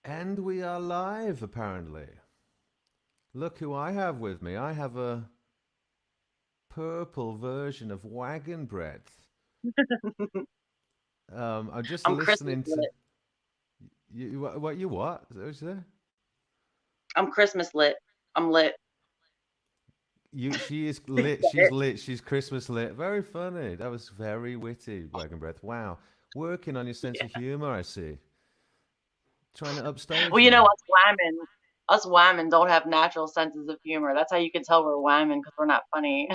And we are live, apparently. Look who I have with me. I have a purple version of Wagon Breath. I'm just I'm Christmas listening to lit. you. What you what? Is that what you say? I'm Christmas lit. I'm lit. You. She is Is lit. that She's it? lit. She's Christmas lit. Very funny. That was very witty, Wagon Breath. Wow. Working on your sense of Yeah. humor, I see. Trying to upstage Well, me. us women don't have natural senses of humor. That's how you can tell we're women because we're not funny.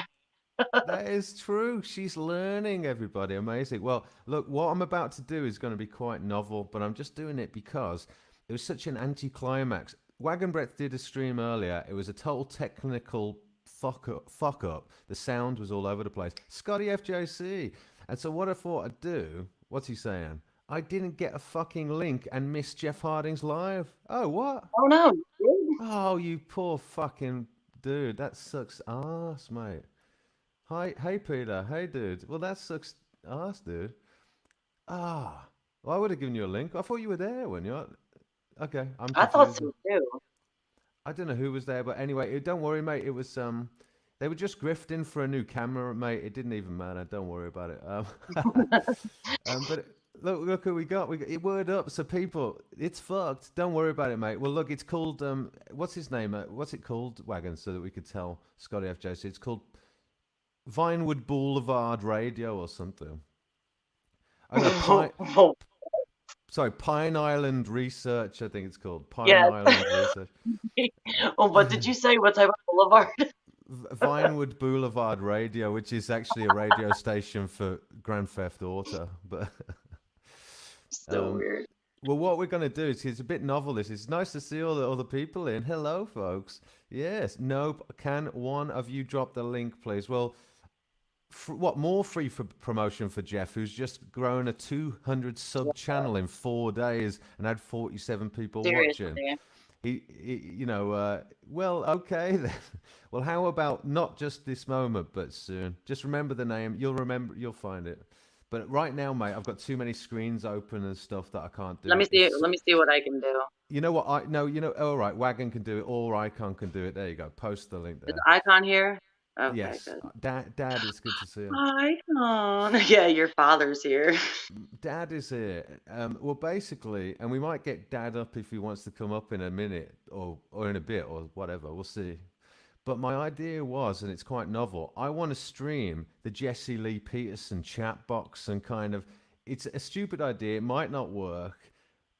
That is true. She's learning, everybody. Amazing. Well, look, what I'm about to do is going to be quite novel, but I'm just doing it because it was such an anticlimax. Wagon Breath did a stream earlier. It was a total technical fuck up. The sound was all over the place. Scotty FJC. And so what I thought I'd do, what's he saying? I didn't get a fucking link and missed Jeff Harding's live. Oh, what? Oh no. Really? Oh, you poor fucking dude. That sucks ass, mate. Hi, hey Peter, hey dude. Well, that sucks ass, dude. Ah, well, I would have given you a link. I thought you were there when you're. Okay, I'm I thought confused. so too. I don't know who was there, but anyway, don't worry, mate. It was they were just grifting for a new camera, mate. It didn't even matter. Don't worry about it. But look who we got. We got it word up. So people, it's fucked. Don't worry about it, mate. Well, look, it's called what's his name? What's it called? Wagon, so that we could tell Scotty FJC. It's called Vinewood Boulevard Radio or something. Oh no, Pine Island Research. I think it's called Pine Yes. Island Research. Well, what did you say? What type of boulevard? Vinewood Boulevard Radio, which is actually a radio station for Grand Theft Auto. But So um, weird. well, what we're going to do is it's a bit novel. This it's nice to see all the other people in. Hello, folks. Yes. Nope. Can one of you drop the link, please? Well, what more free for promotion for Jeff, who's just grown a 200 sub channel in 4 days and had 47 people watching. Seriously. Well, okay then. Well, how about not just this moment, but soon? Just remember the name. You'll remember. You'll find it. But right now, mate, I've got too many screens open and stuff that I can't do Let me it. see. Let me see what I can do. You know what? I no. You know. All right, Wagon can do it, or Icon can do it. There you go. Post the link Is there. Icon here? Okay, Yes, good. Dad, it's good to see you. Icon. Yeah, your father's here. Dad is here. Well, basically, and we might get Dad up if he wants to come up in a minute or in a bit or whatever. We'll see. But my idea was, and it's quite novel, I want to stream the Jesse Lee Peterson chat box and kind of. It's a stupid idea. It might not work,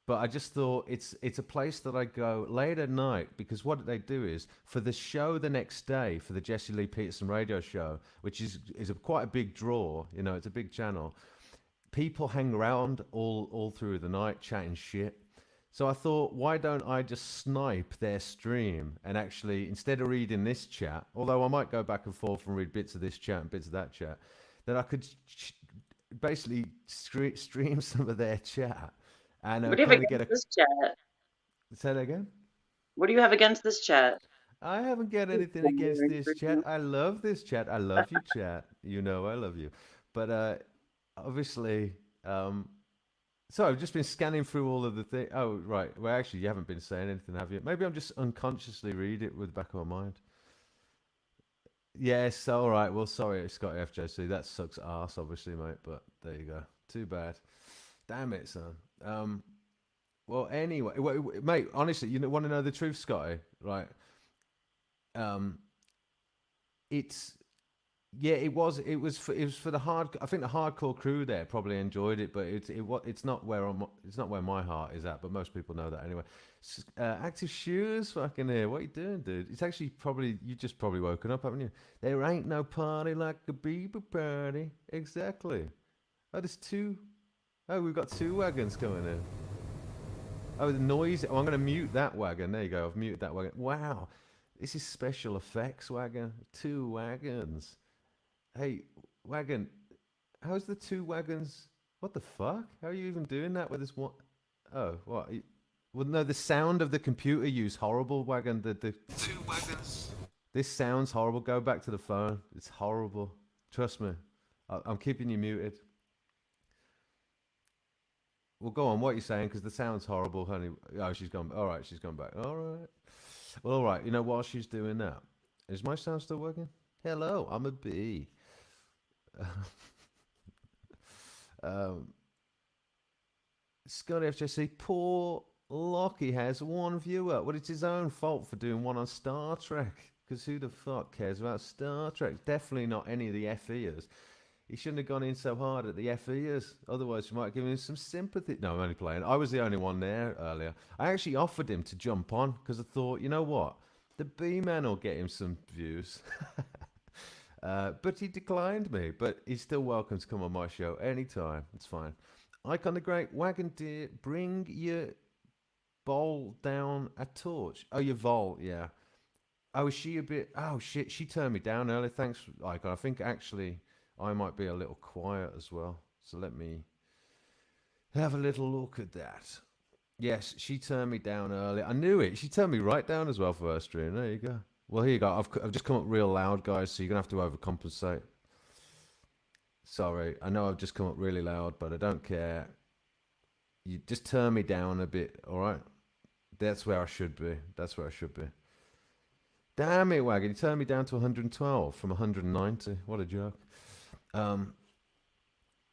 but I just thought it's a place that I go late at night because what they do is for the show the next day for the Jesse Lee Peterson radio show, which is quite a big draw. You know, it's a big channel. People hang around all through the night chatting shit. So I thought, why don't I just snipe their stream and actually, instead of reading this chat, although I might go back and forth and read bits of this chat and bits of that chat, that I could basically stream some of their chat and What do you have kind of get against a. this chat? Say that again? What do you have against this chat? I haven't got anything against this chat. I love this chat. I love you, chat. You know I love you. But obviously, so I've just been scanning through all of the things. Oh, right. Well, actually, you haven't been saying anything, have you? Maybe I'm just unconsciously read it with the back of my mind. Yes, all right. Well, sorry, Scotty FJC. That sucks ass, obviously, mate. But there you go. Too bad. Damn it, son. Well, anyway, mate. Honestly, you want to know the truth, Scotty? Right. Um, it's Yeah, it was for the hard. I think the hardcore crew there probably enjoyed it, but it's not where it's not where my heart is at. But most people know that anyway. Active shoes, fucking here. What you doing, dude? It's actually probably you just probably woken up, haven't you? There ain't no party like a Bieber party. Exactly. Oh, there's two. Oh, we've got two wagons coming in. Oh, the noise. Oh, I'm gonna mute that wagon. There you go. I've muted that wagon. Wow, this is special effects wagon. Two wagons. Hey, wagon, how's the two wagons? What the fuck? How are you even doing that with this one? Oh, what? Well, no, the sound of the computer use horrible, wagon. The two wagons. This sounds horrible. Go back to the phone. It's horrible. Trust me. I'm keeping you muted. Well, go on. What are you saying? Because the sound's horrible, honey. Oh, she's gone. All right, she's gone back. All right. Well, all right. You know, while she's doing that, is my sound still working? Hello, I'm a bee. um, Scotty FJC, poor Lockie has one viewer. Well, it's his own fault for doing one on Star Trek. Because who the fuck cares about Star Trek? Definitely not any of the FEers. He shouldn't have gone in so hard at the FEers. Otherwise, you might give him some sympathy. No, I'm only playing. I was the only one there earlier. I actually offered him to jump on because I thought, you know what? The B-Man will get him some views. But he declined me. But he's still welcome to come on my show anytime. It's fine. Icon the Great, Wagon Deer, bring your bowl down a torch. Oh, your vault, yeah. Oh, is she a bit... Oh, shit, she turned me down earlier. Thanks, Icon. I think actually I might be a little quiet as well. So let me have a little look at that. Yes, she turned me down earlier. I knew it. She turned me right down as well for her stream. There you go. Well, here you go. I've just come up real loud, guys, so you're going to have to overcompensate. Sorry, I know I've just come up really loud, but I don't care. You just turn me down a bit, all right? That's where I should be. That's where I should be. Damn it, Wagon. You turned me down to 112 from 190. What a joke. Out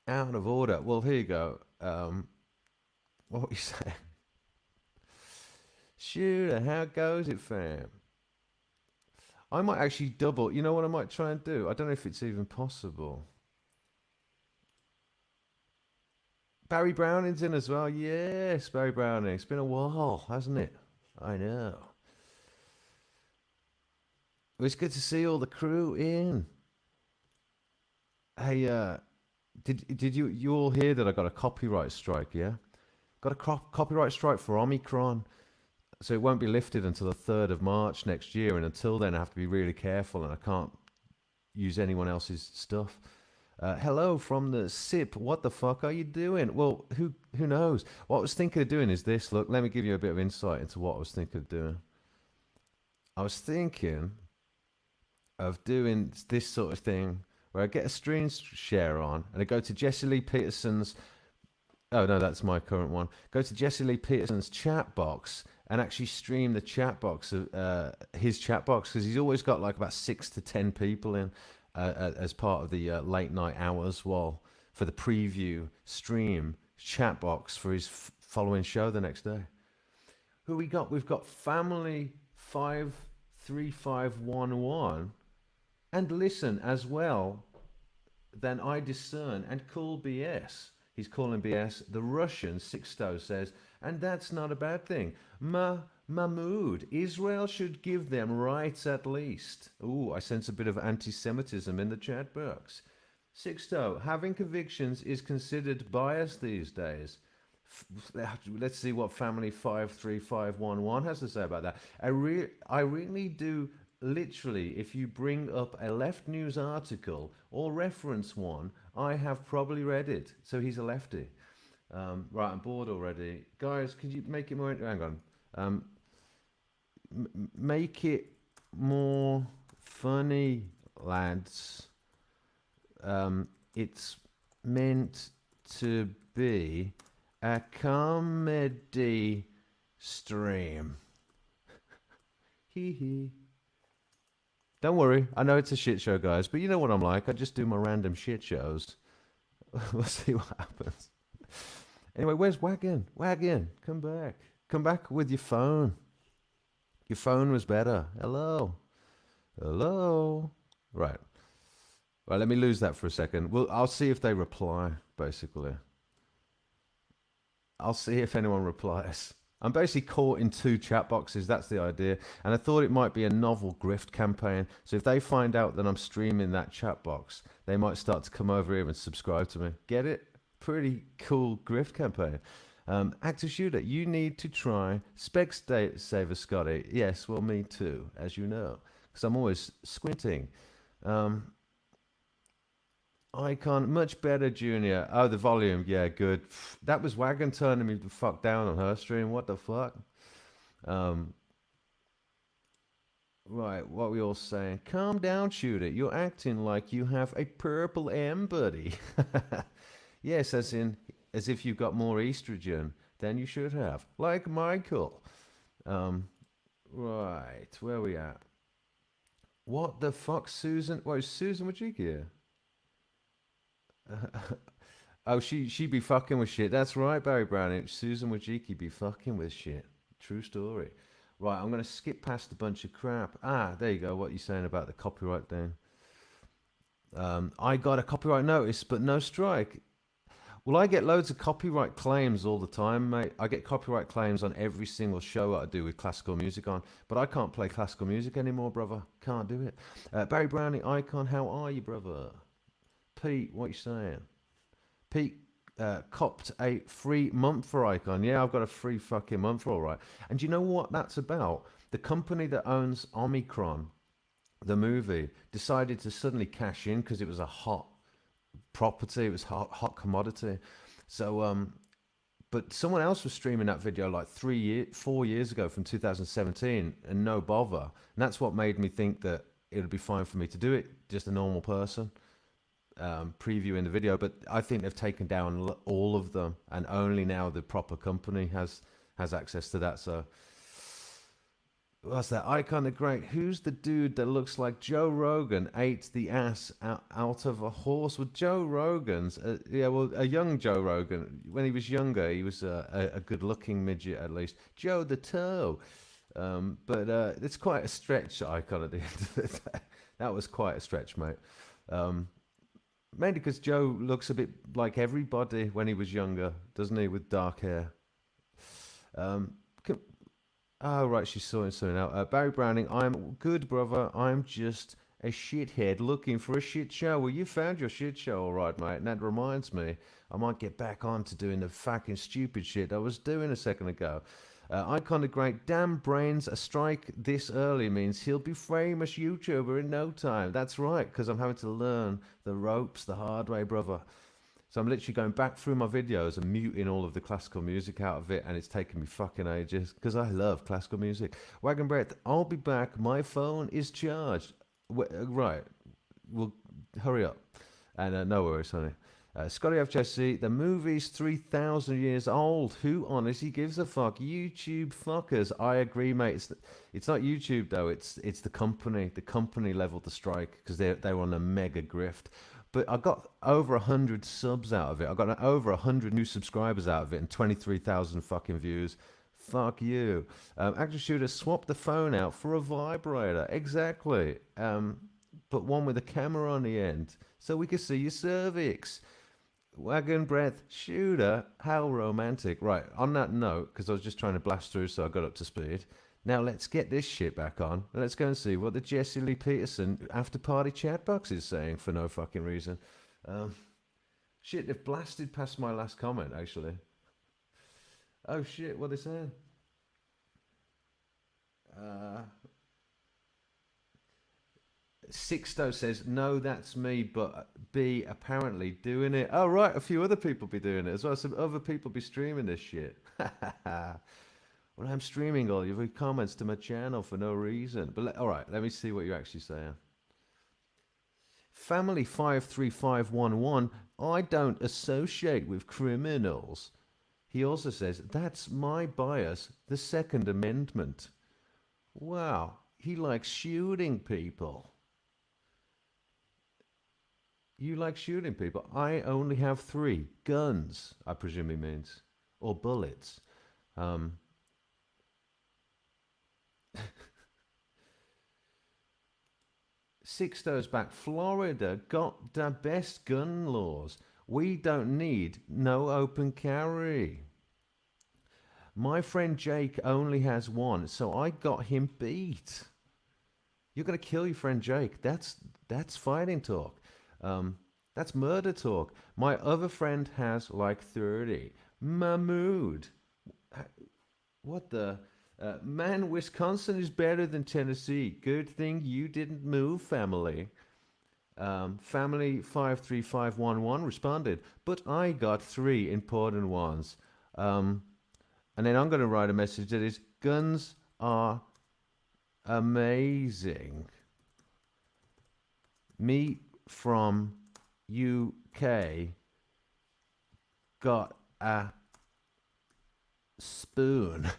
of order. Well, here you go. What were you saying? Shooter, how goes it, fam? I might actually double. You know what I might try and do? I don't know if it's even possible. Barry Browning's in as well. Yes, Barry Browning. It's been a while, hasn't it? I know. It's good to see all the crew in. Hey, did you all hear that I got a copyright strike? Yeah, got a copyright strike for Omicron, so it won't be lifted until the 3rd of March next year. And until then, I have to be really careful, and I can't use anyone else's stuff. Hello from the SIP. What the fuck are you doing? Well, who knows? What I was thinking of doing is this. Look, let me give you a bit of insight into what I was thinking of doing. I was thinking of doing this sort of thing where I get a screen share on and I go to Jesse Lee Peterson's. Oh no, that's my current one. Go to Jesse Lee Peterson's chat box and actually stream the chat box of his chat box, because he's always got like about 6 to 10 people in. As part of the late night hours, for the preview stream chat box for his following show the next day. Who we got? We've got Family 53511 and Listen as well. Then I Discern and Cool BS. He's calling BS. The Russian Sixto says, and that's not a bad thing. Mahmoud, Israel should give them rights at least. Ooh, I sense a bit of anti-Semitism in the chat box. Sixto, having convictions is considered bias these days. Let's see what Family 53511 has to say about that. I really do, literally, if you bring up a left news article or reference one, I have probably read it. So he's a lefty. Right, I'm bored already. Guys, could you make it more... Hang on. Make it more funny, lads. It's meant to be a comedy stream. Hee hee. Don't worry, I know it's a shit show, guys, but you know what I'm like. I just do my random shit shows. We'll see what happens. Anyway, where's Wagon? Wagon, come back. Come back with your phone. Your phone was better. Hello. Hello. Right. Right, let me lose that for a second. I'll see if they reply, basically. I'll see if anyone replies. I'm basically caught in 2 chat boxes. That's the idea. And I thought it might be a novel Grift campaign. So if they find out that I'm streaming that chat box, they might start to come over here and subscribe to me. Get it? Pretty cool Grift campaign. Active Shooter, you need to try Spec Saver Scotty. Yes, well, me too, as you know, because I'm always squinting. Icon, much better, Junior. Oh, the volume, yeah, good. That was Wagon turning me the fuck down on her stream. What the fuck? Right, what we all saying? Calm down, Shooter. You're acting like you have a purple M, buddy. Yes, as in as if you've got more estrogen than you should have, like Michael. Right, where are we at? What the fuck, Susan? What is Susan Wojcicki here? Oh, she be fucking with shit. That's right, Barry Brown. Susan Wojcicki be fucking with shit. True story. Right, I'm gonna skip past a bunch of crap. Ah, there you go. What you saying about the copyright thing? I got a copyright notice, but no strike. Well, I get loads of copyright claims all the time, mate. I get copyright claims on every single show that I do with classical music on, but I can't play classical music anymore, brother. Can't do it. Barry Browning, Icon, how are you, brother? Pete, what you saying? Pete copped a free month for Icon. Yeah, I've got a free fucking month, all right. And do you know what that's about? The company that owns Omicron, the movie, decided to suddenly cash in because it was a hot property. It was hot commodity. So, but someone else was streaming that video like 4 years ago from 2017, and no bother. And that's what made me think that it would be fine for me to do it, just a normal person previewing the video. But I think they've taken down all of them, and only now the proper company has access to that. So. What's that? Icon the Great. Who's the dude that looks like Joe Rogan ate the ass out of a horse? Well, Joe Rogan's, a young Joe Rogan. When he was younger, he was a good-looking midget, at least. Joe the Toe. But it's quite a stretch, Icon, at the end of the day. That was quite a stretch, mate. Mainly because Joe looks a bit like everybody when he was younger, doesn't he, with dark hair? Oh, right, she's sorting something out. Barry Browning, I'm good, brother. I'm just a shithead looking for a shit show. Well, you found your shit show, all right, mate. And that reminds me, I might get back on to doing the fucking stupid shit I was doing a second ago. Icon the Great, damn brains, a strike this early means he'll be famous YouTuber in no time. That's right, because I'm having to learn the ropes the hard way, brother. So I'm literally going back through my videos and muting all of the classical music out of it, and it's taken me fucking ages because I love classical music. Wagon Brett, I'll be back. My phone is charged. Right, well, hurry up. And no worries, honey. Scotty FJC, the movie's 3,000 years old. Who honestly gives a fuck? YouTube fuckers. I agree, mate. It's not YouTube though. It's the company. The company leveled the strike because they were on a mega grift. But I got over 100 subs out of it. I got over 100 new subscribers out of it and 23,000 fucking views. Fuck you. Active Shooter, swap the phone out for a vibrator. Exactly. But one with a camera on the end so we can see your cervix. Wagon Breath Shooter, how romantic. Right, on that note, because I was just trying to blast through so I got up to speed. Now let's get this shit back on. Let's go and see what the Jesse Lee Peterson after party chat box is saying for no fucking reason. Shit, they've blasted past my last comment, actually. Oh shit, what are they saying? Sixto says, no, that's me, but B apparently doing it. Oh right, a few other people be doing it as well. Some other people be streaming this shit. Well, I'm streaming all your comments to my channel for no reason. But all right, let me see what you're actually saying. Family 53511, I don't associate with criminals. He also says, that's my bias, the Second Amendment. Wow, he likes shooting people. You like shooting people? I only have 3 guns, I presume he means, or bullets. Sixto's back. Florida got the best gun laws. We don't need no open carry. My friend Jake only has 1, so I got him beat. You're gonna kill your friend Jake. That's fighting talk. That's murder talk. My other friend has like 30. Mahmood. What the? Man, Wisconsin is better than Tennessee. Good thing you didn't move, family. Family 53511 responded, but I got 3 important ones. And then I'm going to write a message that is, guns are amazing. Me from UK got a spoon.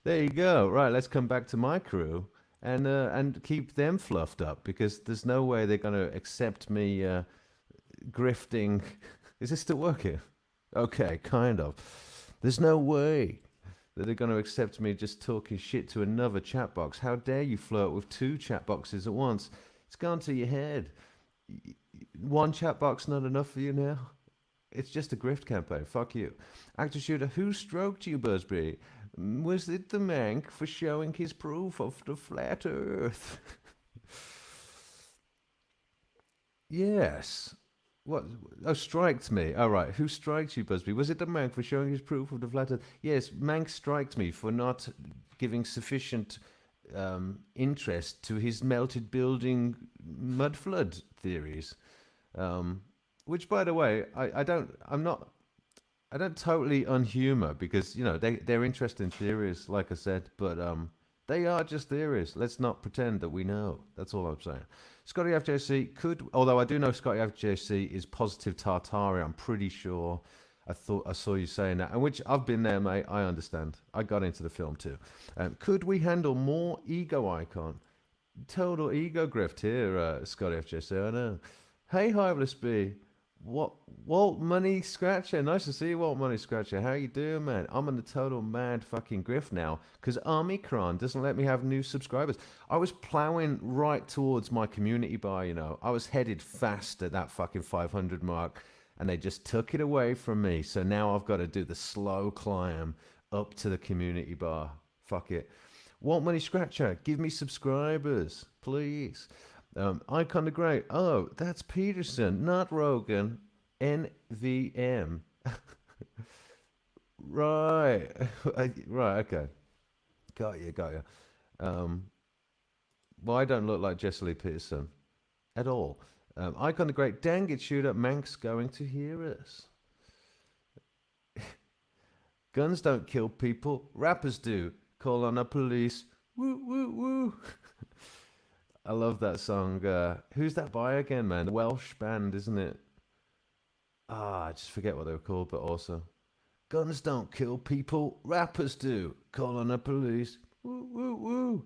There you go. Right, let's come back to my crew and keep them fluffed up because there's no way they're going to accept me grifting. Is this still working? Okay, kind of. There's no way that they're going to accept me just talking shit to another chat box. How dare you flirt with two chat boxes at once? It's gone to your head. One chat box not enough for you now? It's just a grift campaign. Fuck you. Actor shooter, who stroked you, Busby? Was it the Mank for showing his proof of the flat earth? Yes. What? Oh, striked me. All right. Who strikes you, Busby? Was it the Mank for showing his proof of the flat earth? Yes, Mank striked me for not giving sufficient interest to his melted building mud flood theories. Which, by the way, I don't totally unhumor because they're interesting theories, like I said, but they are just theories. Let's not pretend that we know. That's all I'm saying. Scotty FJC although I do know Scotty FJC is positive Tartaria. I'm pretty sure. I thought I saw you saying that, and which I've been there, mate. I understand. I got into the film too. Could we handle more ego icon? Total ego grift here, Scotty FJC. I know. Hey, Hiveless B. What Walt Money Scratcher? Nice to see you, Walt Money Scratcher. How you doing, man? I'm on a total mad fucking grift now because Omicron doesn't let me have new subscribers. I was plowing right towards my community bar, I was headed fast at that fucking 500 mark, and they just took it away from me. So now I've got to do the slow climb up to the community bar. Fuck it. Walt Money Scratcher, give me subscribers, please. Icon the Great. Oh, that's Peterson, not Rogan. NVM. Right. Right, okay. Got you. Well, I don't look like Jesse Lee Peterson at all. Icon the Great. Dang it, shooter. Manx going to hear us. Guns don't kill people. Rappers do. Call on the police. Woo, woo, woo. I love that song. Who's that by again, man? The Welsh band, isn't it? I just forget what they were called, but also. Guns don't kill people, rappers do. Call on the police. Woo, woo, woo.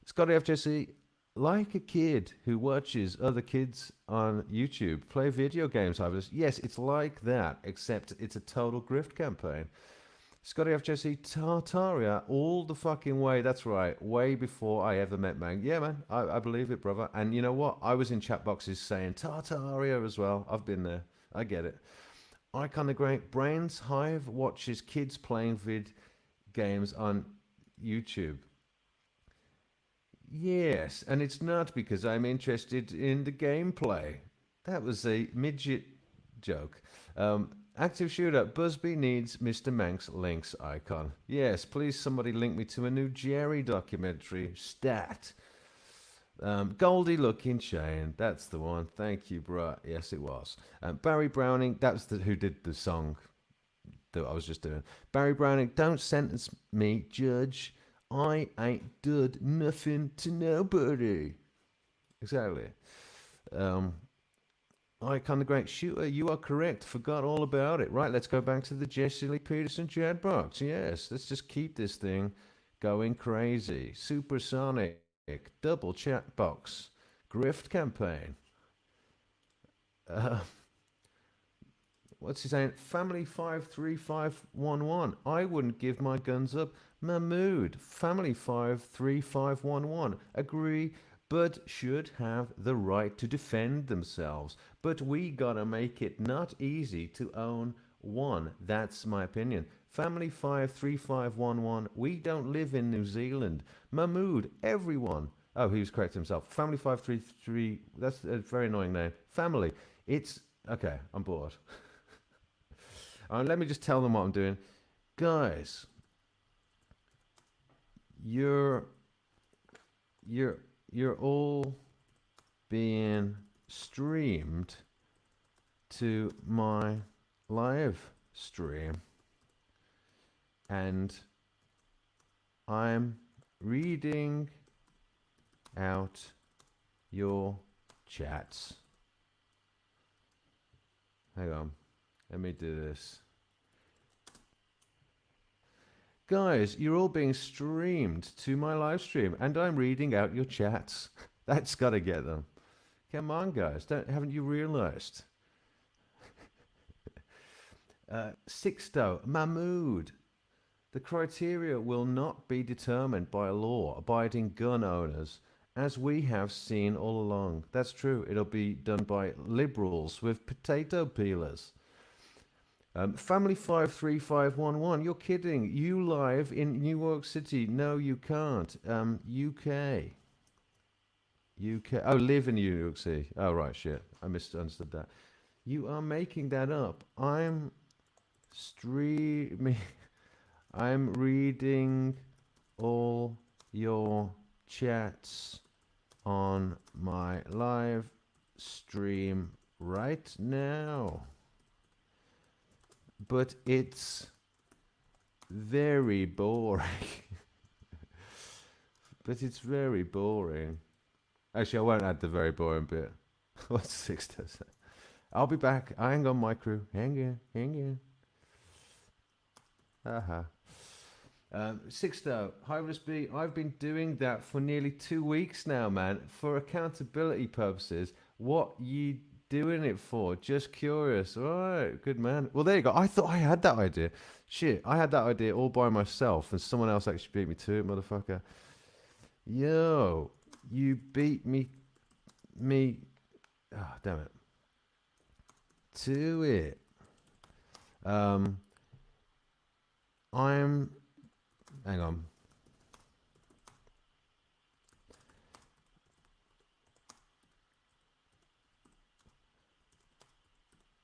Scotty FJC, like a kid who watches other kids on YouTube play video games, yes, it's like that, except it's a total grift campaign. Scotty FJC, Tartaria, all the fucking way. That's right. Way before I ever met Mang. Yeah, man. I believe it, brother. And you know what? I was in chat boxes saying Tartaria as well. I've been there. I get it. Icon the Great. Brains Hive watches kids playing vid games on YouTube. Yes, and it's not because I'm interested in the gameplay. That was a midget joke. Active shooter, Busby needs Mr. Manx links icon. Yes, please somebody link me to a new Jerry documentary. Stat. Goldie looking chain. That's the one. Thank you, bruh. Yes, it was. Barry Browning, that's who did the song that I was just doing. Barry Browning, don't sentence me, judge. I ain't done nothing to nobody. Exactly. Icon the Great Shooter, you are correct. Forgot all about it. Right, let's go back to the Jesse Lee Peterson chat box. Yes, let's just keep this thing going crazy. Supersonic, double chat box, grift campaign. What's he saying? Family 53511. I wouldn't give my guns up. Mahmood, Family 53511. Agree, but should have the right to defend themselves. But we gotta make it not easy to own one. That's my opinion. Family 53511. We don't live in New Zealand. Mahmood, everyone. Oh, he was correct himself. Family 533. That's a very annoying name. Family. It's okay. I'm bored. Let me just tell them what I'm doing, guys. You're all being streamed to my live stream, and I'm reading out your chats. Hang on. Let me do this. Guys, you're all being streamed to my live stream, and I'm reading out your chats. That's got to get them. Come on, guys. Haven't you realized? Sixto, Mahmood. The criteria will not be determined by law-abiding gun owners, as we have seen all along. That's true. It'll be done by liberals with potato peelers. Family 53511, you're kidding. You live in New York City. No, you can't. UK. Oh, live in New York City. Oh, right, shit. I misunderstood that. You are making that up. I'm streaming. I'm reading all your chats on my live stream right now. But it's very boring. But it's very boring. Actually, I won't add the very boring bit. What's 6 does that? I'll be back. I hang on, my crew. Hang in. Haha. Sixto, hi B. I've been doing that for nearly 2 weeks now, man. For accountability purposes. What you doing it for? Just curious. All right, good man. Well, there you go. I thought I had that idea. Shit, I had that idea all by myself, and someone else actually beat me to it, motherfucker. Yo, you beat me. Oh, damn it. To it. Hang on.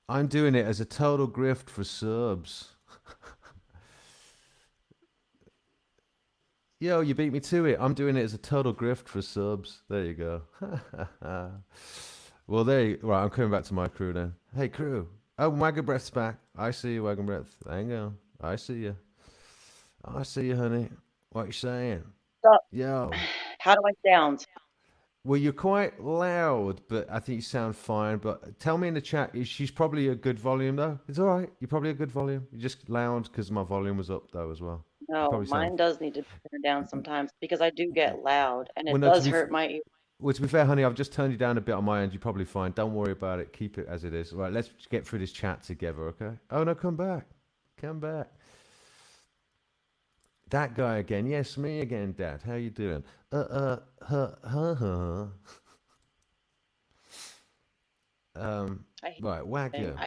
I'm doing it as a total grift for subs. Yo, you beat me to it. I'm doing it as a total grift for subs. There you go. Well, right, I'm coming back to my crew then. Hey, crew. Oh, Wagon Breath's back. I see you, Wagon Breath. Hang on. I see you. I see you, honey. What you saying? So, Yo. how do I sound? Well, you're quite loud, but I think you sound fine. But tell me in the chat, she's probably a good volume, though. It's all right. You're probably a good volume. You're just loud because my volume was up, though, as well. No, mine does need to turn down sometimes because I do get loud and it Well, no, does hurt my ears. Well, to be fair, honey, I've just turned you down a bit on my end. You're probably fine. Don't worry about it. Keep it as it is. Right, let's get through this chat together, okay? Oh, no, come back. Come back. That guy again. Yes, me again, Dad. How you doing? Right, Wagyu. I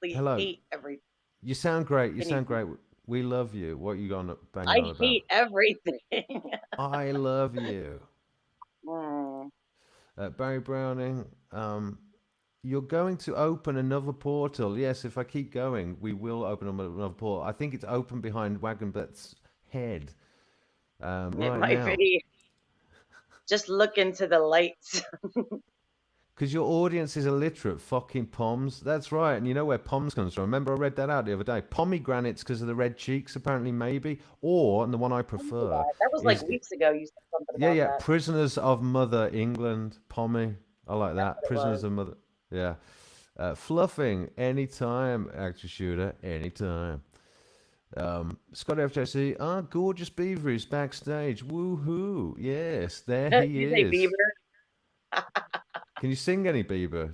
Hello. hate everything. You sound great. You sound great. We love you. What you gonna bang on about? I hate everything. I love you. Mm. Barry Browning, you're going to open another portal. Yes, if I keep going, we will open another portal. I think it's open behind Wagonbet's head. It right might now. be. Just look into the lights. Because your audience is illiterate fucking poms. That's right. And you know where poms comes from. Remember I read that out the other day. Pomegranates because of the red cheeks, apparently, maybe. Or, and the one I prefer. That was like weeks ago you said something about that. Prisoners of Mother England. Pommy. I like that. Prisoners of Mother. Yeah. Fluffing. Anytime. Actor shooter. Anytime. Scotty FJC. Gorgeous Beaver is backstage. Woohoo. Yes, there he is. Beaver? Can you sing any Bieber?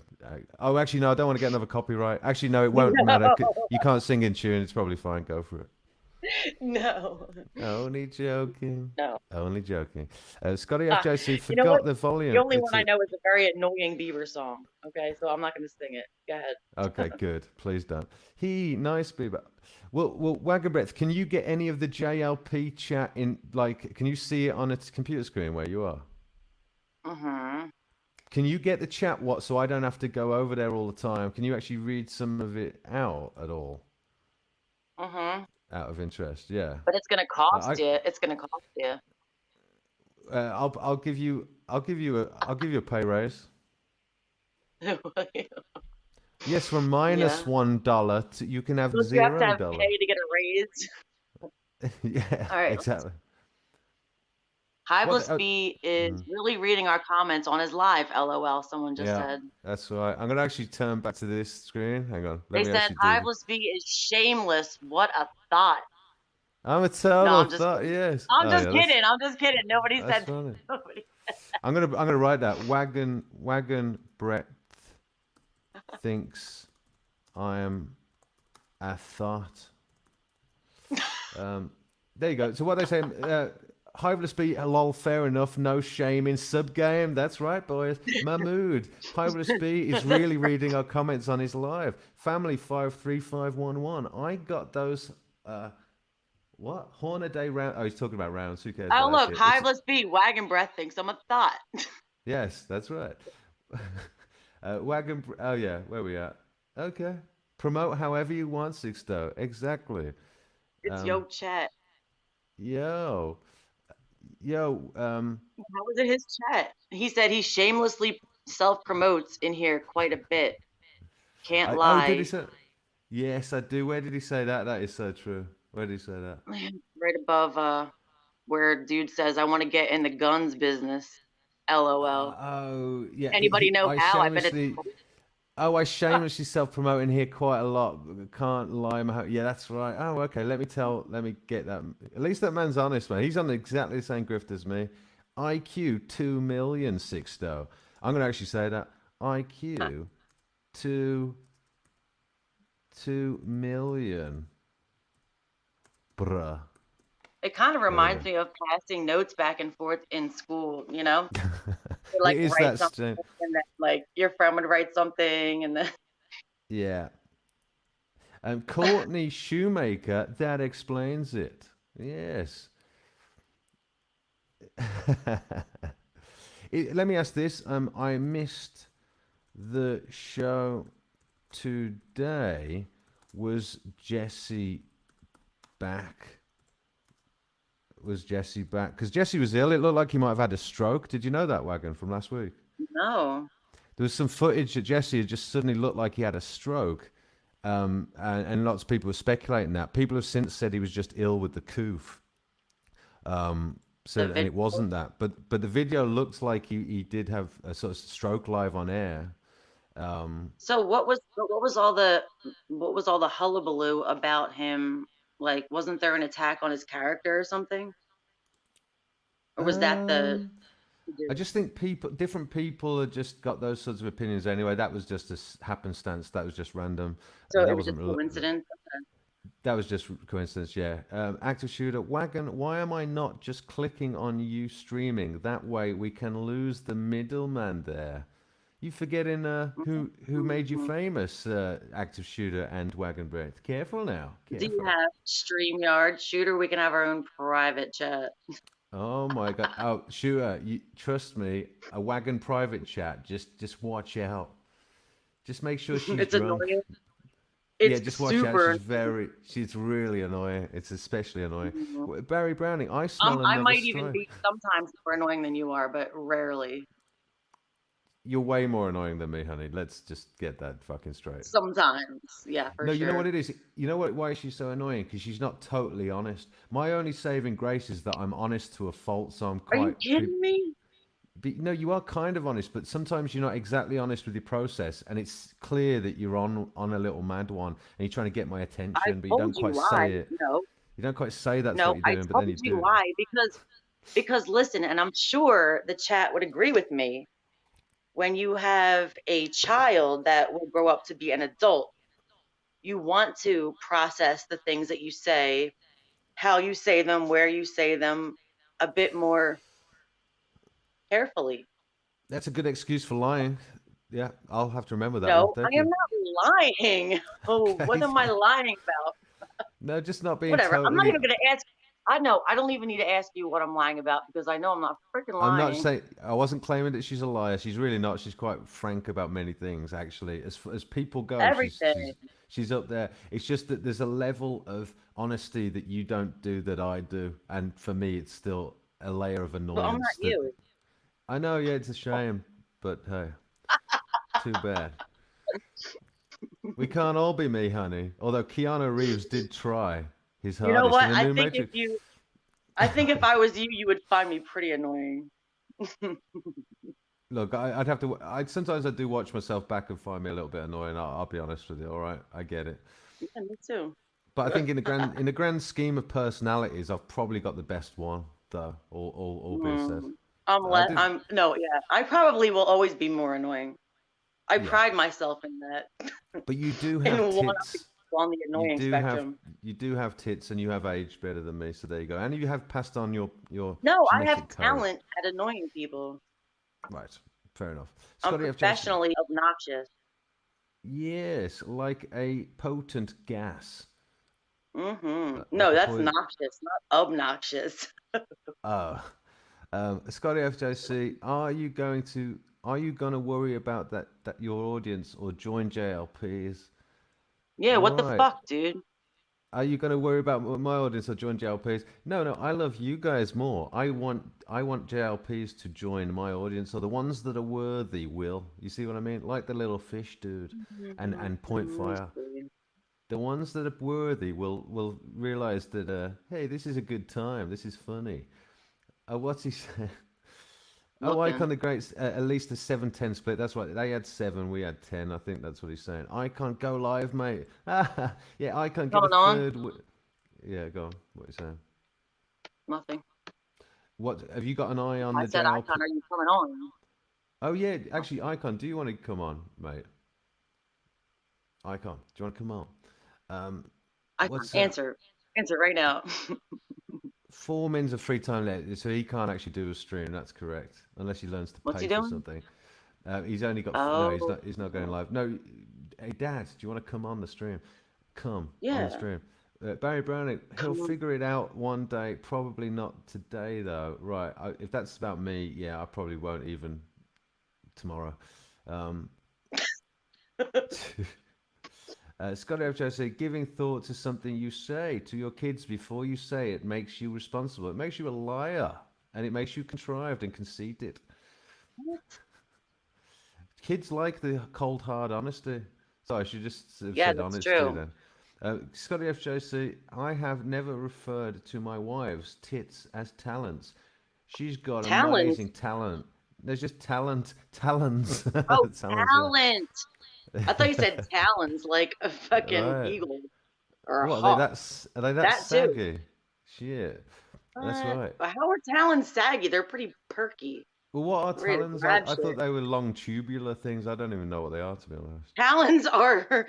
Oh, actually, no, I don't want to get another copyright. Actually, no, it won't matter. You can't sing in tune. It's probably fine. Go for it. No. Only joking. No. Only joking. Scotty FJC forgot the volume. The only one I know is a very annoying Bieber song. Okay, so I'm not going to sing it. Go ahead. Okay, good. Please don't. Nice Bieber. Well, Wagonbreath, can you get any of the JLP chat in, like, can you see it on a computer screen where you are? Mm-hmm. Can you get the chat so I don't have to go over there all the time? Can you actually read some of it out at all? Mm-hmm. Out of interest, yeah. But it's gonna cost you. It's gonna cost you. I'll give you a pay raise. Yes, from -$1 to you can have $0. You have to have pay to get a raise. Yeah, all right, exactly. What? Hyveless B is Mhm. really reading our comments on his live. LOL. Someone just Yeah, said. that's right. I'm gonna actually turn back to this screen. Hang on. Let They me said actually do the. Hyveless B is shameless. What a thought. I'm a No, total I'm just thought. kidding. Yes. I'm Oh just yeah. kidding. I'm just kidding. Nobody That's said that. funny. Nobody. I'm gonna write that. Wagon Brett thinks I am a thought. Um, there you go. So what they saying? Hiveless beat lol, fair enough. No shame in sub game. That's right, boys. Mahmood. Hiveless B is really reading our comments on his live. Family 53511. I got those. What Hornaday round? Oh, he's talking about rounds. Who cares Oh, about that look. shit? It's Hyveless B, Wagon Breath thinks I'm a thought. yes, that's right. Oh yeah, where we at? Okay. Promote however you want, Sixto. Exactly. It's Um, yo chat. yo, yo. How was it his chat? He said he shamelessly self promotes in here quite a bit. Can't Oh, did he lie. say? Yes, I do. Where did he say that? That is so true. Where did he say that? Right above where dude says I want to get in the guns business. LOL. Oh, yeah. Anybody know I how? I bet it's shamelessly. Oh, I shamelessly self-promoting here quite a lot. Can't lie. Yeah, that's right. Oh, okay. Let me get that. At least that man's honest, man. He's on exactly the same grift as me. IQ 2 million, Sixto. I'm gonna actually say that. IQ 2 million. Bruh. it kind of There you reminds go. me of passing notes back and forth in school, you know? You It like is write that something strange. and then like your friend would write something and then Yeah. Courtney Shoemaker, that explains it. Yes. Let me ask this. I missed the show today. Was Jesse back? Was Jesse back? Because Jesse was ill. It looked like he might have had a stroke. Did you know that, Wagon, from last week? no. There was some footage that Jesse had just suddenly looked like he had a stroke. And lots of people were speculating that. People have since said he was just ill with the coof. The And video. it wasn't that. But the video looks like he did have a sort of stroke live on air. So what was all the hullabaloo about him? Like, wasn't there an attack on his character or something? Or was that the Um, I just think different people have just got those sorts of opinions anyway. That was just a happenstance. That was just random. so it That was wasn't just coincidence? Okay. That was just coincidence, yeah. Active shooter, Wagon, why am I not just clicking on you streaming? That way we can lose the middleman there. You forgetting who made you Mhm. famous, active shooter and Wagon Breath. Careful now, Do you careful. have StreamYard shooter? We can have our own private chat. Oh my God. Oh, shooter, trust me, a Wagon private chat, just watch out. Just make sure she's It's drunk. annoying. Yeah, It's just watch out. super She's really annoying. It's especially annoying. annoying. Barry Browning, I smell I another might even strike. be sometimes more annoying than you are, but rarely. You're way more annoying than me, honey. Let's just get that fucking straight. Sometimes. Yeah, for No, you know what sure. it is? You know what? Why she's so annoying? Because she's not totally honest. My only saving grace is that I'm honest to a fault, so I'm Are you quite. kidding me? No, you are kind of honest, but sometimes you're not exactly honest with your process, and it's clear that you're on a little mad one, and you're trying to get my I attention, but you told don't you quite why. say it. No, You don't quite say that's what no, you're I doing, but told then you you do it. why because listen, and I'm sure the chat would agree with me. When you have a child that will grow up to be an adult, you want to process the things that you say, how you say them, where you say them, a bit more carefully. That's a good excuse for lying. Yeah, I'll have to remember that one. No, Thank I am you. not lying. Oh, what Okay. am I lying about? No, just not being Whatever. I'm not totally. even going to ask. I know. I don't even need to ask you what I'm lying about because I know I'm not freaking I'm not lying. saying I wasn't claiming that she's a liar. She's really not. She's quite frank about many things, actually. As people go, Everything. she's up there. It's just that there's a level of honesty that you don't do that I do, and for me, it's still a layer of But I'm not annoyance that you. I know. Yeah, it's a shame, but hey, too bad. We can't all be me, honey. Although Keanu Reeves did try his You know hardest in what? the I new think if Matrix. you I think if I was you, you would find me pretty annoying. Look, I'd have to. Sometimes I do watch myself back and find me a little bit annoying. I'll be honest with you. All right, I get it. Yeah, me too. But I think in the grand scheme of personalities, I've probably got the best one, though. All being said, Mm. I did. I'm no, yeah. I probably will always be more annoying. I Yeah, pride myself in that, but you do in have one up tits. on the You annoying do have spectrum. you do have tits, and you have aged better than me. So there you go. And you have passed on your No, I have genetic code. talent at annoying people. Right. Fair enough. I'm Scotty F. J. professionally obnoxious. Yes, like a potent gas, No, like a that's poison. noxious, not obnoxious. Oh, Scotty FJC, are you going to worry about that your audience or join JLPs? Yeah, what the Right. fuck, dude? Are you going to worry about my audience or join JLPs? No, no, I love you guys more. I want JLPs to join my audience, or the ones that are worthy will. You see what I mean? Like the little fish dude and Point Fire. See. The ones that are worthy will realize that hey, this is a good time. This is funny. What's he saying? Oh, Looking. Icon the Greats, at least a 7-10 split. That's right. They had 7, we had 10. I think that's what he's saying. Icon, go live, mate. Yeah, Icon, get a Going on? third. Yeah, go on. What are you saying? Nothing. What have you got an eye on I the said, JLP? Icon, are you coming on? Oh yeah, actually, Icon, do you want to come on, mate? Icon, do you want to come on? Um, Icon, what's answer. Answer right now. 4 minutes of free time left, so he can't actually do a stream. That's correct, unless he learns to What's he pay for doing? something. He's only got no. He's Oh, not. He's not going live. No. Hey, Dad, do you want to come on the stream? Come on the yeah. stream. Barry Browning, he'll Come on. figure it out one day. Probably not today, though. Right. If that's about me, yeah, I probably won't even tomorrow. Um, Scotty FJC, giving thought to something you say to your kids before you say it makes you responsible. It makes you a liar, and it makes you contrived and conceited. Kids like the cold hard honesty. Sorry, I should just have Yeah, said that's honesty true. then. Scotty FJC, I have never referred to my wife's tits as talents. She's got Talent. amazing talent. There's just talons. Oh, Talons, yeah. talent. I thought you said talons like a fucking Right. eagle or a What hawk. are they that That too. saggy? Shit. That's What? right. But how are talons saggy? They're pretty perky. Well, what are Ready to talons? grab I thought shit. they were long tubular things. I don't even know what they are, to be honest. Talons are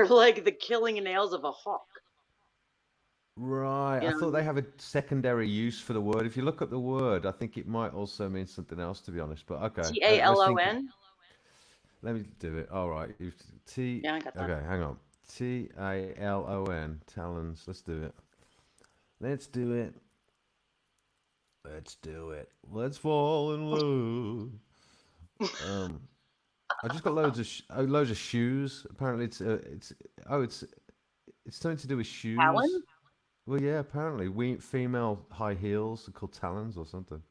like the killing nails of a hawk. Right. You I thought they know, have a secondary use for the word. If you look up the word, I think it might also mean something else, to be honest. But okay, let's think. Talon. Let me do it. All right. T. Yeah, I got that. Okay, hang on. Talon. Talons. Let's do it. Let's do it. Let's do it. Let's fall in love. Um, I just got loads of shoes. Apparently, it's something to do with shoes. Talon? Well, yeah, apparently we female high heels are called talons or something.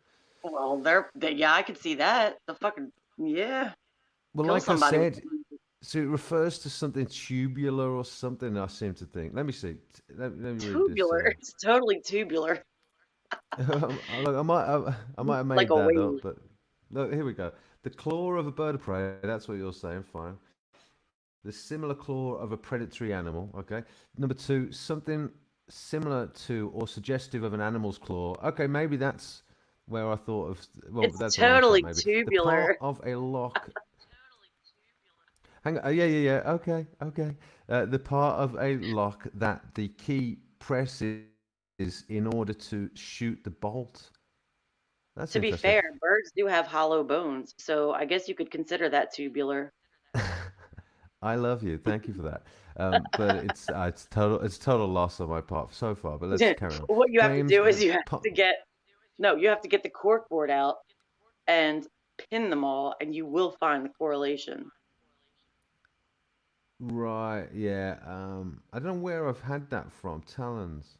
Well, yeah, I could see that. The fucking yeah, Well, kill like I somebody with said, so it refers to something tubular or something. I seem to think. Let me see. Let me read this. tubular. It's totally tubular, Look, I might have like made a that wave. up, but look, here we go. The claw of a bird of prey. That's what you're saying. Fine. The similar claw of a predatory animal. Okay. Number two, something similar to or suggestive of an animal's claw. Okay, maybe that's where I thought of. Well, It's that's the wrong shot. totally Maybe the part tubular. of a lock. Hang on. Yeah. Okay. Okay. The part of a lock that the key presses in order to shoot the bolt. That's To be interesting. fair, birds do have hollow bones, so I guess you could consider that tubular. I love you. Thank you for that. But it's total loss on my part so far. But let's carry on. What you have to Games. do is you have to get the cork board out and pin them all, and you will find the correlation. Right. Yeah. I don't know where I've had that from. Talons.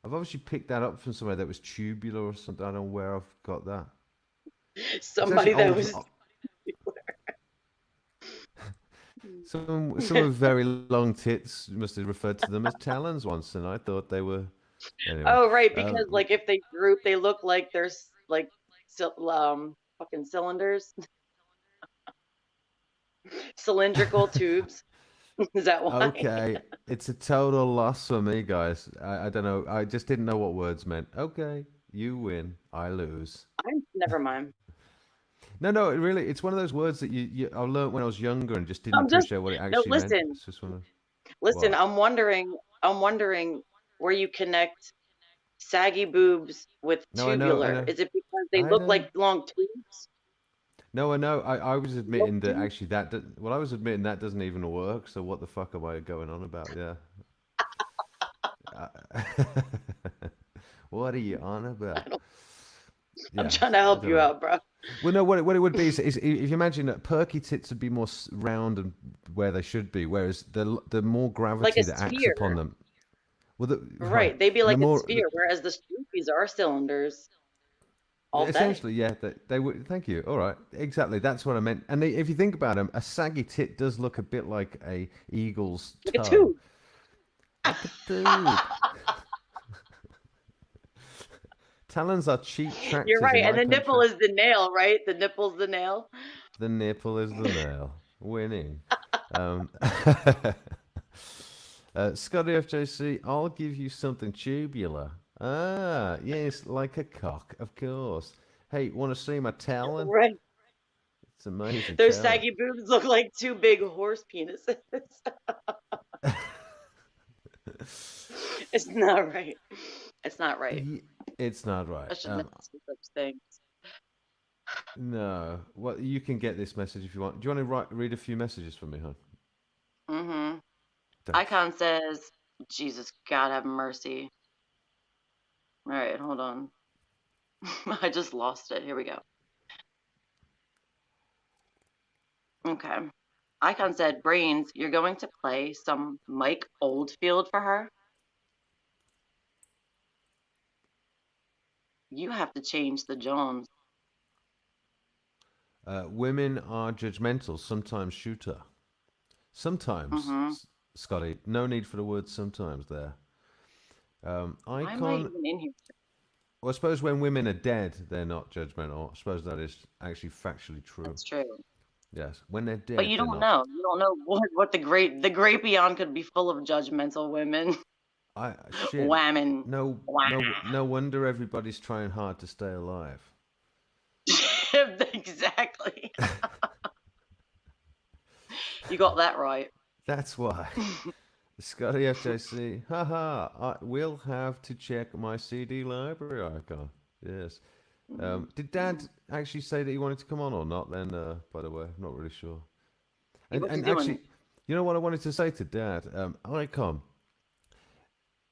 I've obviously picked that up from somewhere that was tubular or something. I don't know where I've got that. It's actually Somebody that old. was Some with very long tits must have referred to them as talons once, and I thought they were Anyway, Oh, right, because like if they group, they look like there's like fucking cylinders, cylindrical tubes. Is that why? okay, it's a total loss for me, guys. I don't know. I just didn't know what words meant. Okay, you win, I lose. Never mind. No, it's one of those words that I learned when I was younger and just didn't I'm just appreciate what it no. actually meant. Listen, It's just one of listen. what? I'm wondering where you connect saggy boobs with No, I tubular. know, Is it because they I look know. like long tubes? No, I know. I was Milk admitting that tubes? actually well, I was admitting that doesn't even work. So what the fuck am I going on about? Yeah. Uh, what are you on about? I'm Yeah, trying to I help don't you know. out, bro. Well, no, what it would be is if you imagine that perky tits would be more round and where they should be, whereas the more Like gravity a that acts upon sphere. them, well, right, Right. They'd be and the like a more sphere, whereas the Stroopies are cylinders all day. essentially, yeah, they would. Thank you. All right, exactly. That's what I meant. And if you think about them, a saggy tit does look a bit like a eagle's Like a toe, tube. like a tube. Talons are cheap You're tractors in right. And my the nipple country. is the nail, right? The nipple's the nail. The nipple is the nail. Winning. Um, Scotty FJC, I'll give you something tubular. Ah, yes, like a cock, of course. Hey, want to see my talon? Right. It's amazing Those talent. saggy boobs look like two big horse penises. It's not right. It's not right. It's not right. I should never say such things. No. Well, you can get this message if you want. Do you want to read a few messages for me, hon? Mm-hmm. Thanks. Icon says, Jesus, God have mercy. All right, hold on. I just lost it. Here we go. Okay. Icon said, Brains, you're going to play some Mike Oldfield for her? You have to change the Jones. Women are judgmental, sometimes shooter. Sometimes, Mm-hmm. Scotty. No need for the word sometimes there. Why am I Icon. even in here? Well, I suppose when women are dead, they're not judgmental. I suppose that is actually factually true. That's true. Yes. When they're But dead, you they're don't not. know. You don't know what the great beyond could be full of judgmental women. Shit. Women. No wonder everybody's trying hard to stay alive. Exactly. You got that right. That's why. Scotty FJC, haha, we'll have to check my CD library icon. Yes. Did Dad actually say that he wanted to come on or not then, by the way? I'm not really sure. What's he And doing? actually, you know what I wanted to say to Dad? Icon,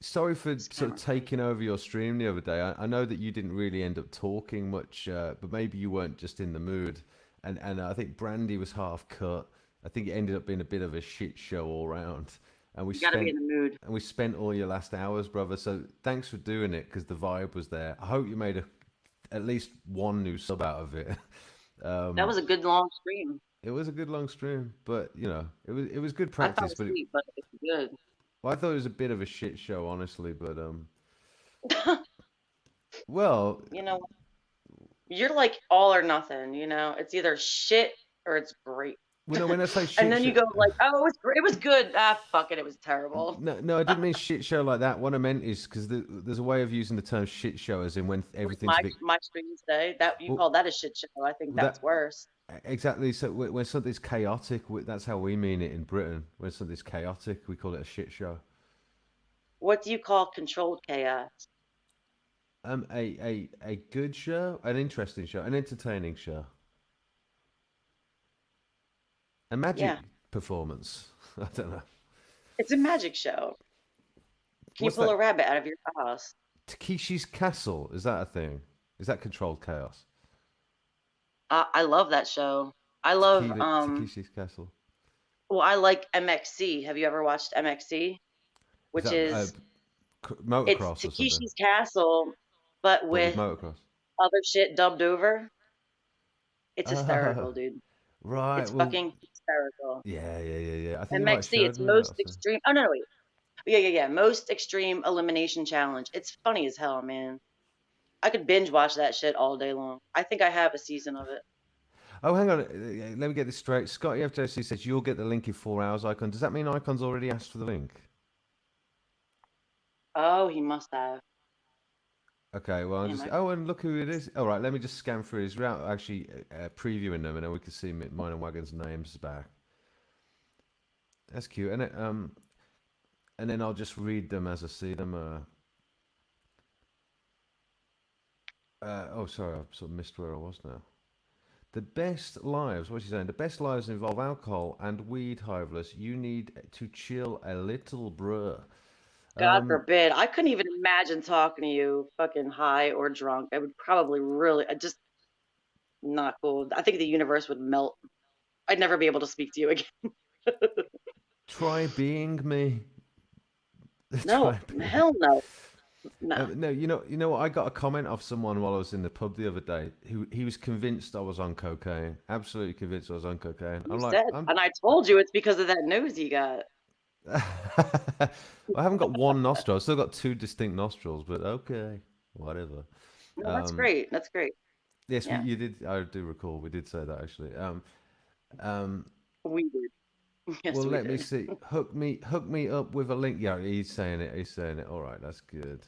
sorry for sort of taking over your stream the other day. I know that you didn't really end up talking much, but maybe you weren't just in the mood. And I think Brandy was half cut. I think it ended up being a bit of a shit show all round. And You gotta be in the mood. we spent all your last hours, brother. So thanks for doing it because the vibe was there. I hope you made at least one new sub out of it. That was a good long stream. It was a good long stream, but it was good I fell practice. asleep, but it's good. Well, I thought it was a bit of a shit show, honestly. But well, You know, you're like all or nothing, It's either shit or it's great. when I say And shit then show, you go like, oh, it was good. Ah, fuck it, it was terrible. no, I didn't mean shit show like that. What I meant is because there's a way of using the term shit show as in when Like everything's my a bit. my stream today, that you Well, call that a shit show. I think that that's worse. exactly. So when something's chaotic, that's how we mean it in Britain. When something's chaotic, we call it a shit show. What do you call controlled chaos? A good show, an interesting show, an entertaining show, a magic Yeah, performance. I don't know. it's a magic show. Can you What's pull that? a rabbit out of your ass? Takeshi's Castle. Is that a thing? Is that controlled chaos? I love that show. I love Takeshi's Castle. well, I like MXC. Have you ever watched MXC? Is Which that is it's motocross or something? Takeshi's Castle, but But with with motocross. other shit dubbed over. It's Uh, hysterical, dude. right. It's Well, fucking hysterical. yeah. I think you might have MXC, showed it's me that most or something. extreme. Oh no, no, wait. Yeah. Most extreme elimination challenge. It's funny as hell, man. I could binge watch that shit all day long. I think I have a season of it. Oh, hang on. Let me get this straight. Scotty FJC says you'll get the link in 4 hours, Icon. Does that mean Icon's already asked for the link? Oh, he must have. Okay, well, I'll Damn, just. I, Oh, and look who it is. All right, let me just scan through his route. Actually, previewing them, and then we can see mine and Wagon's names back. That's cute, and and then I'll just read them as I see them. Oh, sorry, I sort of missed where I was now. The best lives. What's he saying? The best lives involve alcohol and weed, Hiveless. You need to chill a little, bruh. God Um, forbid. I couldn't even imagine talking to you fucking high or drunk. I would probably really, I just not cool. I think the universe would melt. I'd never be able to speak to you again. try being me. No, Try being. hell no. Nah. No, you know what? I got a comment off someone while I was in the pub the other day. Who he was convinced I was on cocaine. Absolutely convinced I was on cocaine. You I'm like, said, and I told you it's because of that nose you got. I haven't got one nostril. I've still got two distinct nostrils, but okay, whatever. No, that's Um, great. That's great. yes, Yeah, you did. I do recall we did say that actually. Um, we did. Yes, well, we let me did. see. Hook me up with a link. Yeah, he's saying it. He's saying it. All right, that's good.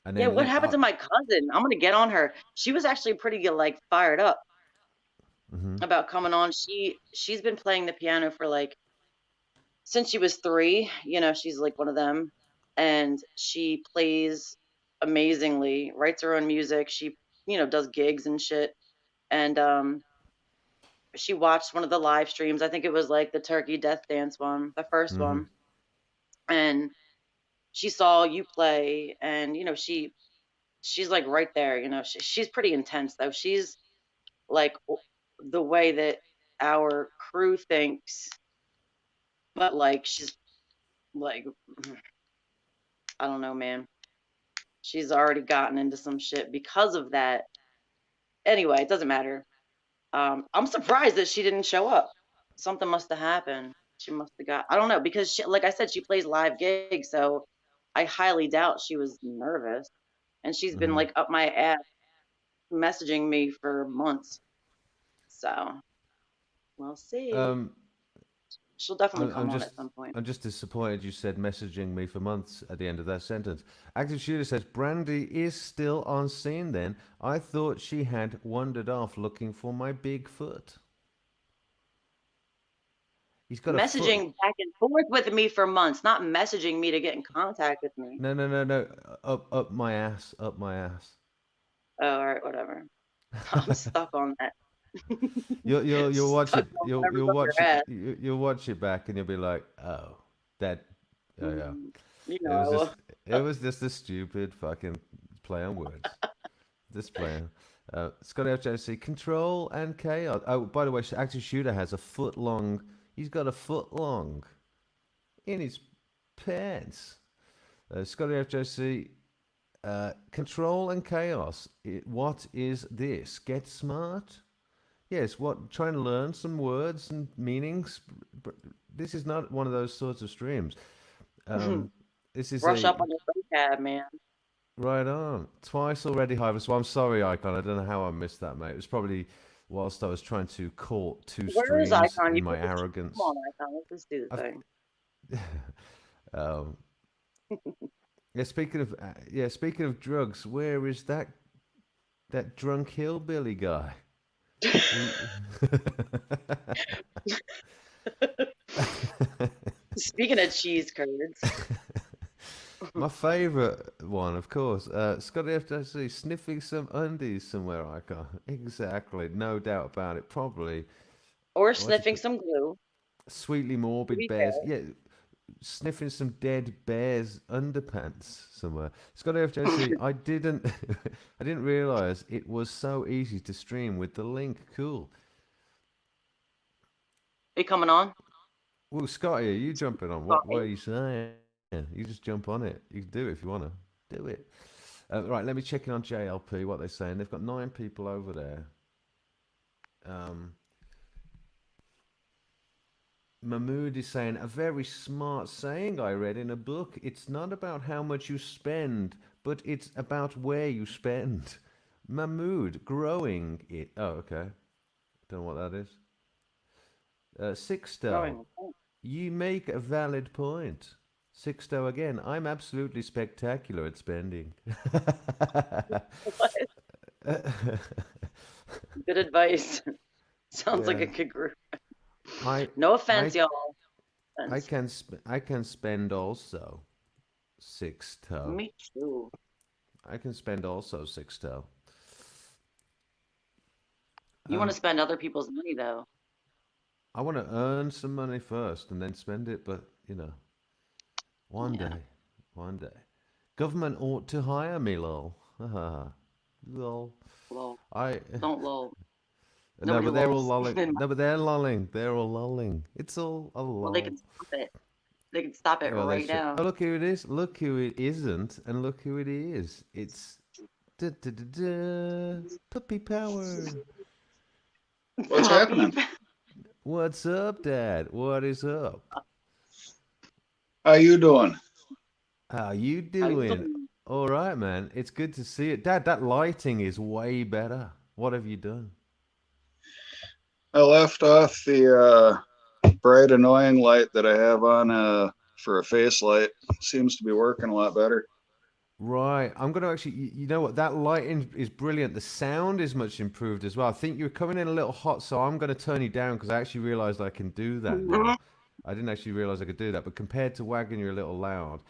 And Yeah, then what link. happened to my cousin? I'm gonna get on her. She was actually pretty like fired up Mhm, about coming on. She's been playing the piano for like since she was 3. She's like one of them, and she plays amazingly. Writes her own music. She does gigs and shit. And she watched one of the live streams. I think it was like the Turkey Death Dance one, the first mhm, one, and she saw you play, and she's like right there. She's pretty intense though. She's like the way that our crew thinks, but like she's like I don't know, man. She's already gotten into some shit because of that. Anyway, it doesn't matter. I'm surprised that she didn't show up. Something must have happened. She must have got, I don't know, because like I said, she plays live gigs, so I highly doubt she was nervous. And she's been mhm. like up my ass messaging me for months. So we'll see. Um, She'll definitely I'm come on just at some point. I'm just disappointed you said messaging me for months at the end of that sentence. Active Shooter says Brandy is still on scene then. I thought she had wandered off looking for my big foot. He's got a foot. Messaging back and forth with me for months, not messaging me to get in contact with me. No, no, no, no. Up my ass. Up my ass. Oh, all right, whatever. I'm stuck on that. You'll watch Stuck it. on whatever's You'll up your watch it. ass. You'll watch it back and you'll be like, oh, that. Oh yeah. Mm, you It was know. just it was just a stupid fucking play on words. This player. Scotty FJC, control and chaos. Oh, by the way, Active Shooter has a foot long. He's got a foot long in his pants. Scotty FJC, control and chaos. What is this? Get smart? Yes, what? Trying to learn some words and meanings. This is not one of those sorts of streams. Um, this is Brush a up on your vocab, man. right on. Twice already, Hivers. Well, I'm sorry, Icon. I don't know how I missed that, mate. It was probably whilst I was trying to court two Where is streams Icon? in You my put the come arrogance. on, Icon. Let's just do the I've, thing. um, speaking of drugs, where is that drunk hillbilly guy? He- Speaking of cheese curds, My favorite one, of course, Scotty FTC sniffing some undies somewhere. Icon. Exactly, no doubt about it. Probably or what do you sniffing call some glue. sweetly To morbid be bears. fair. Yeah, sniffing some dead bears' underpants somewhere. Scotty FJC, I didn't realize it was so easy to stream with the link. Cool. You coming on? Well, Scotty, are you jumping on? What are Fine. you saying? You just jump on it. You can do it if you want to. Do it. Right, let me check in on JLP, what they're saying. They've got 9 people over there. Um, Mahmood is saying a very smart saying I read in a book. It's not about how much you spend, but it's about where you spend. Mahmood, growing it. Oh, okay. Don't know what that is. Sixto, Growing. you make a valid point. Sixto again. I'm absolutely spectacular at spending. What? Good advice. Sounds like Yeah, a good group. I, No I, offense, y'all. Offense. I can spend also. Sixto. Me too. I can spend also sixto. You want to Um, spend other people's money though. I want to earn some money first and then spend it, but one Yeah. day, one day, government ought to hire me, lol. Lol. Lol. I Don't lol. no, Nobody but they're all lols. lolling. No, but they're lolling. They're all lolling. It's all a Well, they can lol. stop it. They can stop it Well, they right should. Oh, now. look who it is. Look who it isn't, and look who it is. It's da, da, da, da, puppy power. What's Puppy. happening? What's up, Dad? What is up? How you doing? How you How you doing? doing? All right, man. It's good to see it. Dad, that lighting is way better. What have you done? I left off the bright annoying light that I have on for a face light. Seems to be working a lot better. Right. I'm going to actually, you know what? That lighting is brilliant. The sound is much improved as well. I think you're coming in a little hot, so I'm going to turn you down because I actually realized I can do that now. I didn't actually realize I could do that. But compared to Wagon, you're a little loud.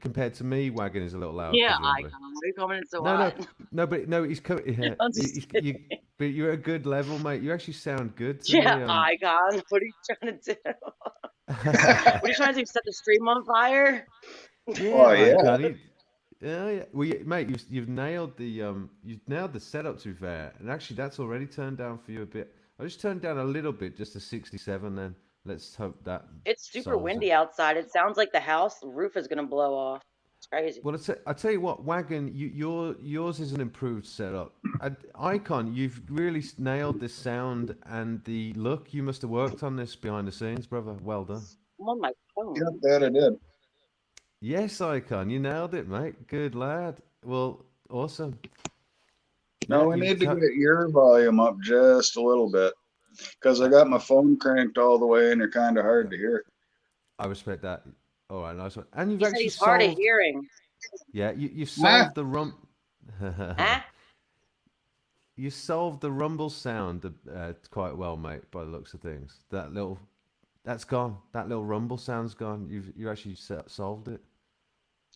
Compared to me, Wagon is a little loud Yeah, because you're on the. icon. Why are you coming in so No, no, hot? no, but no, he's coming. Yeah, I'm just you, kidding. but you're at a good level, mate. You actually sound good to Yeah, me. icon. What are you trying to do? What are you trying to do? Set the stream on fire? Oh Yeah, yeah. icon. Yeah, yeah. Well, mate, you've nailed the setup to be fair, and actually that's already turned down for you a bit. I just turned down a little bit, just to 67. Then let's hope that It's super solves it. windy outside. It sounds like the house roof is gonna blow off. It's crazy. Well, I tell you what, Wagon, yours is an improved setup. Icon, you've really nailed the sound and the look. You must have worked on this behind the scenes, brother. Well done. I'm on my Yep, phone. that I did. Yes, Icon, you nailed it, mate. Good lad. Well, awesome. Now Yeah, we need to get your volume up just a little bit because I uh, got my phone cranked all the way and you're kind of hard yeah, to hear. I respect that. All right, nice one. And you've He said actually he's hard of solved. hearing. Yeah, you've Ah, solved the Huh? you solved the rumble sound quite well, mate. By the looks of things, that's gone. That little rumble sound's gone. You actually solved it.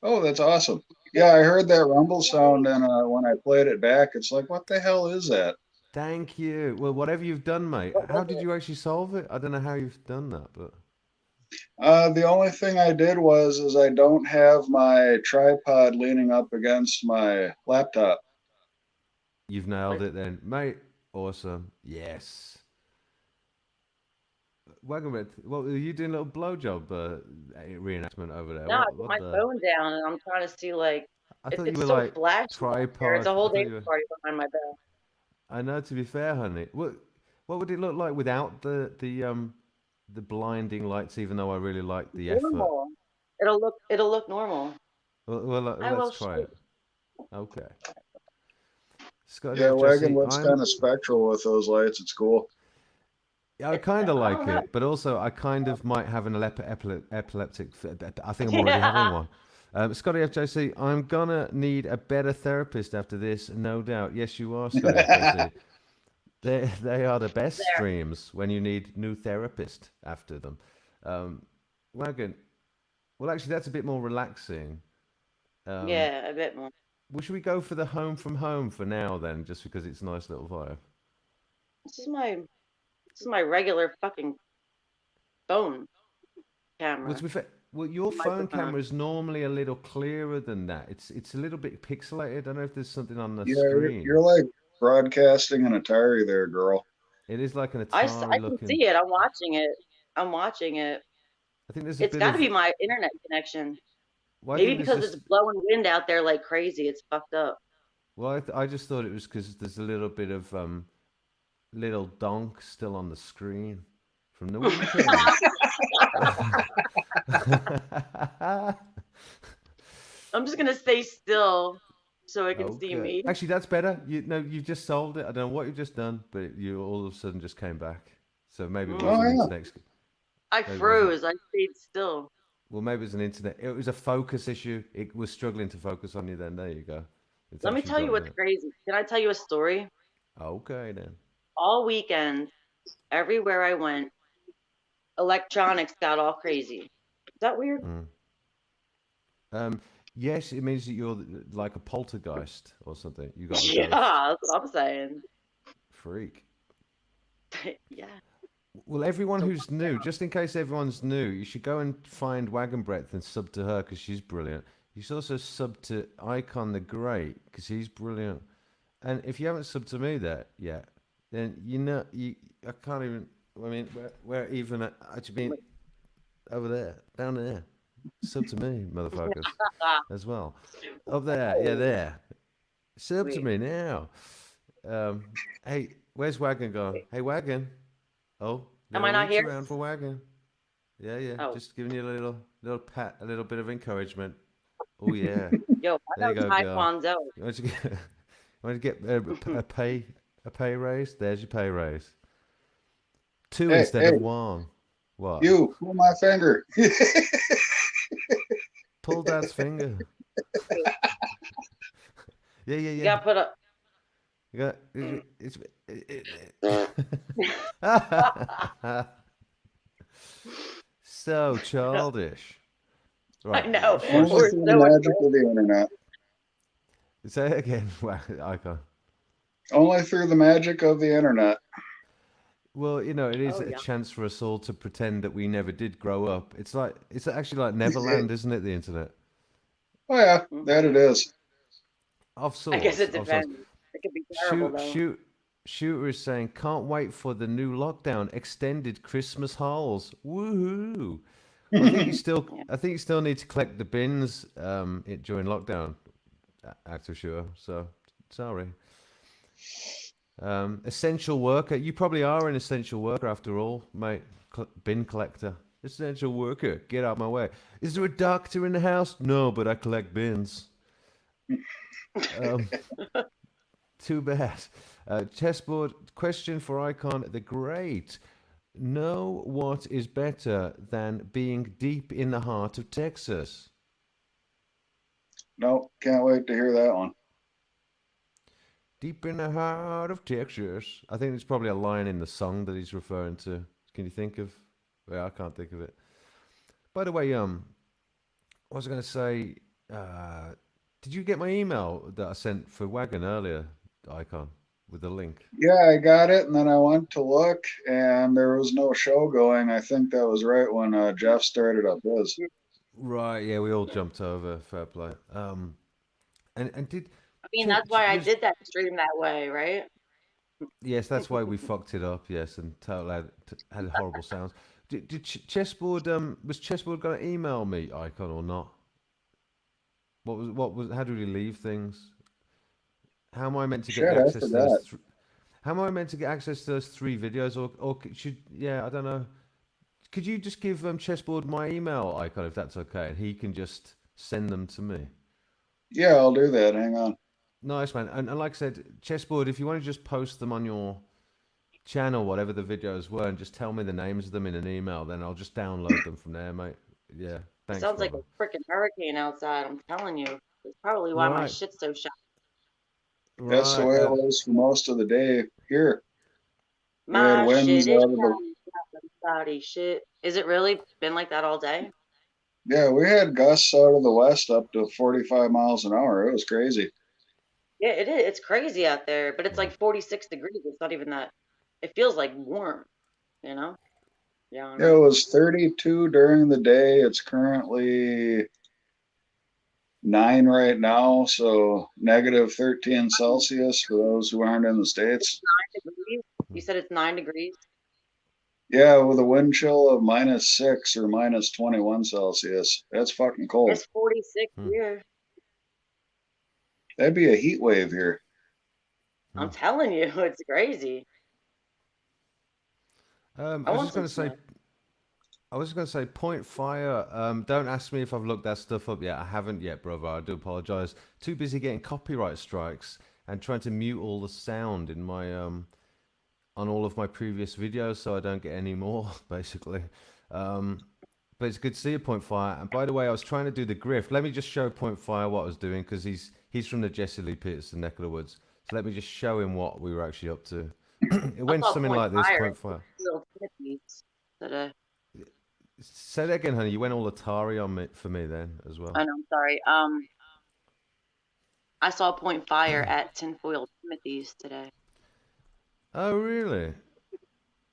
oh, that's awesome. Yeah, I heard that rumble sound and when I played it back, it's like, what the hell is that? Thank you. Well, whatever you've done, mate. What How was did it? you actually solve it? I don't know how you've done that, but The only thing I did was is I don't have my tripod leaning up against my laptop. you've nailed it then, mate. Awesome. Yes. Welcome back. What were you doing? A little blowjob reenactment over there? No, I put What my the? phone down and I'm trying to see like I thought you it's were so like flashy out there. It's tripod. a I whole thought dance you were. party behind my back. I know. To be fair, honey, what would it look like without the blinding lights? Even though I really like the effort. Normal. It'll look normal. I Let's will try show it. Okay. Scotty Yeah, F wagon Jesse, looks kind of spectral with those lights. It's cool. yeah, I kind of I don't like know. it, but also I kind of might have an epileptic fit. I think I'm already having Yeah. one. Scotty FJC, I'm gonna need a better therapist after this, no doubt. Yes, you are, Scotty FJC. They are the best There. streams when you need new therapist after them. Um, Wagon. Well, actually, that's a bit more relaxing. Um, Yeah, a bit more. well, should we go for the home from home for now then, just because it's a nice little vibe? This is my this is my regular fucking phone Well, to camera. be fair, well, your phone Microphone. camera is normally a little clearer than that. It's a little bit pixelated. I don't know if there's something on the Yeah, screen. you're like broadcasting an Atari there, girl. It is like an I Atari can looking. see it. I'm watching it. I'm watching it. I think there's a It's bit got to of. be my internet connection. Well, I Maybe think there's because it's just. blowing wind out there like crazy. It's fucked up. Well, I just thought it was because there's a little bit of little donk still on the screen. from the weekend. I'm just gonna stay still so it can see Okay. me. Actually, that's better. You just solved it. I don't know what you've just done, but you all of a sudden just came back. So maybe it was Oh an Mm. yeah. internet. I Maybe it wasn't. froze. I stayed still. Well, maybe it was an internet. It was a focus issue. It was struggling to focus on you. Then there you go. It's Let me actually tell you gotten what's it. crazy. Can I tell you a story? Okay then. All weekend, everywhere I went, electronics got all crazy. Is that weird? Mm. Um. Yes, it means that you're like a poltergeist or something. You got a Yeah, ghost that's what I'm saying. freak. Yeah. Well, everyone So who's new, just in case everyone's new, you should go and find Wagon Breadth and sub to her because she's brilliant. You should also sub to Icon the Great because he's brilliant. And if you haven't subbed to me there yet, then I can't even. I mean, where even I just mean over there, down there. Sub to me, motherfuckers, as well. Up there, yeah, oh, there. Sub to wait. me now. Hey, where's Wagon gone? Wait. Hey, Wagon. Oh, Am I little not reach here? around for Wagon. Yeah, yeah. Oh, Just giving you a little pat, a little bit of encouragement. Oh yeah. yo, I There you know go, girl. Taekwondo. You want to get, you want to get a pay raise? There's your pay raise. Two Hey, instead hey, of one. What? you pull my finger. Pull Dad's finger. Wait, Yeah, yeah, you yeah. gotta put up. You got so childish. I Right. know. Only We're through the so magic adult. of the internet. Say it again. Icon. Only through the magic of the internet. Well, it is Oh a yeah. chance for us all to pretend that we never did grow up. It's actually like Neverland, isn't it? The internet, Oh yeah, Hmm. that it is. of I guess sorts, it of sorts. depends. It could be terrible Shoot, though. shoot, Shooter is saying, can't wait for the new lockdown, extended Christmas hauls. Woohoo! Well, Yeah. I think you still need to collect the bins during lockdown, active shooter. So sorry. Essential worker. You probably are an essential worker after all, mate. Bin collector. Essential worker. Get out of my way. Is there a doctor in the house? No, but I collect bins. Um, too bad. Chessboard question for Icon the Great. Know what is better than being deep in the heart of Texas? Nope, can't wait to hear that one. Deep in the heart of Texas. I think it's probably a line in the song that he's referring to. Can you think of? Well, I can't think of it. By the way, what was I going to say? Did you get my email that I sent for Wagon earlier, Icon, with the link? Yeah, I got it, and then I went to look, and there was no show going. I think that was right when Jeff started up his. Right. Yeah, we all jumped over. Fair play. And did I mean, that's why I was did that stream that way, right? yes, that's why we fucked it up. Yes, and totally had horrible sounds. Did Chessboard was Chessboard going to email me, Icon, or not? What was how do we leave things? How am I meant to get Shit, I access to forgot. those? How am I meant to get access to those three videos? Or should I don't know. Could you just give Chessboard my email, Icon, if that's okay, and he can just send them to me? Yeah, I'll do that. Hang on. Nice, man. And like I said, Chessboard, if you want to just post them on your channel, whatever the videos were, and just tell me the names of them in an email, then I'll just download them from there, mate. Yeah, It thanks, sounds like brother. a freaking hurricane outside. I'm telling you. That's probably why my Right, shit's so shot. That's the right. way it was for most of the day here. We had My winds shit is out of the body shit. Is it really been like that all day? yeah, we had gusts out of the west up to 45 miles an hour. It was crazy. Yeah, it is. It's crazy out there, but it's Mm. like 46 degrees. It's not even that. It feels like warm, you know? Yeah, I don't Yeah, it know. was 32 during the day. It's currently 9 right now, so negative 13 Celsius for those who aren't in the States. 9 degrees? You Mm. said it's 9 degrees? Yeah, with a wind chill of -6 or -21 Celsius. That's fucking cold. It's 46 Mm. here. That'd be a heat wave here. I'm Mm. telling you, it's crazy. I I was want just going some to say, smoke. point fire. Don't ask me if I've looked that stuff up yet. I haven't yet, brother. I do apologize. Too busy getting copyright strikes and trying to mute all the sound in my on all of my previous videos so I don't get any more, basically. Um, but it's good to see you, Point Fire. And by the way, I was trying to do the grift. Let me just show Point Fire what I was doing because he's from the Jesse Lee Peterson neck of the woods. So let me just show him what we were actually up to. It I went saw something Point like this, Fire Point at Fire. Little Timothy's today. Say that again, honey. You went all Atari on me for me then as well. I know, I'm sorry. I saw Point Fire at Tinfoil Timothy's today. Oh, really?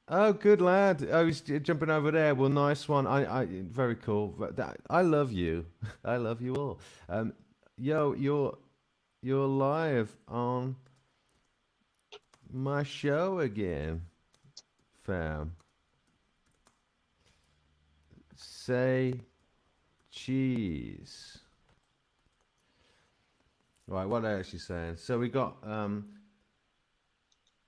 Oh, good lad. Oh, he's jumping over there. Well, nice one. Very cool. I love you. I love you all. Yo, you're live on my show again, fam. Say cheese. Right, what are they actually saying? So we got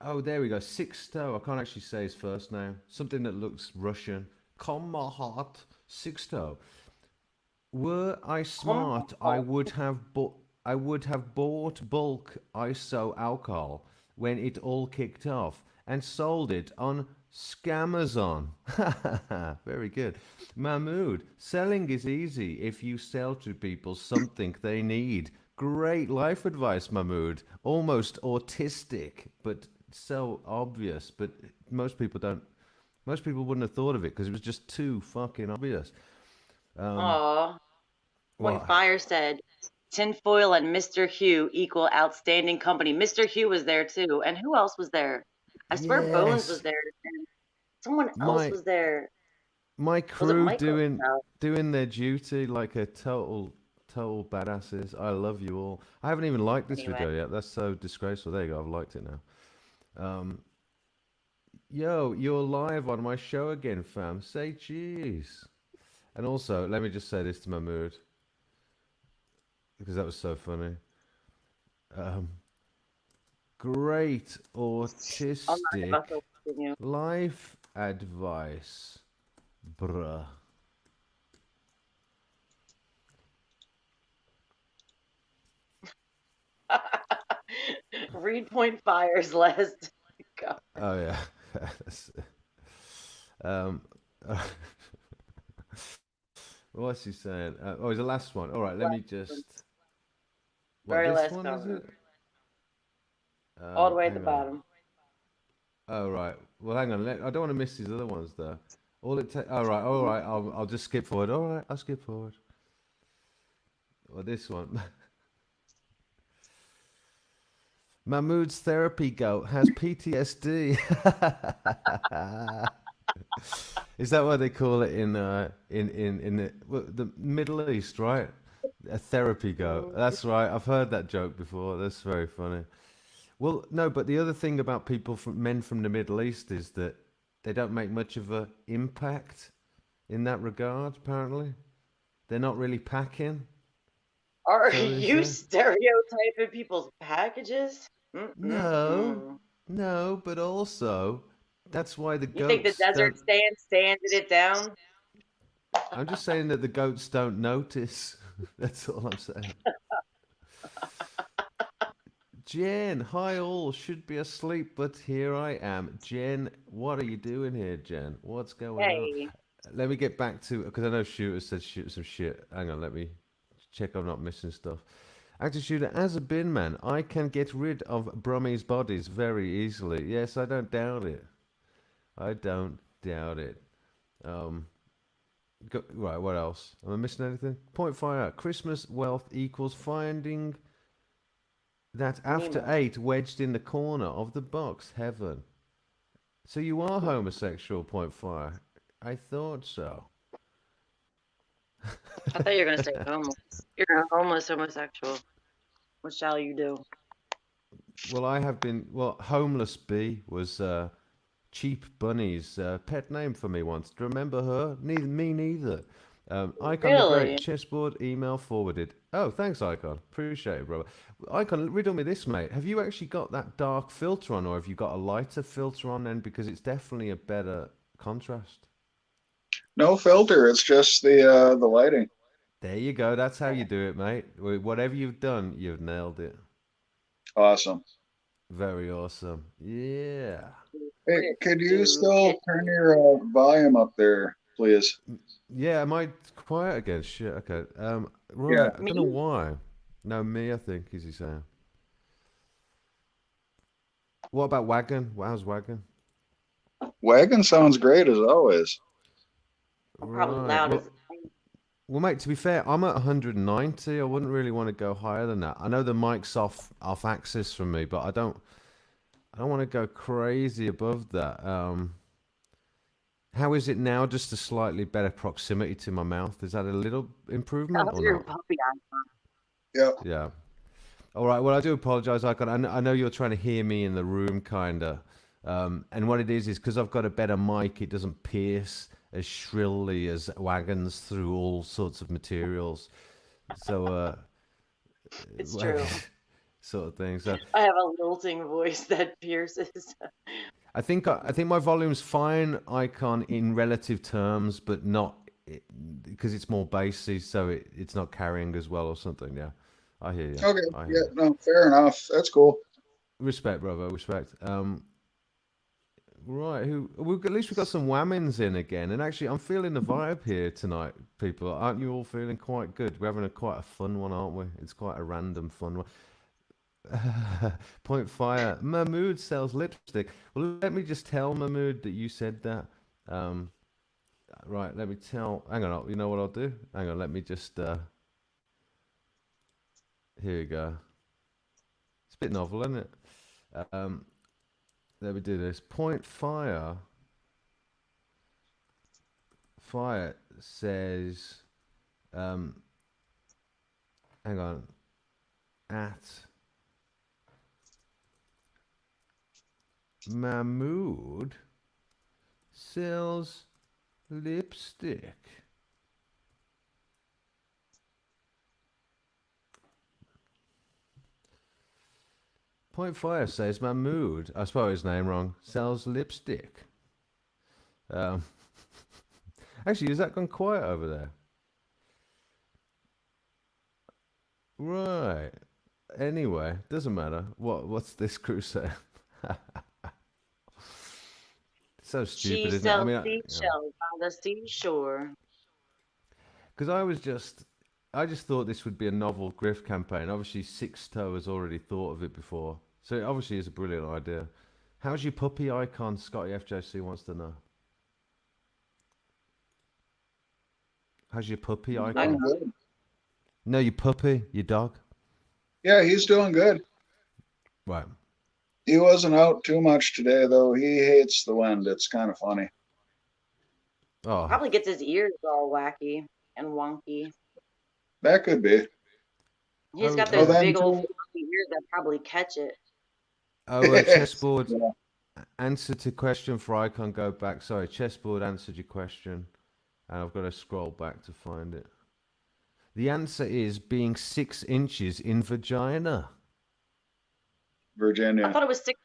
oh, there we go. Sixto. I can't actually say his first name. Something that looks Russian. Komahat Sixto. Were I smart, I would have bought bulk ISO alcohol when it all kicked off and sold it on Scamazon. Very good. Mahmood, selling is easy if you sell to people something they need. Great life advice, Mahmood. Almost autistic, but so obvious. But most people don't. Most people wouldn't have thought of it because it was just too fucking obvious. Aw. Point What? Fire said, Tinfoil and Mr. Hugh equal outstanding company. Mr. Hugh was there too. And who else was there? I swear Bones was Yes, there. And someone else my was there. my Was it crew Michael? doing No. doing their duty like a total badasses. I love you all. I haven't even liked this Anyway. video yet. That's so disgraceful. There you go. I've liked it now. Yo, you're live on my show again, fam. Say cheese. And also, let me just say this to Mahmood because that was so funny. Great I'm not autistic about to continue. life advice, bruh. Read Point Fire's last. God. Oh yeah. um, what's he saying? Oh, it's the last one. All right, let me just. What Very this last one is comment. it? All the way at the Hang on. bottom. Oh right. Well, hang on. I don't want to miss these other ones though. All it takes. All right. All right. I'll just skip forward. All right. I'll skip forward. Well, this one. Mahmood's therapy goat has PTSD. Is that what they call it in the Middle East, right? A therapy goat. That's right. I've heard that joke before. That's very funny. Well, no, but the other thing about men from the Middle East is that they don't make much of a impact in that regard. Apparently, they're not really packing. Are So they you say. stereotyping people's packages? No, Mm-mm-mm. no, but also that's why the You think the goats desert don't. sanded it down? I'm just saying that the goats don't notice. That's all I'm saying. Jen, hi all. Should be asleep, but here I am. Jen, what are you doing here, Jen? What's going on? Hey, Let me get back to because I know Shooter said shoot some shit. Hang on, let me check I'm not missing stuff. Active Shooter, as a bin man, I can get rid of Brummy's bodies very easily. Yes, I don't doubt it. I don't doubt it. Um, right, what else? Am I missing anything? Point fire. Christmas wealth equals finding that after Nemo. 8 wedged in the corner of the box. Heaven. So you are homosexual, point fire. I thought so. I thought you were gonna say homeless. You're a homeless homosexual. What shall you do? Well, I have been. Well, Homeless Bee was Cheap Bunny's pet name for me once. Do you remember her? Neither me neither. Icon the Great, Really? chessboard, email forwarded. Oh, thanks, Icon. Appreciate it, brother. Icon, riddle me this, mate. Have you actually got that dark filter on, or have you got a lighter filter on then? Because it's definitely a better contrast? No filter. It's just the lighting. There you go. That's how you do it, mate. Whatever you've done, you've nailed it. Awesome. Very awesome. Yeah. Hey, It could you to still get turn your volume up there, please? Yeah, am I quiet again? Shit, okay. Yeah. Right, I don't know me. why. No, me, I think, is he saying. What about Wagon? How's Wagon? Wagon sounds great as always. I'm probably Right. loud Well, as well, mate, to be fair, I'm at 190. I wouldn't really want to go higher than that. I know the mic's off axis from me, but I don't want to go crazy above that. How is it now? Just a slightly better proximity to my mouth. Is that a little improvement how's or your not? puppy icon? Yeah. Yeah. All right. Well, I do apologize, Icon. I know you're trying to hear me in the room, kinda. And what it is because I've got a better mic, it doesn't pierce as shrilly as Wagons through all sorts of materials. So, It's Wagon true. sort of thing. So, I have a lilting voice that pierces. I think my volume's fine, Icon, in relative terms, but not because it's more bassy, so it's not carrying as well or something. Yeah, I hear you. Okay. I hear Yeah. you. No, fair enough. That's cool. Respect, brother. Respect. Right. At least we've got some whammons in again, and actually, I'm feeling the vibe here tonight, people. Aren't you all feeling quite good? We're having quite a fun one, aren't we? It's quite a random fun one. Point fire. Mahmood sells lipstick. Well, let me just tell Mahmood that you said that. Um, right. Let me tell. Hang on. You know what I'll do? Hang on. Let me just. Here you go. It's a bit novel, isn't it? Um, let me do this. Point fire. Fire says. Um, hang on. At Mahmood sells lipstick. Point fire says Mahmood, I spelled his name wrong, sells lipstick. Um, actually, has that gone quiet over there? Right. Anyway, doesn't matter. What's this crew say? So She stupid, isn't it? I sells mean, seashells by the seashore. because I just thought this would be a novel Grift campaign. Obviously, Six Toe has already thought of it before, so it obviously is a brilliant idea. How's your puppy, Icon? Scotty FJC wants to know. How's your puppy, He's I doing Icon? good. No, your puppy, your dog. Yeah, he's doing good. Right. He wasn't out too much today, though. He hates the wind. It's kind of funny. Oh, probably gets his ears all wacky and wonky. That could be. He's oh, got Oh, those then big old too. floppy ears that probably catch it. chessboard. Yeah. Answer to question for Icon. Go back. Sorry, chessboard answered your question, and I've got to scroll back to find it. The answer is being 6 inches in vagina. I Virginia. thought it was six.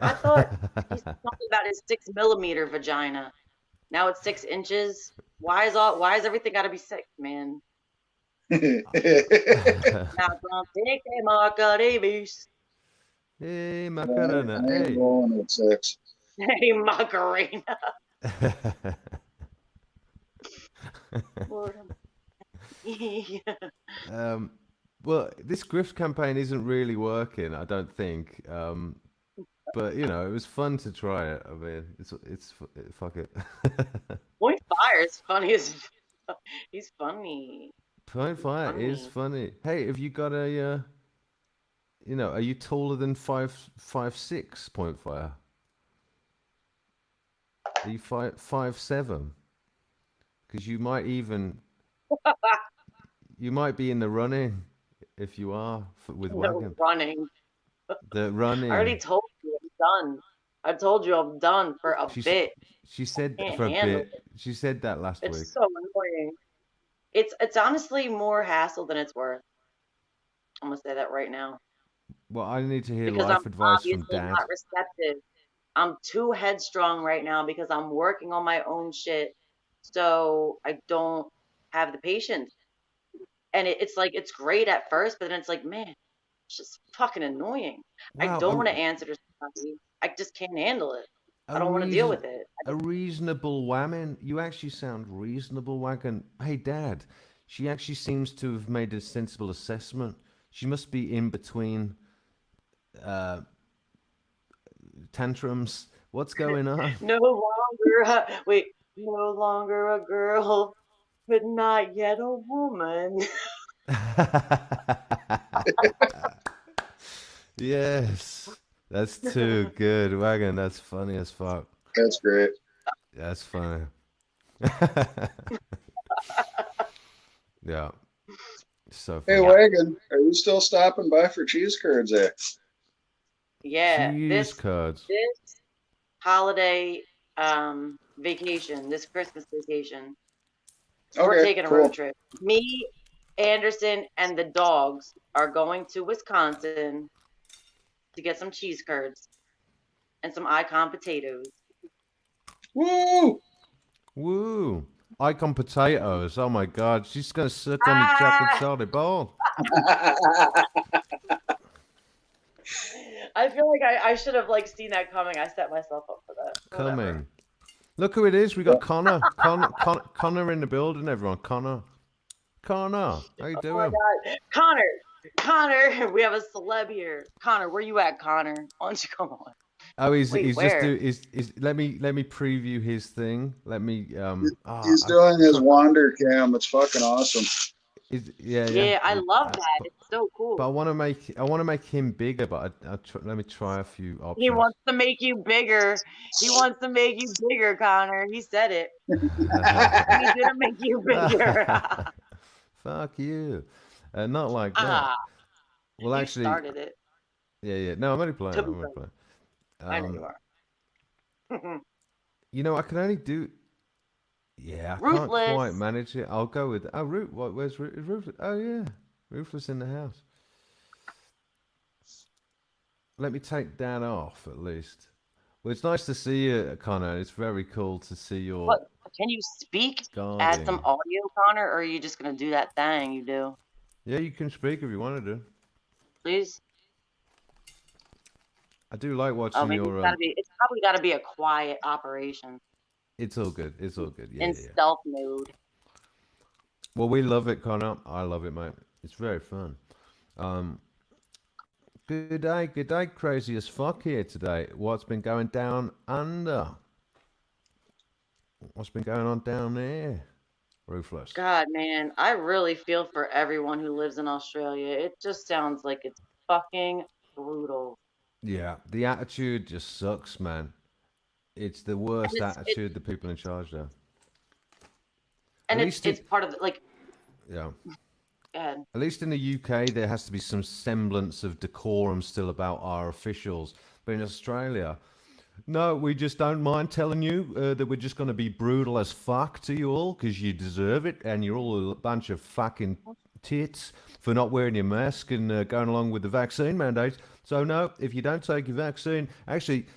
I thought he said something about his 6 millimeter vagina. Now it's 6 inches. Why is everything got to be six, man? Hey, Now don't take a marker, babies. Hey, I Macarena. ain't Hey. going at 6. Hey, Macarena. Lord. um, well, this grift campaign isn't really working, I don't think. But you know, it was fun to try it. I mean, fuck it. Point Fire is funny as he's funny. Point He's fire is funny. funny. Hey, have you got are you taller than 5'6" point fire? Are you 5'7"? Because you might be in the running if you are with No wagon. running. The I already running. told you I'm done. I told you I'm done for a She s- bit. she said Can't for a handle bit. it. She said that last week. It's so annoying. It's honestly more hassle than it's worth. I'm gonna say that right now Well, I need to hear because life I'm advice from obviously Dad. not receptive. I'm too headstrong right now because I'm working on my own shit. So I don't have the patience. And it's like, it's great at first, but then it's like, man, it's just fucking annoying. I Wow, don't want to answer to somebody. I just can't handle it. I a don't want to deal reason, with it. a reasonable woman. You actually sound reasonable, Wagon. Hey, Dad. She actually seems to have made a sensible assessment. She must be in between uh, tantrums. What's going on? No longer, wait, no longer a girl, but not yet a woman. Yes, that's too good, Wagon. That's funny as fuck. That's great. That's funny. Yeah, so Hey, funny. Wagon, are you still stopping by for cheese curds, eh? Yeah, Cheese cards. this holiday vacation, this Christmas vacation, we're Okay, taking a road cool. trip. Me, Anderson, and the dogs are going to Wisconsin to get some cheese curds and some icon potatoes. Woo! Woo! Icon potatoes. Oh my God, she's gonna suck on your chocolate Ah! salad bowl. I feel like I should have like seen that coming. I set myself up for that. Whatever. Coming. Look who it is. We got Connor. Connor in the building. Everyone. Connor. How you Oh my doing? God. Connor, we have a celeb here. Connor, where you at, Connor? Why don't you come on? Oh, he's Wait, just where? let me preview his thing. Let me He's doing his wander cam. It's fucking awesome. yeah. Yeah, I love that. But, It's so cool. I want to make him bigger, but let me try a few options. He wants to make you bigger. He wants to make you bigger, Connor. He said it. He's gonna make you bigger. Fuck you. Not like that. Well, you actually, started it. yeah. No, I'm only playing. To be fair. I know you are. You know, I can only do. Yeah, I Ruthless. can't quite manage it. I'll go with. Oh, where's Ruthless? Oh, yeah. Ruthless in the house. Let me take Dan off at least. Well, it's nice to see you, Connor. It's very cool to see your. What? Can you speak? Add some audio, Connor, or are you just gonna do that thing you do? Yeah, you can speak if you want to do. Please. I do like watching your. It's probably got to be a quiet operation. It's all good. It's all good. Yeah, in stealth mode. Well, we love it, Connor. I love it, mate. It's very fun. Good day, crazy as fuck here today. What's been going down under? What's been going on down there? Ruthless. God, man, I really feel for everyone who lives in Australia. It just sounds like it's fucking brutal. Yeah, the attitude just sucks, man. It's the worst attitude the people in charge do. And it's part of the, yeah. Go ahead. At least in the UK, there has to be some semblance of decorum still about our officials. But in Australia, no, we just don't mind telling you that we're just going to be brutal as fuck to you all because you deserve it, and you're all a bunch of fucking tits for not wearing your mask and going along with the vaccine mandates. So no, if you don't take your vaccine, actually,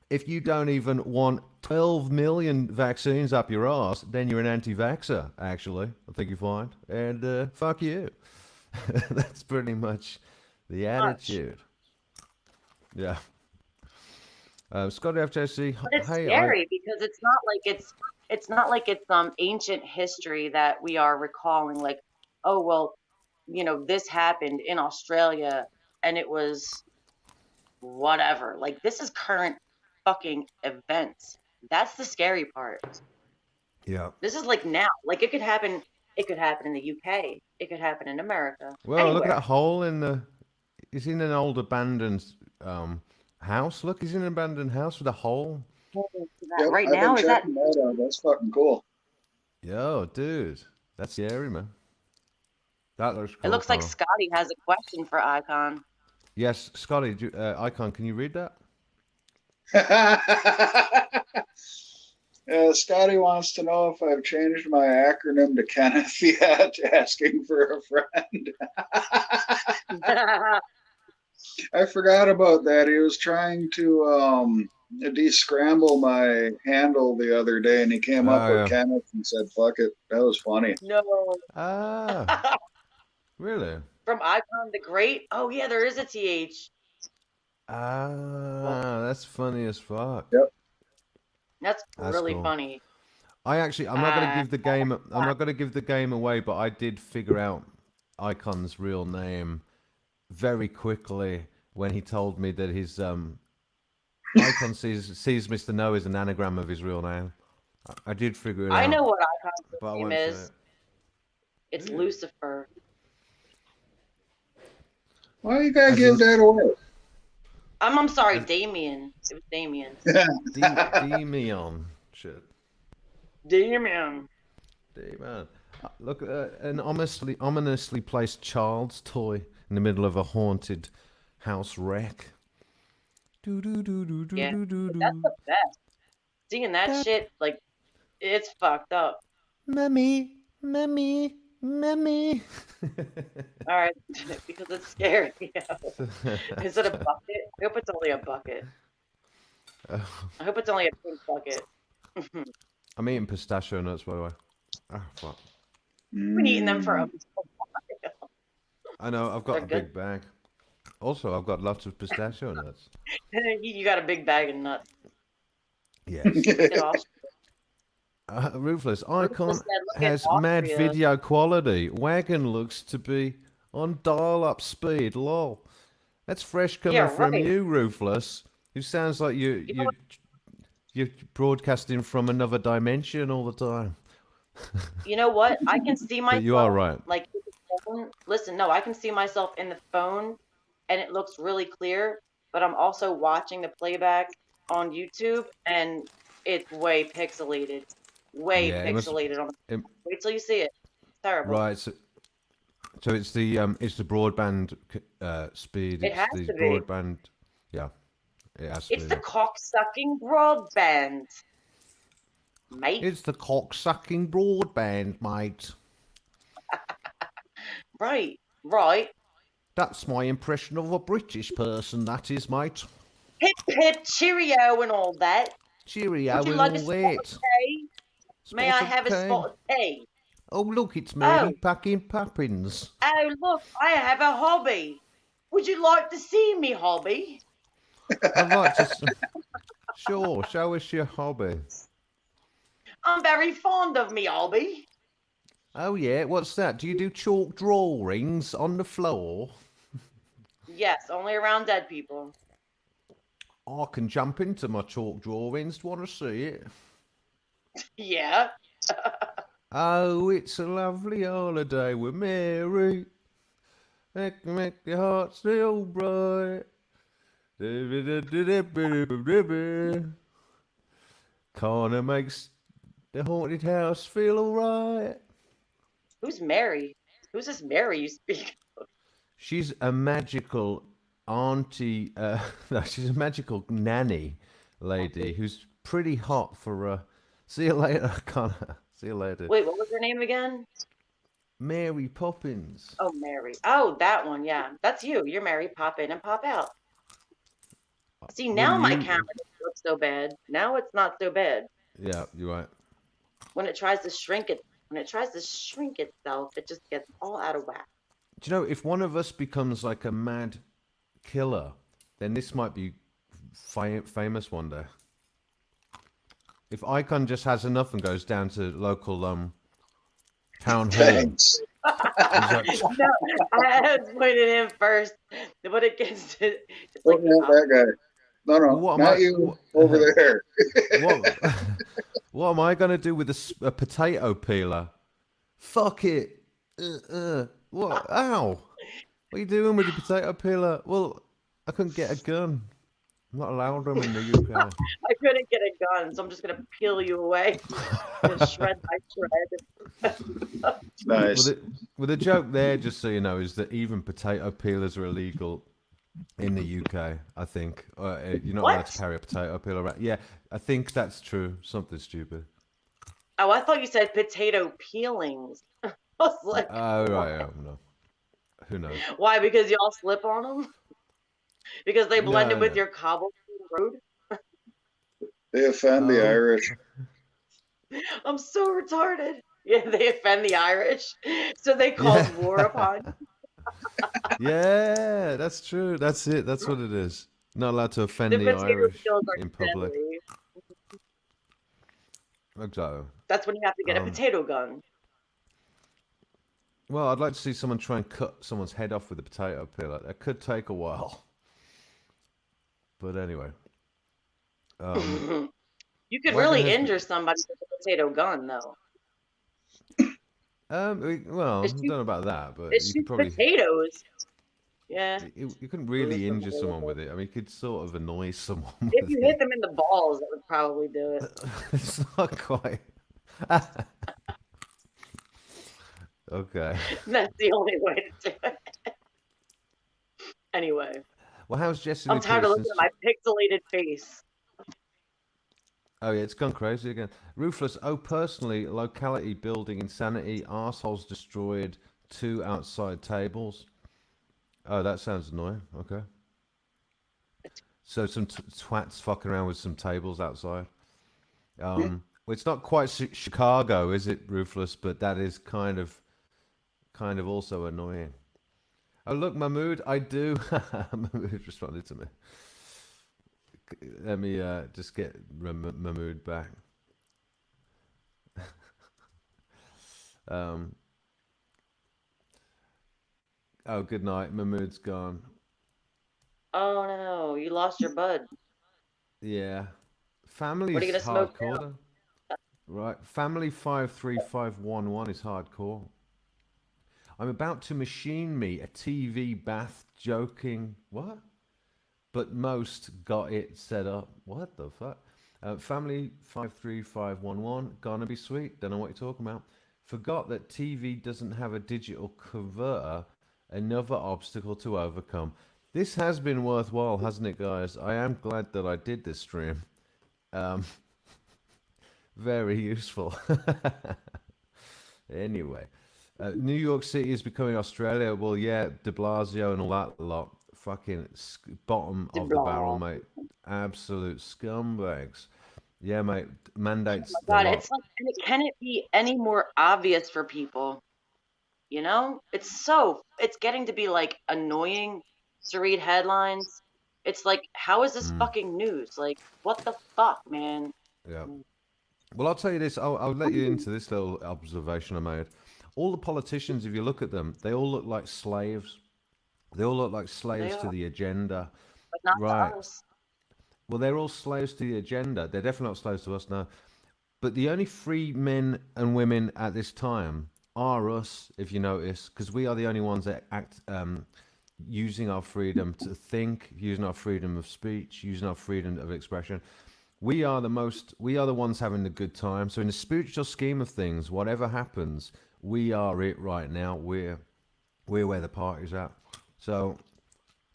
if you don't even want 12 million vaccines up your ass, then you're an anti-vaxxer, actually, I think you find. And fuck you. That's pretty much the attitude. Yeah. Scotty FJC. But it's scary because it's not like it's ancient history that we are recalling, like, oh well, this happened in Australia and it was whatever. Like, this is current fucking events. That's the scary part. Yeah. This is like now. Like, it could happen in the UK. It could happen in America. Well, anywhere. Look at that hole in the. It's in an old abandoned house. Look, he's in an abandoned house with a hole. Yep, right I've now, been checking that out. That's fucking cool. Yo, dude, that's scary, man. That looks cool. It looks like Scotty has a question for Icon. Yes, Scotty, Icon, can you read that? Scotty wants to know if I've changed my acronym to Kenneth yet, asking for a friend. I forgot about that. He was trying to de-scramble my handle the other day, and he came up Oh with yeah. Kenneth and said, "Fuck it." That was funny. No. Ah, really? From Icon the Great? Oh yeah, there is a TH. Well, Ah, that's funny as fuck. Yep. that's That's really cool. funny. I'm not gonna give the game. I'm not gonna give the game away, but I did figure out Icon's real name very quickly when he told me that his Icon sees Mr. No as an anagram of his real name. I did figure it I out, know what Icon's but I name won't say is. it. It's Yeah. Lucifer. Why you gotta As give in that away? I'm sorry, as Damien. It was Damien. Demion. Shit. Damien. Demon. Look at an ominously placed child's toy in the middle of a haunted house wreck. Do do do do do Yeah, do do but that's do. the best. Seeing that That shit, like, it's fucked up. Mummy, mummy, mummy. All right, because it's scary. Is it a bucket? I hope it's only a bucket. I hope it's only a pink bucket. I'm eating pistachio nuts, by the way. Oh, fuck. I've been eating them for a Mm. while. I know, I've got They're a good. big bag. Also, I've got lots of pistachio nuts. You got a big bag of nuts. Yes. Look at Austria. Ruthless. Rufus Icon said, look at has mad Austria. video quality. Wagon looks to be on dial-up speed. Lol. That's fresh coming Yeah, from right. you, Ruthless. Who sounds like You know what? you're broadcasting from another dimension all the time. You know what? I can see But you are myself right. like in the phone. Listen, no, I can see myself in the phone and it looks really clear, but I'm also watching the playback on YouTube and it's way pixelated. Way Yeah, pixelated on it, wait till you see it. It's terrible. right. So it's the broadband speed. It It's has the to be. broadband. Yeah, it has to It's be. the cock-sucking broadband, mate. It's the cock-sucking broadband, mate. Right, right. That's my impression of a British person, that is, mate. Hip hip cheerio and all that. Cheerio Would you and like all a spot that. of tea? May I Spot of have a tea. spot of tea? Oh, look, it's Mary Oh, packing puppins. oh, look, I have a hobby. Would you like to see me hobby? I'd like to... Sure, show us your hobby. I'm very fond of me hobby. Oh, yeah, what's that? Do you do chalk drawings on the floor? Yes, only around dead people. I can jump into my chalk drawings. Do you want to see it? Yeah. Oh, it's a lovely holiday with Mary. Make your heart still bright. Kinda makes the haunted house feel alright. Who's Mary? Who's this Mary you speak? She's a magical auntie. No, she's a magical nanny lady who's pretty hot for a. See you later, Connor. See you later. Wait, what was her name again? Mary Poppins. Oh, Mary. Oh, that one. Yeah, that's you. You're Mary. Pop in and pop out. See, now my camera doesn't look so bad. Now it's not so bad. Yeah, you're right. When it tries to shrink itself, it just gets all out of whack. Do you know, if one of us becomes like a mad killer, then this might be famous one day. If Icon just has enough and goes down to local town hall. Thanks. Like, No, I was pointing him first, but it gets to, it's like Looking at that guy. No, well, what am not I- you over there. what am I gonna do with a potato peeler? Fuck it. What? Ow! What are you doing with the potato peeler? Well, I couldn't get a gun. I'm not allowed them in the UK. I couldn't get a gun, so I'm just gonna peel you away, just shred by shred. Nice. Well, the joke there, just so you know, is that even potato peelers are illegal in the UK. I think you're not allowed What? to carry a potato peeler around. Yeah, I think that's true. Something stupid. Oh, I thought you said potato peelings. I was like, Oh right, yeah, no. Who knows? why? Because y'all slip on them? Because they blended No, with no. your cobblestone road? They offend the Um, Irish. I'm so retarded. Yeah, they offend the Irish, so they yeah, cause war upon. yeah, that's true. That's it. That's what it is. Not allowed to The offend the potato Irish skills are in public. deadly. Exactly. That's when you have to get a Um, potato gun. well, I'd like to see someone try and cut someone's head off with a potato peeler. That could take a while, but anyway. Um, You could wagon really has been. injure somebody with a potato gun, though. Well, I It don't shoots, know about that, but it you could shoots probably. potatoes. Yeah, You couldn't bruise really them injure a little someone bit. with it. I mean, you could sort of annoy someone If with you hit it. them in the balls, that would probably do it. It's not quite. Okay. That's the only way to do it. Anyway, Well, how's Jesse I'm Lee tired of looking Peterson's? at my pixelated face. Oh yeah, it's gone crazy again. Ruthless. Oh, personally, locality building insanity. Arseholes destroyed. 2 outside tables. Oh, that sounds annoying. Okay. So some twats fucking around with some tables outside. Well, it's not quite Chicago, is it, Ruthless? But that is kind of also annoying. Oh look, Mahmood, I do. Mahmood responded to me. Let me just get Mahmood back. Um, oh, good night. Mahmood's gone. Oh no, you lost your bud. Yeah. What are you Family's gonna smoke hardcore, now? though. Right. Family 53511 is hardcore. I'm about to machine me a TV bath joking. What? But most got it set up. What the fuck? Family 53511, gonna be sweet. Don't know what you're talking about. Forgot that TV doesn't have a digital converter. Another obstacle to overcome. This has been worthwhile, hasn't it, guys? I am glad that I did this stream. Um, very useful. Anyway, New York City is becoming Australia. Well, yeah, De Blasio and all that lot. Fucking bottom of the barrel, Blah. mate. Absolute scumbags. Yeah, mate. Mandates the God, lot. it's like, can it be any more obvious for people? You know, it's getting to be like annoying to read headlines. It's like, how is this Mm, fucking news? Like, what the fuck, man? yeah. Well, I'll tell you this. I'll let you into this little observation I made. All the politicians, if you look at them, they all look like slaves. They all look like They slaves to are, the agenda. but not Right. to us. Well, they're all slaves to the agenda. They're definitely not slaves to us now. But the only free men and women at this time are us, if you notice, because we are the only ones that act using our freedom to think, using our freedom of speech, using our freedom of expression. We are the ones having the good time. So in the spiritual scheme of things, whatever happens, we are it right now. We're where the party's at. So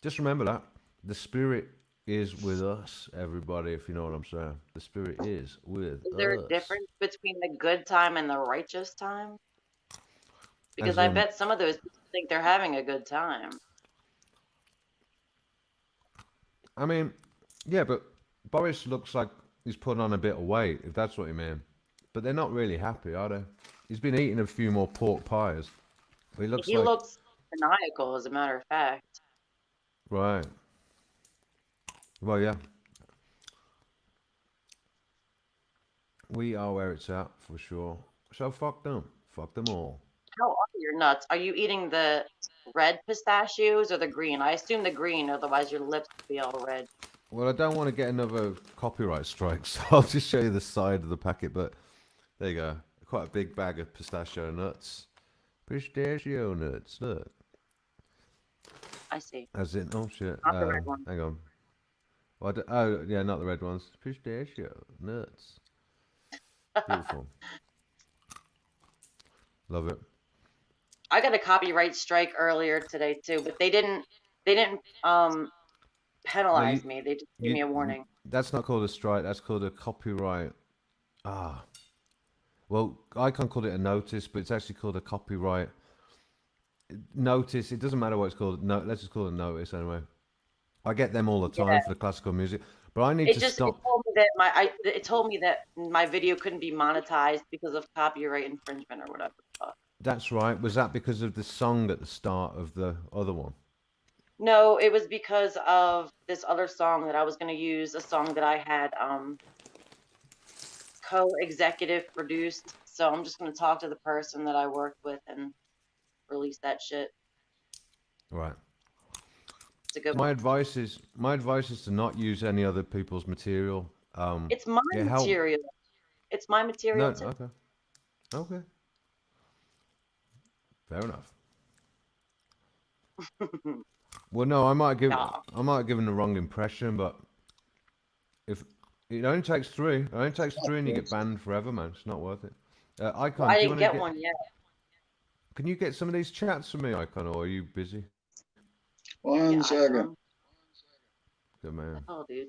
just remember that the spirit is with us, everybody. If you know what I'm saying, the spirit is with Is there a us. difference between the good time and the righteous time? Because As I in, bet some of those people think they're having a good time. I mean, yeah, but Boris looks like he's putting on a bit of weight, if that's what you mean. But they're not really happy, are they? He's been eating a few more pork pies. But he looks He like, looks maniacal, as a matter of fact. right. Well, yeah. We are where it's at, for sure. So fuck them. Fuck them all. How are your nuts? Are you eating the red pistachios or the green? I assume the green, otherwise your lips would be all red. Well, I don't want to get another copyright strike, so I'll just show you the side of the packet. But there you go. Quite a big bag of pistachio nuts. Pistachio nuts, look. I see. As in, oh shit. Not the red one. Hang on. Well, oh, yeah, not the red ones. Pistachio nuts. Beautiful. Love it. I got a copyright strike earlier today too, but they didn't No, penalize me. They just gave me a you, warning. that's not called a strike. That's called a copyright. Ah, well, Icon called it a notice, but it's actually called a copyright notice. It doesn't matter what it's called. No, let's just call it a notice anyway. I get them all the time Yeah. for the classical music. But I need It to just stop. it told me that my video couldn't be monetized because of copyright infringement or whatever. That's right. Was that because of the song at the start of the other one? No, it was because of this other song that I was going to use, a song that I had co-executive produced. So I'm just going to talk to the person that I worked with and release that shit. Right. It's a good My one. advice is to not use any other people's material. It's my Get help. material. It's my No. material too. Okay. Okay. Fair enough. Well, no, I might Nah. have given the wrong impression, but if it only takes three, and you get banned forever, man. It's not worth it. Icon, Well, I do you didn't want get to get? one yet. Can you get some of these chats for me, Icon, or are you busy? One Yeah, second. Good man. Oh, dude.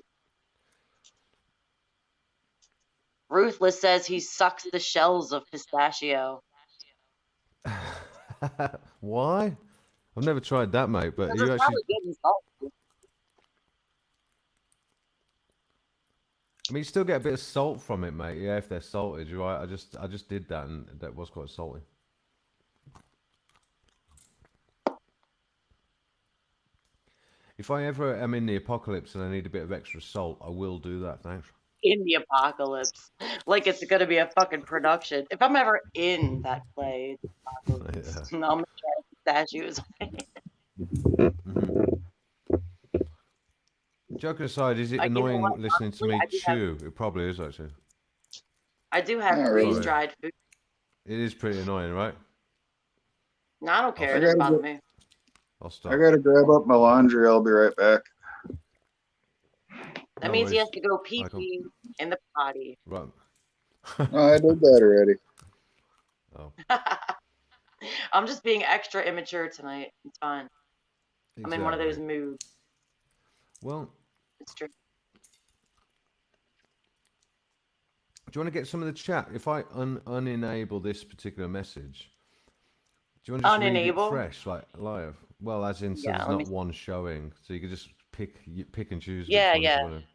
Ruthless says he sucks the shells of pistachio. Why? I've never tried that, mate. But Because you it's actually, probably good and salty. I mean, you still get a bit of salt from it, mate. Yeah, if they're salted, you're right. I just did that, and that was quite salty. If I ever am in the apocalypse and I need a bit of extra salt, I will do that. Thanks. In the apocalypse. Like it's going to be a fucking production. If I'm ever in that play, Yeah. I'll make sure statues. Joking aside, is it You know annoying what? listening to Honestly, me chew? It probably is, actually. I do have Not really. freeze-dried food. It is pretty annoying, right? No, I don't care. I It doesn't gotta bother go- me. I'll stop. I gotta grab up my laundry. I'll be right back. That No means he worries. has to go Michael. pee-pee in the potty. Right. No, I did that already. Oh, I'm just being extra immature tonight. It's fine. I'm in one of those exactly. moods. Well, It's true. do you want to get some of the chat? If I unenable this particular message, do you want to just read it Unenable? fresh, like live? Well, as in, so Yeah, there's let me not one showing, so you could just pick and choose Yeah, which ones yeah. you want to.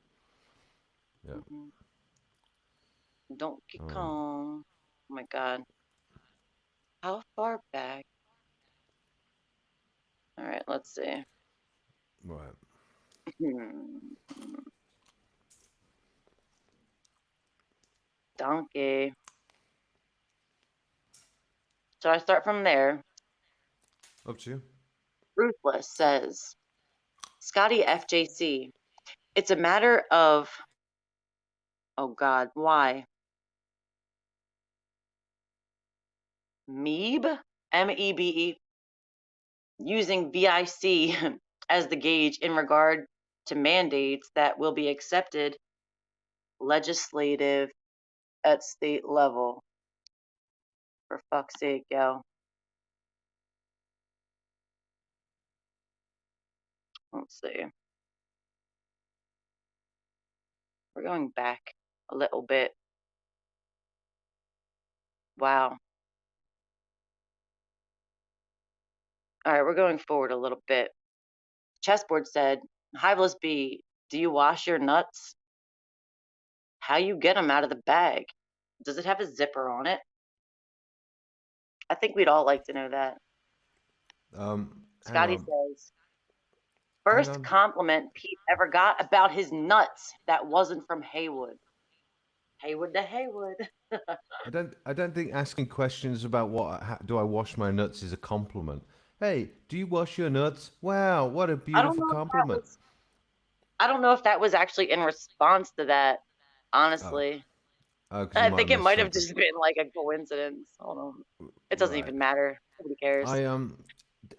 Yeah. Mhm. Don't get calm. Oh my god. How far back? All right, let's see. Right. Donkey. So I start from there. Up to you. Ruthless says, Scotty FJC, it's a matter of, oh God, why? MEBE? MEBE, using VIC as the gauge in regard to mandates that will be accepted legislative at state level. For fuck's sake, yo. Let's see. We're going back a little bit. Wow. All right, we're going forward a little bit. Chessboard said, Hiveless B, do you wash your nuts? How you get them out of the bag? Does it have a zipper on it? I think we'd all like to know that. Hang Scotty on. says, Hang first on. compliment Pete ever got about his nuts that wasn't from Haywood. Haywood to Haywood. I don't think asking questions about do I wash my nuts is a compliment. Hey, do you wash your nuts? Wow, what a I don't beautiful know if that compliment. was I don't know if that was actually in response to that, honestly. Oh, because you I might think have it missed might have something. just been like a coincidence. Hold on. It doesn't Right. even matter. Nobody cares.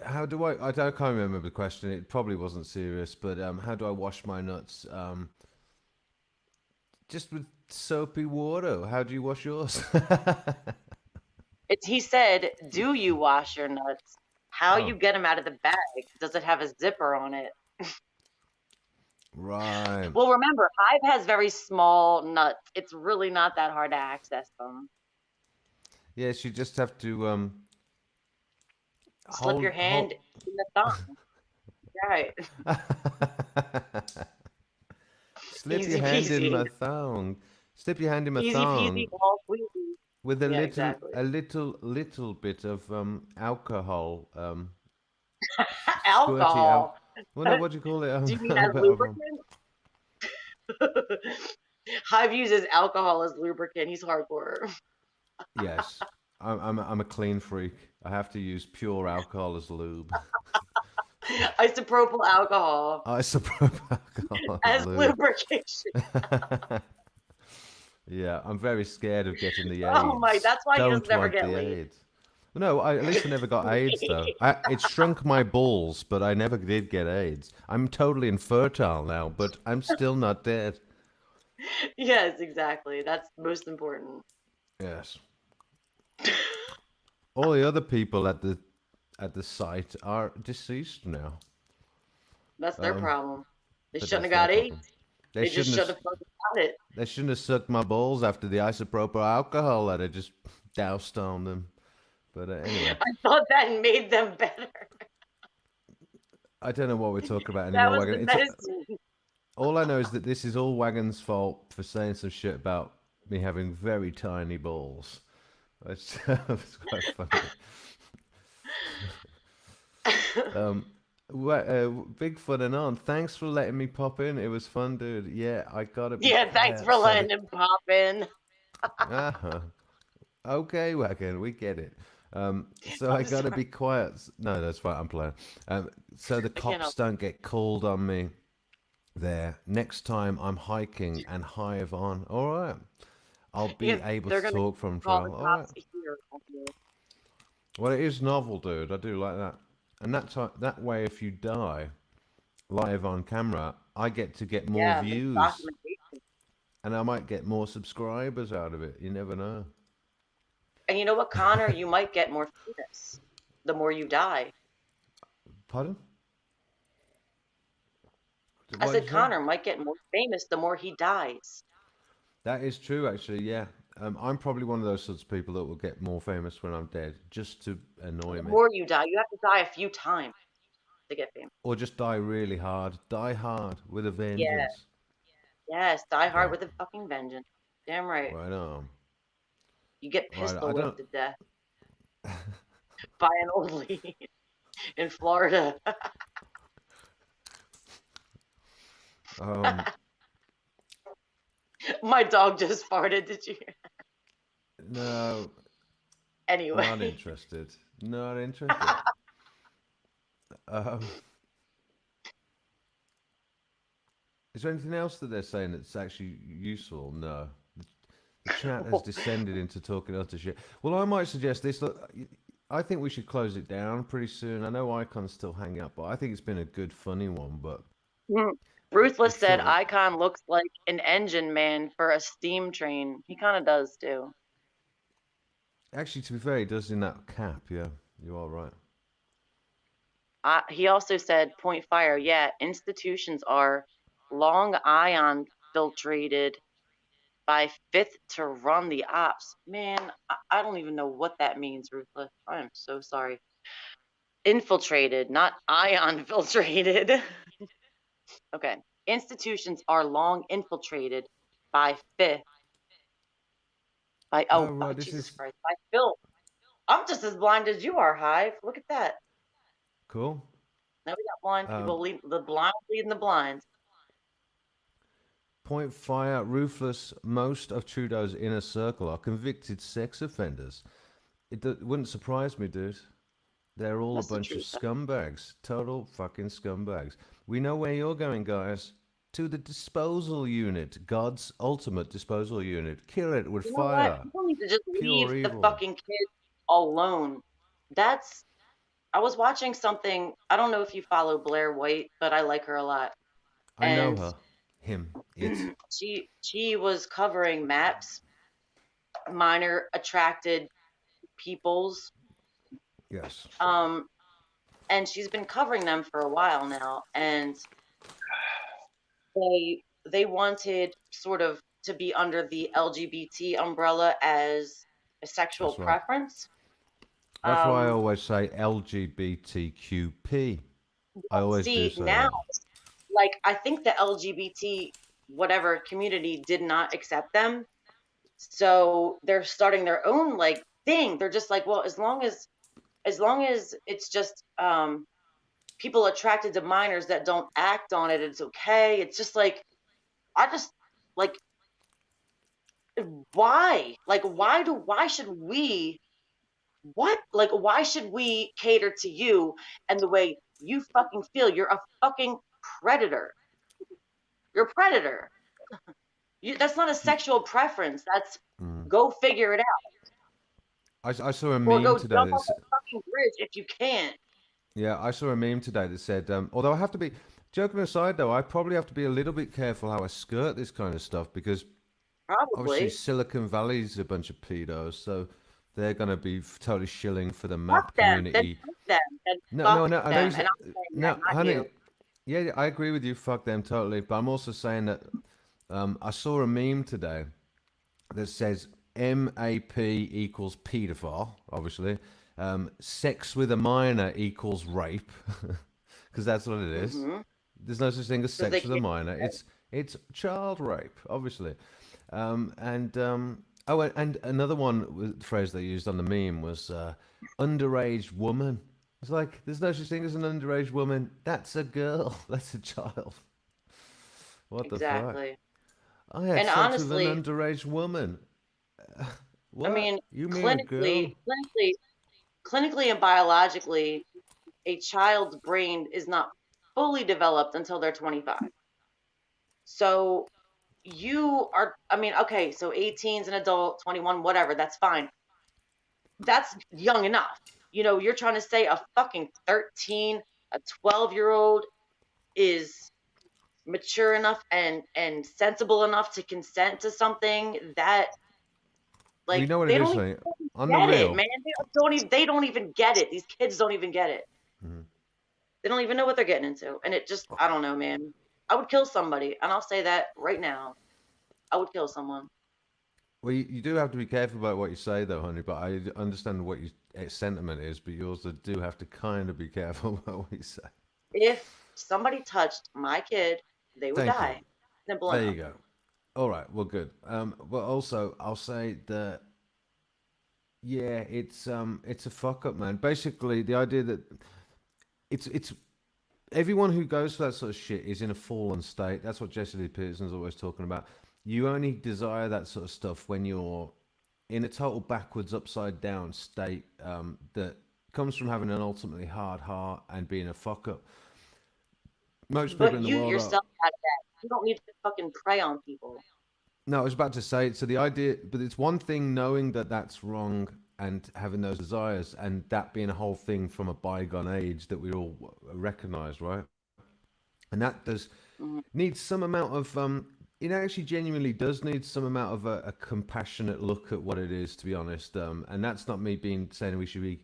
How do I can't remember the question. It probably wasn't serious, but how do I wash my nuts? Just with soapy water. How do you wash yours? He said, do you wash your nuts? How Oh. you get them out of the bag? Does it have a zipper on it? Right. Well, remember, Hive has very small nuts. It's really not that hard to access them. Yes, you just have to Slip your hand in the thumb. Right. Slip your Easy hand in peasy. my thong. Slip your hand in my Easy peasy, thong all squeezy. with Yeah, exactly. a little bit of alcohol. Squirty out. Alcohol. Well, no, what do you call it? Do you mean A as bit of lubricant? Hive uses alcohol as lubricant. He's hardcore. yes. I'm a clean freak. I have to use pure alcohol as lube. Isopropyl alcohol Isopropyl alcohol as as lube. lubrication. Yeah, I'm very scared of getting the Oh my, AIDS. that's why he doesn't Don't ever want get the laid. AIDS. No, at least I never got AIDS though. It shrunk my balls, but I never did get AIDS. I'm totally infertile now, but I'm still not dead. Yes, exactly. That's most important. Yes. All the other people at the site are deceased now. That's their problem. They But shouldn't that's have their got problem. AIDS. They They just shouldn't should have. have fucking got it. They shouldn't have sucked my balls after the isopropyl alcohol that I just doused on them. But anyway, I thought that made them better. I don't know what we're talking about That anymore. was Wagon. the medicine. All I know is that this is all Wagon's fault for saying some shit about me having very tiny balls. It's, it's quite funny. Big fun and on. Thanks for letting me pop in. It was fun, dude. Yeah, I gotta be Yeah, thanks for letting him pop in. Uh-huh. Okay, Wagon, we get it. So I I'm gotta sorry. be quiet. No, that's fine. I'm playing. So the I can't cops help don't get called on me there. Next time I'm hiking and hive on. All right. I'll be Yeah, able they're to gonna talk from call the trail. All right. cops here. Well, it is novel, dude. I do like that. And that way, if you die live on camera, I get to get more Yeah, there's views, documentation. and I might get more subscribers out of it. You never know. And you know what, Connor? You might get more famous the more you die. Pardon? I What did said you say? Connor might get more famous the more he dies. That is true, actually. Yeah, I'm probably one of those sorts of people that will get more famous when I'm dead, just to annoy The me, more you die, you have to die a few times to get famous. or just die really hard. Die hard with a Yeah, vengeance. yes, die hard Yeah, with a fucking vengeance. Damn right. right on. You get Right, pistol I don't. whipped to death by an old lady in Florida. Um, My dog just farted. Did you hear? no, Anyway, not interested. Not interested. Um, is there anything else that they're saying that's actually useful? No. The chat has descended into talking utter shit. Well, I might suggest this. Look, I think we should close it down pretty soon. I know Icon's still hanging up, but I think it's been a good, funny one. But Ruthless it's said sort of Icon looks like an engine man for a steam train. He kind of does too. actually, to be fair, he does in that cap. Yeah, you are right. He also said point fire. Yeah, institutions are long ion filtrated by fifth to run the ops. Man, I don't even know what that means, Ruthless. I am so sorry. Infiltrated, not ion filtrated. Okay. Institutions are long infiltrated by fifth. By Oh, oh, right. This Jesus is Christ. By filth. I'm just as blind as you are, Hive. Look at that. cool. Now we got blind Um, people the blind leading the blind. Point fire, ruthless. Most of Trudeau's inner circle are convicted sex offenders. It wouldn't surprise me, dude. They're all That's a the bunch of truth. scumbags. Total fucking scumbags. We know where you're going, guys. To the disposal unit. God's ultimate disposal unit. Kill it with You know what? fire. People need to just Pure leave the evil. fucking kids alone. I was watching something. I don't know if you follow Blair White, but I like her a lot. I know And her. Him. It. she was covering MAPS, minor attracted peoples. Yes. And she's been covering them for a while now, and they wanted sort of to be under the LGBT umbrella as a sexual That's right. preference. That's why I always say LGBTQP. I always do See, say now, that. like, I think the LGBT whatever community did not accept them. So they're starting their own like thing. They're just like, well, as long as it's just people attracted to minors that don't act on it, it's okay. It's just like I just like why? Like why should we what? Like why should we cater to you and the way you fucking feel? You're a fucking predator. You're a predator. That's not a sexual preference. That's Mm. go figure it out. I saw a Or meme go today jump off that's, a fucking bridge if you can't. yeah, I saw a meme today that said, although I have to be, joking aside though, I probably have to be a little bit careful how I skirt this kind of stuff because obviously Probably. Silicon Valley's a bunch of pedos, so they're going to be totally shilling for the Fuck map them. Then community. fuck them. Then No, no, fuck no. I know. them. And I'm saying that, No, not honey. you. Yeah, yeah, I agree with you. Fuck them totally. But I'm also saying that I saw a meme today that says MAP equals pedophile. Obviously, sex with a minor equals rape, because that's what it is. Mm-hmm. There's no such thing as Because they sex with a can't. minor. It's child rape, obviously. And oh, and another phrase they used on the meme was underage woman. It's like there's no such thing as an underage woman. That's a girl. That's a child. What the fuck? Exactly. I had And sex with an honestly, underage woman. I What? mean, You mean a girl? clinically and biologically, a child's brain is not fully developed until they're 25. So you are, I mean, okay, so 18's an adult, 21, whatever, that's fine. That's young enough. You know, you're trying to say a fucking 13, a 12-year-old is mature enough and sensible enough to consent to something that Well, you like know what it they is, don't honey. On the even get it, real. man. They don't even get it. These kids don't even get it. Mhm. They don't even know what they're getting into. And it just I don't know, man. I would kill somebody, and I'll say that right now. I would kill someone. Well, you do have to be careful about what you say, though, honey. But I understand what your sentiment is, but you also do have to kind of be careful about what you say. If somebody touched my kid, they would Thank you. die. Simple There enough. you go. All right. Well, good. But also, I'll say that yeah, it's a fuck up, man. Basically, the idea that it's everyone who goes for that sort of shit is in a fallen state. That's what Jesse Lee Peterson's always talking about. You only desire that sort of stuff when you're in a total backwards, upside down state that comes from having an ultimately hard heart and being a fuck up. Most people But in the you world are. yourself had that. You don't need to fucking prey on people. No, I was about to say, so the idea, but it's one thing knowing that that's wrong and having those desires, and that being a whole thing from a bygone age that we all recognize, right? And that does Mhm. need some amount of, it actually genuinely does need some amount of a compassionate look at what it is, to be honest. And that's not me being saying we should be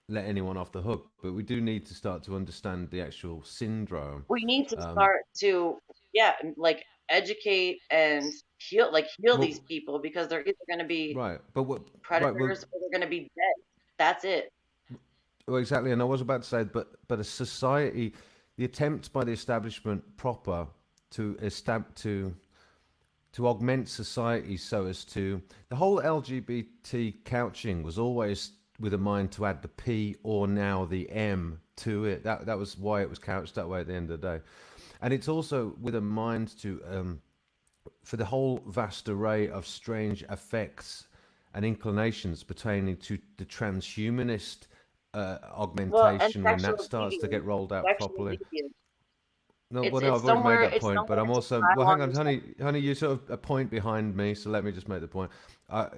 let anyone off the hook, but we do need to start to understand the actual syndrome. We need to Um, start to, yeah, like educate and heal these well, people because they're either going to be right, but what, right, well, predators or they're going to be dead. That's it. well, exactly, and I was about to say, but a society, the attempt by the establishment proper to augment society so as to the whole LGBT couching was always with a mind to add the P or now the M to it. That was why it was couched that way at the end of the day, and it's also with a mind to for the whole vast array of strange effects and inclinations pertaining to the transhumanist Well, and augmentation when that starts to get rolled out sexual properly. deviance. No, It's well, no, it's I've already made somewhere that it's point, but somewhere I'm to also well. pile Hang on on, yourself. honey, you're sort of a point behind me, so let me just make the point. Uh,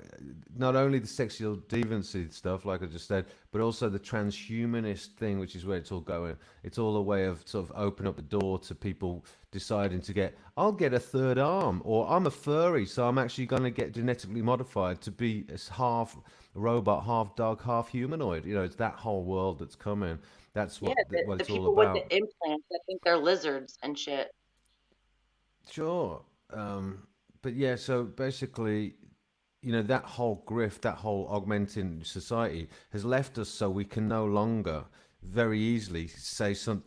Not only the sexual deviancy stuff, like I just said, but also the transhumanist thing, which is where it's all going. It's all a way of sort of open up the door to people deciding to I'll get a third arm, or I'm a furry, so I'm actually going to get genetically modified to be half robot, half dog, half humanoid. You know, it's that whole world that's coming. That's Yeah, what the it's all people with the about. implants that think they're lizards and shit. Sure. But yeah, so basically, that whole grift, that whole augmenting society has left us so we can no longer very easily say some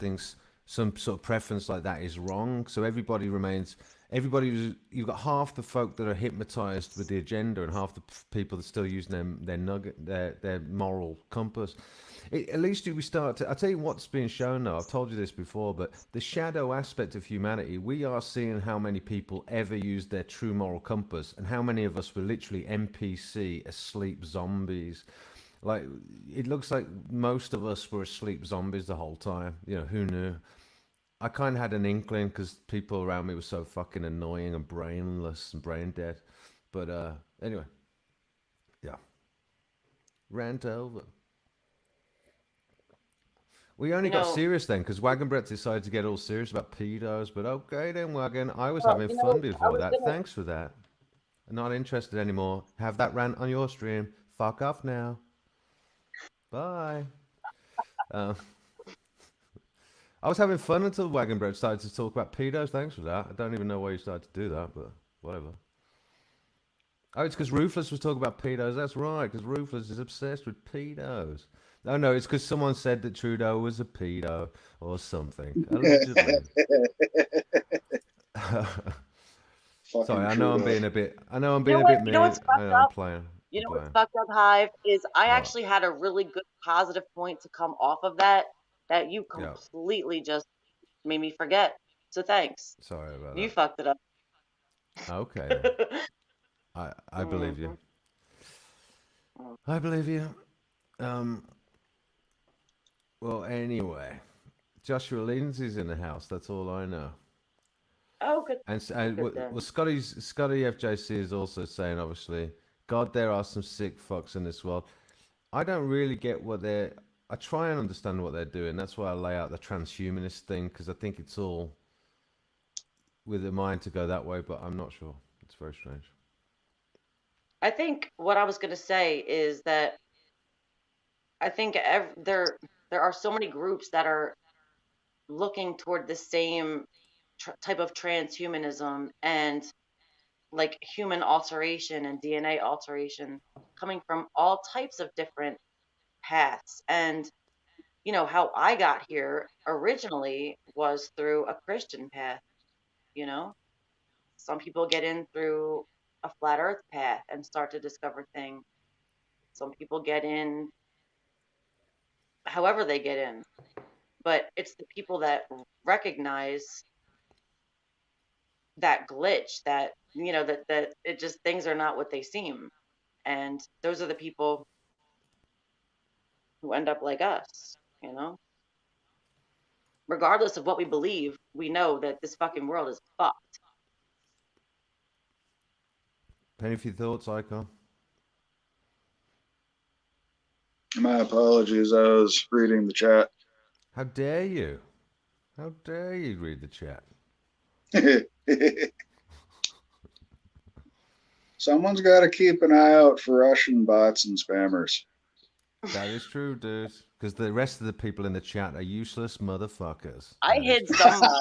sort of preference like that is wrong. So everybody remains, you've got half the folk that are hypnotized with the agenda, and half the people that still use their moral compass. At least we start to. I'll tell you what's being shown now. I've told you this before, but the shadow aspect of humanity, we are seeing how many people ever used their true moral compass, and how many of us were literally NPC, asleep zombies. Like, it looks like most of us were asleep zombies the whole time. You know, who knew? I kind of had an inkling because people around me were so fucking annoying and brainless and brain dead. But anyway, yeah. Rant over. We only You got know, serious then because Wagon Brett decided to get all serious about pedos. But okay then, Wagon. I was well, having you fun know, I before was that. gonna. Thanks for that. Not interested anymore. Have that rant on your stream. Fuck off now. Bye. Um, I was having fun until Wagon Bread started to talk about pedos. Thanks for that. I don't even know why you started to do that, but whatever. Oh, it's because Ruthless was talking about pedos. That's right, because Ruthless is obsessed with pedos. Oh, no, it's because someone said that Trudeau was a pedo or something. Allegedly. Sorry, Fucking I know I'm Trudeau. being a bit. I know I'm You know being a what? bit You know mean. what's I fucked know I'm up? playing. You I'm know what's playing. fucked up, Hive, is I What? actually had a really good positive point to come off of that you Yeah. completely just made me forget. So thanks. Sorry about You that. fucked it up. Okay then. I believe you. Mhm. I believe you. Um. Well, anyway, Joshua Lindsay's in the house. That's all I know. Oh, good, And good then. well, Scotty FJC is also saying, obviously, God, there are some sick fucks in this world. I don't really get what they're. I try and understand what they're doing. That's why I lay out the transhumanist thing because I think it's all with a mind to go that way, but I'm not sure. It's very strange. I think what I was gonna say is that I think there are so many groups that are looking toward the same type of transhumanism and like human alteration and DNA alteration coming from all types of different paths. And how I got here originally was through a Christian path, you know? Some people get in through a flat earth path and start to discover things. Some people get in however they get in, but it's the people that recognize that glitch, that that it just, things are not what they seem, and those are the people who end up like us, regardless of what we believe. We know that this fucking world is fucked. Penny for your thoughts, Icon. My apologies. I was reading the chat. How dare you? How dare you read the chat? Someone's got to keep an eye out for Russian bots and spammers. That is true, dude. Because the rest of the people in the chat are useless motherfuckers. I That is hid true. somebody.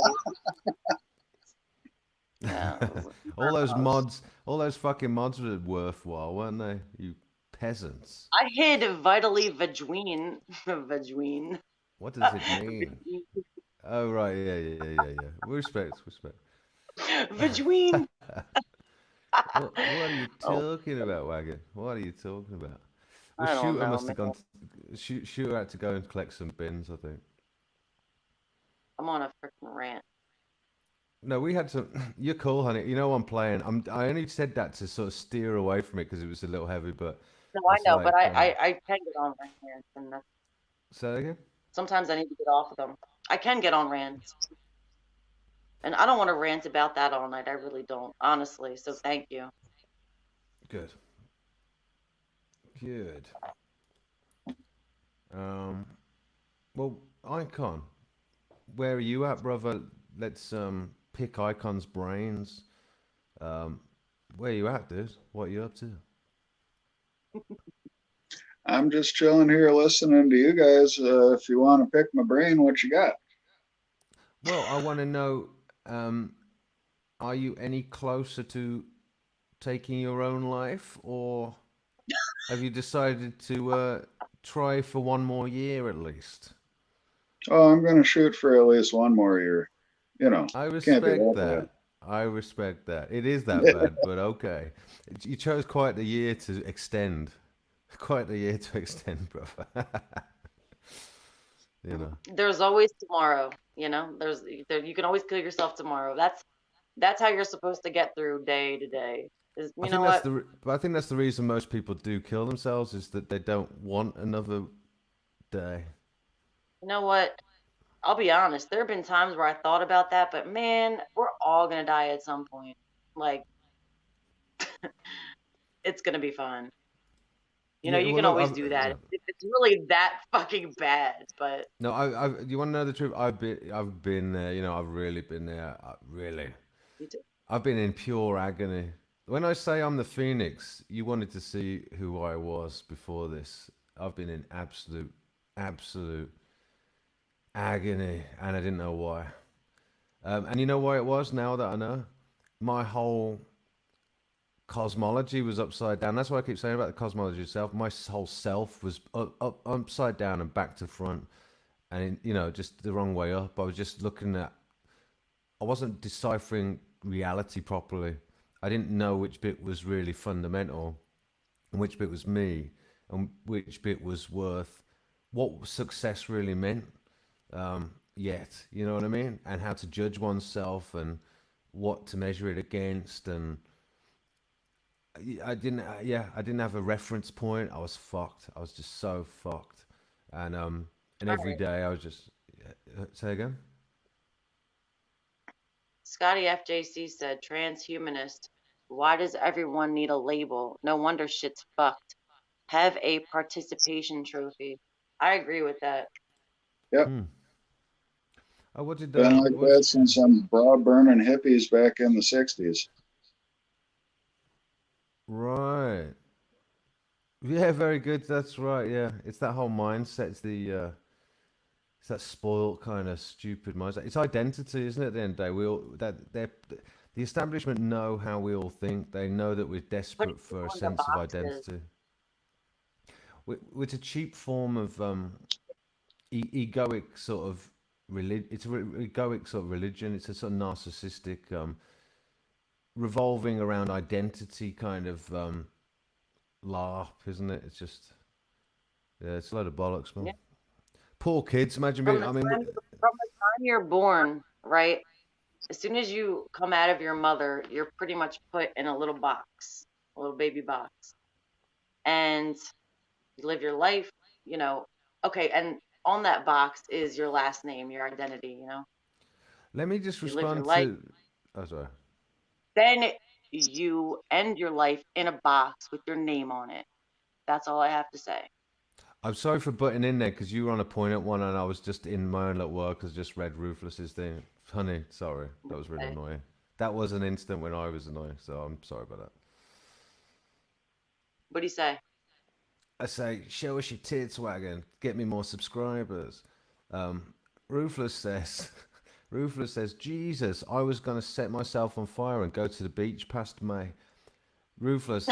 Yeah. All those mods, all those fucking mods were worthwhile, weren't they? You peasants. I hid vitally vagween. Vagween. What does it mean? Oh right, yeah. Respect. Vagween. What are you Oh, talking about, Wagon? What are you talking about? Well, I don't Shooter know, must man. have gone. Shooter had to go and collect some bins, I think. I'm on a freaking rant. No, we had some. You're cool, honey. You know I'm playing. I only said that to sort of steer away from it because it was a little heavy, but No, I it's know, but like. I can get on rants, and Say that again. sometimes I need to get off of them. I can get on rants, and I don't want to rant about that all night. I really don't, honestly. So thank you. Good. Good. Well, Icon, where are you at, brother? Let's pick Icon's brains. Where you at, dude? What are you up to? I'm just chilling here listening to you guys. If you want to pick my brain, what you got? Well, I want to know, are you any closer to taking your own life, or have you decided to try for one more year at least? Oh, I'm going to shoot for at least one more year. I Can't be respect that that. bad. I respect that. It is that bad, but okay. You chose quite the year to extend. Quite the year to extend, brother. You know. There's always tomorrow, you know. You can always kill yourself tomorrow. That's how you're supposed to get through day to day. Is I you know think that's what? the. But I think that's the reason most people do kill themselves is that they don't want another day. You know what? I'll be honest. There have been times where I thought about that, but man, we're all gonna die at some point. Like it's gonna be fun. You know, Yeah. you Well, can look. always do that if it's really that fucking bad. But No. You want to know the truth? I've been there. You know. I've really been there. Really. you do. I've been in pure agony. When I say I'm the Phoenix, you wanted to see who I was before this. I've been in absolute agony, and I didn't know why. And you know why it was now that I know? My whole cosmology was upside down. That's what I keep saying about the cosmology itself. My whole self was upside down and back to front, and you know, just the wrong way up. I was just looking at. I wasn't deciphering reality properly. I didn't know which bit was really fundamental, and which bit was me, and which bit was worth what success really meant. Yet, you know what I mean, and how to judge oneself and what to measure it against, and I didn't have a reference point. I was fucked. I was just so fucked, and All every right. day I was just say again. Scotty FJC said, transhumanist. Why does everyone need a label? No wonder shit's fucked. Have a participation trophy. I agree with that. Yep. Hmm. Oh, what did Been like what? that since some broad burning hippies back in the 60s. Right. Yeah, very good. That's right. Yeah, it's that whole mindset. It's that spoilt kind of stupid mindset. It's identity, isn't it? At the end of the day, we all the establishment know how we all think. They know that we're Putting desperate for a people into sense of boxes. identity. It's a cheap form of egoic sort of religion. It's a egoic sort of religion. It's a sort of narcissistic, revolving around identity kind of LARP, isn't it? It's just yeah, it's a load of bollocks, man. Yeah. Poor kids. Imagine From being. the I mean, time you're born, right? As soon as you come out of your mother, you're pretty much put in a little box, a little baby box. And you live your life, you know. Okay, and on that box is your last name, your identity, you know. let me just You live your respond life. to. Oh, sorry. Then you end your life in a box with your name on it. That's all I have to say. I'm sorry for butting in there because you were on a point at one and I was just in my own little work. I just read Ruthless's thing. Honey, sorry. That was really Okay. annoying. That was an instant when I was annoying, so I'm sorry about that. What do you say? I say, show us your tits wagon. Get me more subscribers. Um, Ruthless says, Ruthless says, Jesus, I was going to set myself on fire and go to the beach past May. Ruthless,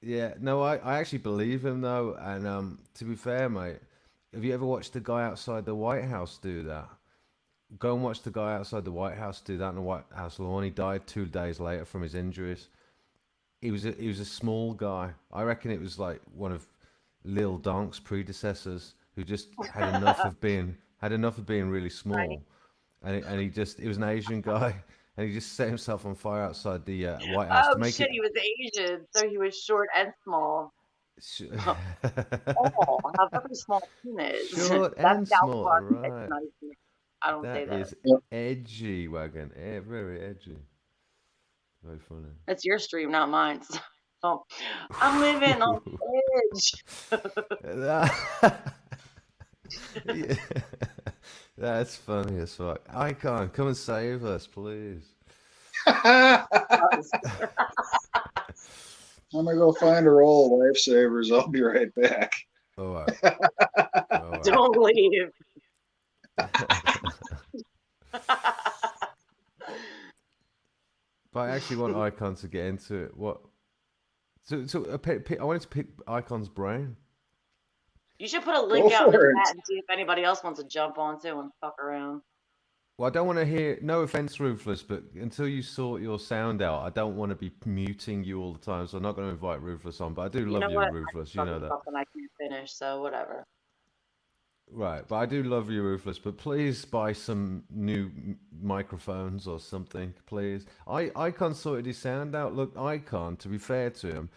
yeah, no, I actually believe him though. And to be fair, mate, have you ever watched the guy outside the White House do that? Go and watch the guy outside the White House do that on the White House lawn. He died 2 days later from his injuries. He was a small guy. I reckon it was like one of Lil Donk's predecessors who just had enough of being really Right. small, and he was an Asian guy, and he just set himself on fire outside the White House Oh to make shit, it. he was Asian, so he was short and small. sh- Oh, how very small penis. Short That's and South small, Park. It's right? not even, I don't say That that. is Yep. edgy, wagon. Very edgy. Very funny. That's your stream, not mine. So, I'm living on the edge. Yeah. That's funny as fuck. Icon, come and save us, please. I'm gonna go find a roll of lifesavers. I'll be right back. All right. All right. Don't leave. But I actually want Icon to get into it. What? I wanted to pick Icon's brain. You should put a link Go out in the for it. chat and see if anybody else wants to jump on too and fuck around. Well, I don't want to hear. No offense, Ruthless, but until you sort your sound out, I don't want to be muting you all the time. So I'm not going to invite Ruthless on. But I do You love know you, what? I'm Ruthless. You know talking that, something I can't finish, so whatever. right? But I do love you, Ruthless. But please buy some new microphones or something, please. Icon sorted his sound out. Look, Icon, to be fair to him,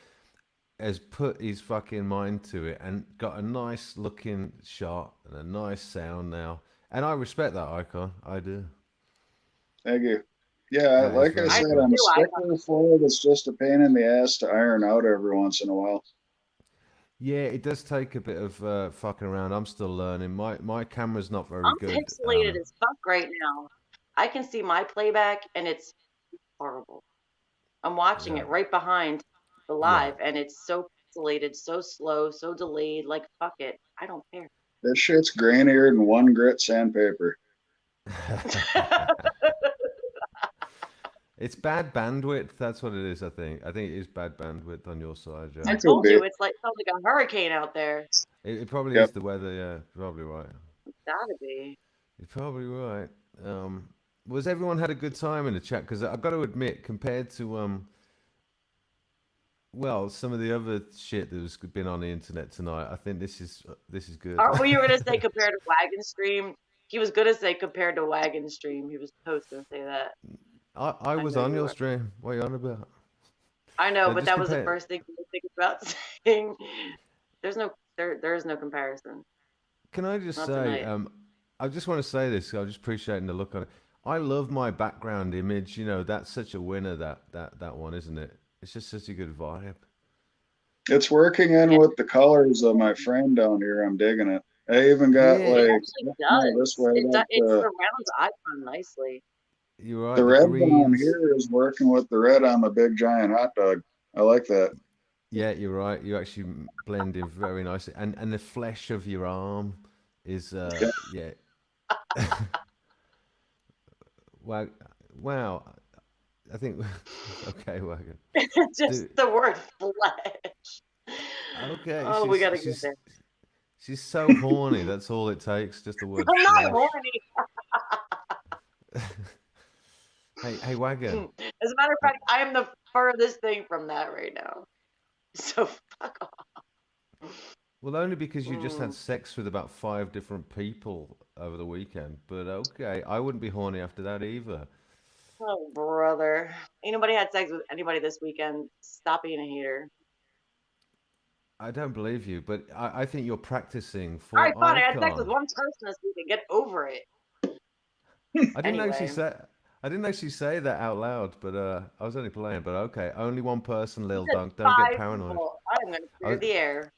has put his fucking mind to it and got a nice looking shot and a nice sound now. And I respect that, Icon. I do. Thank you. Yeah, That is like I very I said, do cool. I'm a too. stickler for it. It's just a pain in the ass to iron out every once in a while. Yeah, it does take a bit of fucking around. I'm still learning. My camera's not very I'm good. pixelated as fuck right now. I can see my playback and it's horrible. I'm watching Yeah, it right behind the yeah. live and it's so pixelated, so slow, so delayed. Like, fuck it. I don't care. This shit's grainier than one grit sandpaper. It's bad bandwidth. That's what it is. I think it is bad bandwidth on your side, Joe. I Could told be. you it's like sounds like a hurricane out there. It probably is Yep. the weather. Yeah, you're probably right. It's gotta be. You're probably right. Was everyone had a good time in the chat? Because I've got to admit, compared to well, some of the other shit that has been on the internet tonight, I think this is good. Well, you were gonna say compared to Wagon Stream. He was gonna say compared to Wagon Stream. He was supposed to say that. I I was know on you your were. stream. What are you on about? I know, No, but just that was the compare. first thing you were thinking about saying. There is no comparison. Can I just Not say, tonight. I just want to say this. I'm just appreciating the look on it. I love my background image. You know, that's such a winner. That one, isn't it? It's just such a good vibe. It's working in Yeah, with the colors of my frame down here. I'm digging it. I even got Yeah, it like actually more this does. way. That It surrounds Icon nicely. you're the right. The red down greens. here is working with the red on the big giant hot dog. I like that. Yeah, you're right. You actually blend in very nicely, and the flesh of your arm is Yeah, yeah. Wow, wow. I think okay, Wagon. Just Do the word flesh. okay. Oh, we gotta get there. She's so horny. That's all it takes. Just the word I'm not flesh. horny. Hey, Wagon. As a matter of fact, I am the furthest thing from that right now. So fuck off. Well, only because you just had Mm. sex with about 5 different people over the weekend. But okay, I wouldn't be horny after that either. Oh, brother. Ain't nobody had sex with anybody this weekend. Stop being a hater. I don't believe you, but I think you're practicing All right, for fine. I had sex with Icon. one person this weekend. Get over it. I didn't actually Anyway, say I didn't actually say that out loud, but I was only playing. But okay, only one person, you Lil said Dunk. Don't get 5 paranoid. people. I am gonna I clear was, the air.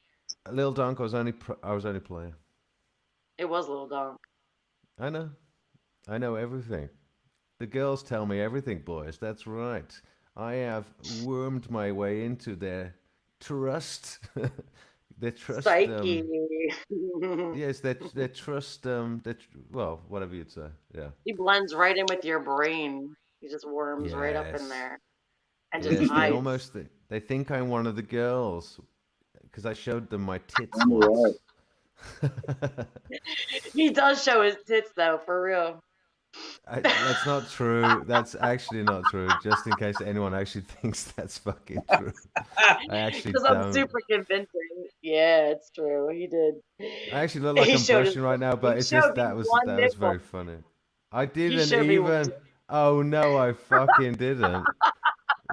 Lil Dunk. I was only playing. It was a little dunk. I know. I know everything. The girls tell me everything, boys. That's right. I have wormed my way into their trust. their trust. Psyche. Yes, their trust. Well, whatever you'd say. Yeah. He blends right in with your brain. He just worms right up in Yes. there and just Yes. They hides. almost they think I'm one of the girls because I showed them my tits all right. once. He does show his tits though, for real. That's not true. That's actually not true. Just in case anyone actually thinks that's fucking true. I actually Because I'm don't. super convincing. Yeah, it's true. He did. I actually look like He I'm showed his. blushing right now, but He it's showed just me one that was nipple. very funny. I He didn't showed me one. even. Oh no, I fucking didn't.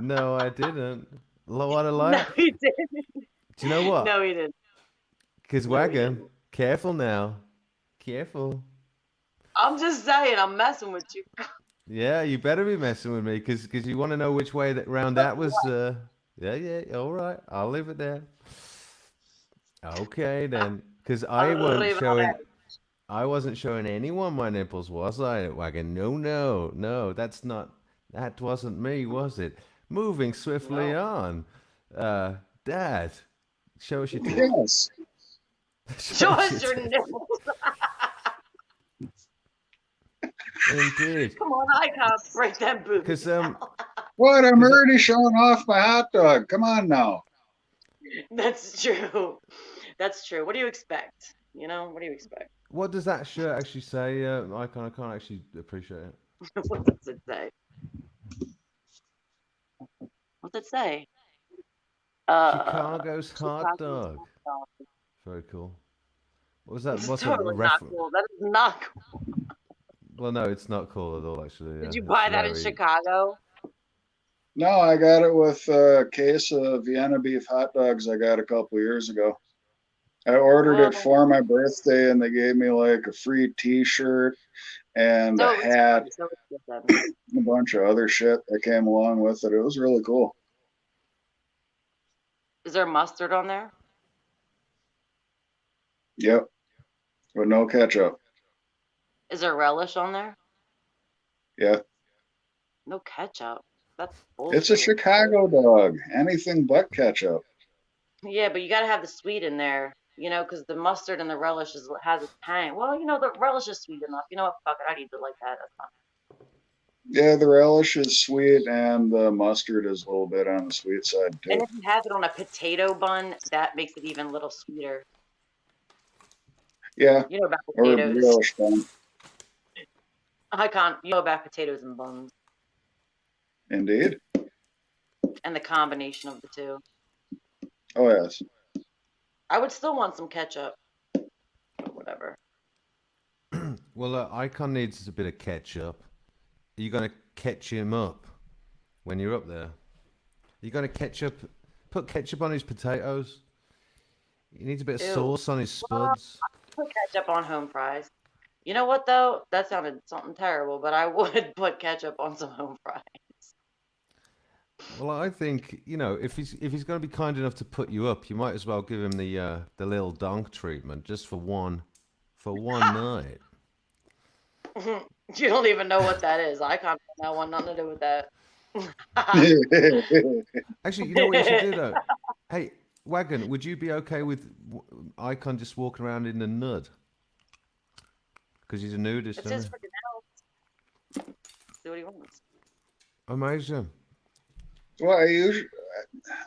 No, I didn't. What a No, lie. he didn't. Do you know what? No, he didn't. Because No, he Wagon, didn't. careful now. Careful. I'm just saying, I'm messing with you. Yeah, you better be messing with me because you want to know which way that round that was. Yeah, all right. I'll leave it there. Okay then, because I'll leave it on that. I wasn't showing anyone my nipples, was I, Wagon? No, no, no. That wasn't me, was it? Moving swiftly No. on. Dad, show us your tits. Yes. Show us your tits. nipples. Indeed. Come on, I can't break them boobies. Because What? I'm 'cause, already showing off my hot dog. Come on now. That's true. That's true. What do you expect? You know, what do you expect? What does that shirt actually say? I can't actually appreciate it. What does it say? What's it say? Chicago's hot Chicago's dog. hot dog. Very cool. What was that? It's What's a totally not reference? cool. That is not cool. Well, no, it's not cool at all. Actually, Did yeah, you it's buy that in very. Chicago? No, I got it with a case of Vienna beef hot dogs I got a couple years ago. I ordered it Well, for my birthday and they gave me like a free t-shirt and a so it's hat free. So it's good then. and a bunch of other shit that came along with it. It was really cool. Is there mustard on there? Yep, with no ketchup. Is there relish on there? Yeah, No ketchup. That's it's a bullshit. Chicago dog. Anything but ketchup. Yeah, but you gotta have the sweet in there, because the mustard and the relish has a tang. Well, the relish is sweet enough. You know what? Fuck it. I'd eat it like that. That's fine. Yeah, the relish is sweet and the mustard is a little bit on the sweet side And too. if you have it on a potato bun, that makes it even a little sweeter. Yeah, You know about or potatoes. relish bun. I can't. You know about potatoes and buns Indeed. and the combination of the two. Oh yes. I would still want some ketchup, but whatever. Well, Icon needs a bit of ketchup. Are you gonna catch him up when you're up there? Are you gonna put ketchup on his potatoes? He needs a bit of Ew. sauce on his spuds. Put ketchup on home fries. You know what though? That sounded something terrible, but I would put ketchup on some home fries. Well, I think if he's going to be kind enough to put you up, you might as well give him the little donk treatment just for one night. You don't even know what that is. I can't. That one nothing to do with that. Actually, you know what you should do though? Hey, Wagon, would you be okay with Icon just walking around in the nud? Because he's a nudist, It's isn't his he? freaking house. Do what he wants. Amazing. Well,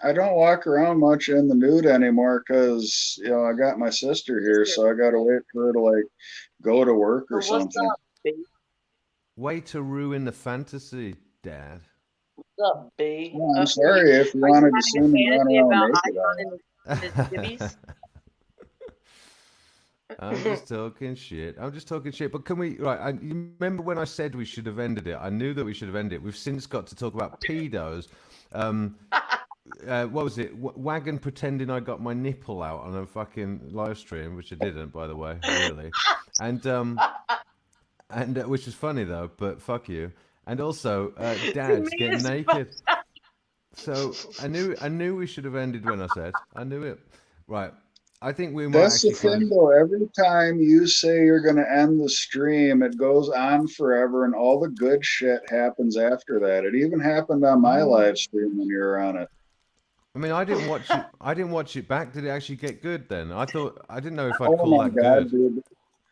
I don't walk around much in the nude anymore because I got my sister here, so I gotta wait for her to like go to work or So what's something. up, B? Way to ruin the fantasy, Dad. What's up, B? Well, I'm sorry if you Are you wanted to having see a me run fantasy around about naked. Icon and his jibbies? I'm just talking shit. I'm just talking shit. But can we? Right. You remember when I said we should have ended it? I knew that we should have ended it. We've since got to talk about pedos. What was it? Wagon pretending I got my nipple out on a fucking live stream, which I didn't, by the way, really. And which is funny though. But fuck you. And also, dads made getting us naked. So I knew we should have ended when I said. I knew it. Right. I think we might That's the actually thing, though. Every time you say you're going to end the stream, it goes on forever, and all the good shit happens after that. It even happened on my live stream when you were on it. I mean, I didn't watch it. I didn't watch it back. Did it actually get good then? I didn't know if I'd Oh call my that God, good. dude.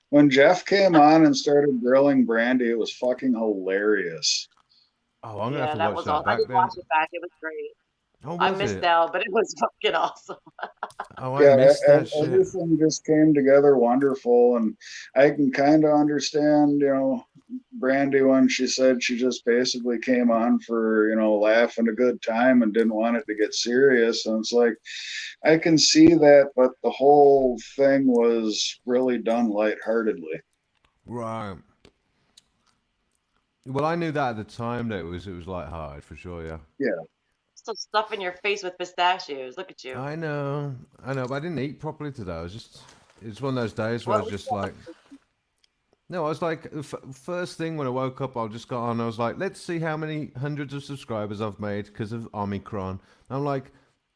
When Jeff came on and started grilling Brandy, it was fucking hilarious. Oh, I'm gonna Yeah, have to that watch was that awesome. I back did then. watch it back. It was great. Oh, I was missed it? out, but it was fucking awesome. Oh, I Yeah, missed that shit. everything just came together wonderful, and I can kind of understand, Brandy when she said she just basically came on for, laughing a good time and didn't want it to get serious. And it's like, I can see that, but the whole thing was really done lightheartedly. Right. Well, I knew that at the time that it was lighthearted for sure. Yeah. Yeah. Still stuffing your face with pistachios. Look at you. I know, but I didn't eat properly today. It's one of those days where I was just like, no, I was like, first thing when I woke up, I just got on. I was like, let's see how many hundreds of subscribers I've made because of Omicron. I'm like,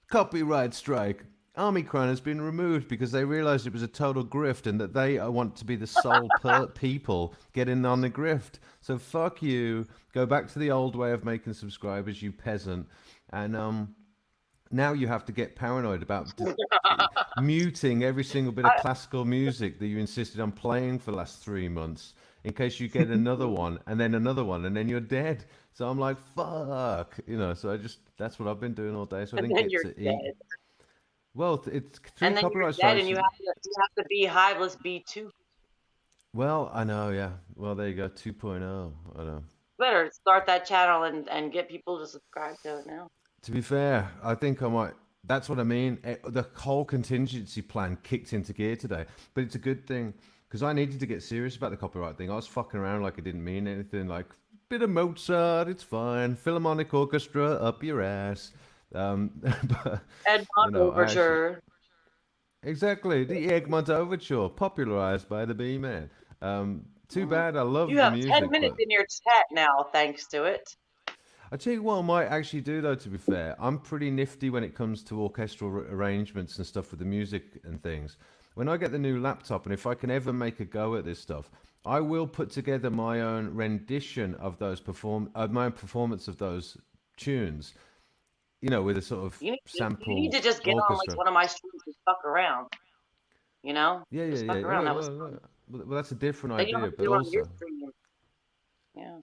copyright strike. Omicron has been removed because they realized it was a total grift and that they want to be the sole people getting on the grift. So fuck you. Go back to the old way of making subscribers, you peasant. And now you have to get paranoid about muting every single bit of classical music that you insisted on playing for the last 3 months in case you get another one and then another one and then you're dead. So I'm like, fuck, so that's what I've been doing all day. So I didn't get to eat. Well, it's through and then copyright you're dead strikes. and you have to be hiveless B2. Well, I know, yeah. Well, there you go, 2.0. I know. Better start that channel and get people to subscribe to it now. To be fair, I think I might. That's what I mean. The whole contingency plan kicked into gear today, but it's a good thing because I needed to get serious about the copyright thing. I was fucking around like it didn't mean anything. Like bit of Mozart, it's fine. Philharmonic orchestra up your ass. But Edmond I actually Overture. exactly the Egmont Overture, popularized by the B Man. Too Mm. bad. I love You the have 10 music, minutes but in your chat now, thanks to it. I tell you what, I might actually do though. To be fair, I'm pretty nifty when it comes to orchestral arrangements and stuff with the music and things. When I get the new laptop, and if I can ever make a go at this stuff, I will put together my own rendition of those my own performance of those tunes. With a sort of You need sample to just get on like orchestra. one of my streams and fuck around. Yeah, yeah, Just fuck yeah. around. That was Well, fun. that's a different Then you don't idea, have to but do it on your also, stream. Yeah.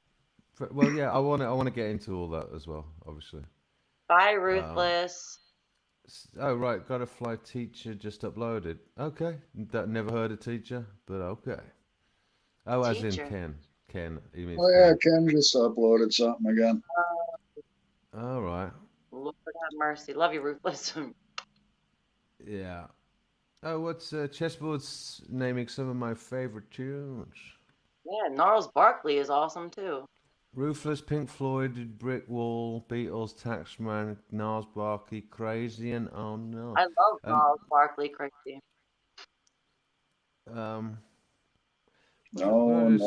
well, yeah, I want to get into all that as well, obviously. Bye, Um, Ruthless. Oh right, got a fly teacher just uploaded. Okay, that never heard of teacher, but okay. Oh, as in Teacher. Ken. Ken, he means Oh yeah, Ken. Ken just uploaded something again. All right. Lord have mercy. Love you, Ruthless. Yeah. Oh, what's Chessboard's naming some of my favorite tunes? Yeah, Gnarls Barkley is awesome too. Ruthless, Pink Floyd, Brick Wall, Beatles, Taxman, Gnarls Barkley, Crazy, and oh no. I love Um, Gnarls Barkley, crazy. um, No, what is?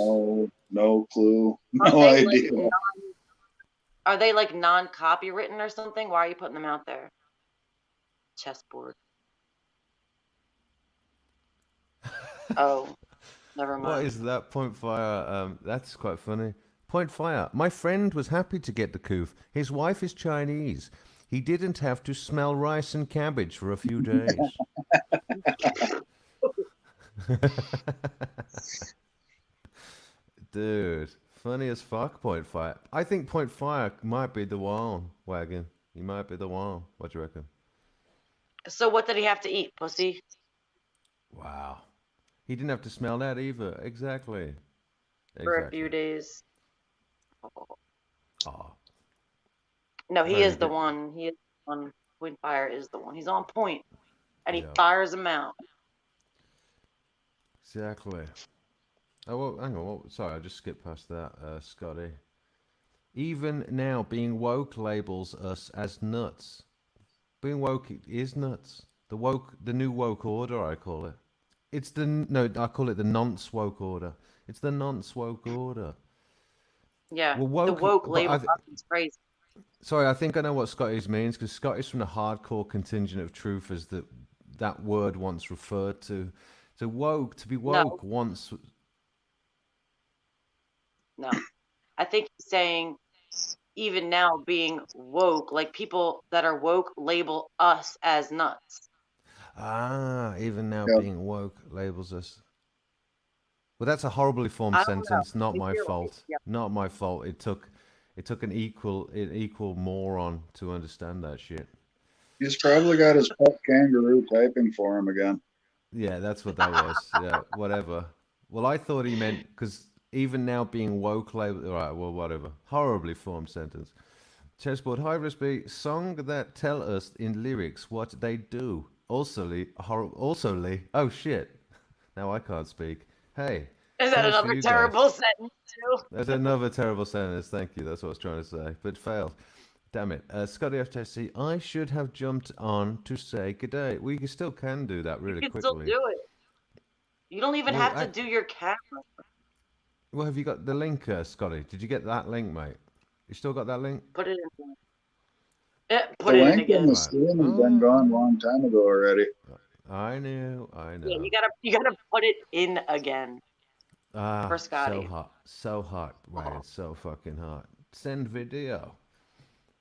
no clue, Aren't no they like idea. are they like non-copywritten or something? Why are you putting them out there? Chessboard. Oh, never What mind. is that? Point fire. That's quite funny. Point fire. My friend was happy to get the coof. His wife is Chinese. He didn't have to smell rice and cabbage for a few days. Dude, funny as fuck. Point fire. I think point fire might be the one. Wagon. He might be the one. What do you reckon? So what did he have to eat, pussy? Wow. He didn't have to smell that either. Exactly. For a few Exactly. days. Oh, No, he very is the good. one. He is the one. Point Fire is the one. He's on point, and he Yeah. fires them out. Exactly. Oh, well, hang on. Sorry, I just skipped past that, Scotty. Even now, being woke labels us as nuts. Being woke is nuts. The new woke order, I call it. No, I call it the nonce woke order. It's the nonce woke order. Yeah, Well, the woke, woke but label up is crazy. sorry, I think I know what Scotty's means because Scotty's from the hardcore contingent of truthers that word once referred to. So woke, to be No, woke once. no. I think he's saying even now being woke, like people that are woke label us as nuts. Even now Yep. being woke labels us. Well, that's a horribly formed I don't know. sentence. Not Maybe my you're right. fault. Yeah. Not my fault. It took an equal moron to understand that shit. He's probably got his pet kangaroo typing for him again. Yeah, that's what that was. Yeah, whatever. Well, I thought he meant because even now being woke label. All right, well, whatever. Horribly formed sentence. Chessboard, hi, Risby. Song that tell us in lyrics what they do. Also, Lee. Oh shit. Now I can't speak. Hey, Is so that much for another you guys. terrible sentence too? That's another terrible sentence. Thank you. That's what I was trying to say, but failed. Damn it. Scotty FTC, I should have jumped on to say good day. We still can do that You really can still quickly. do it. You don't even Well, have to do your camera. have you got the link, Scotty? Did you get that link, mate? You still got that link? Put it in. Put The it in link in the again. Right. stream has been Oh, gone a long time ago already. I knew. I Yeah, know. you gotta put it in again for So Scotty. hot. So hot, Wagon. So fucking hot. Send video.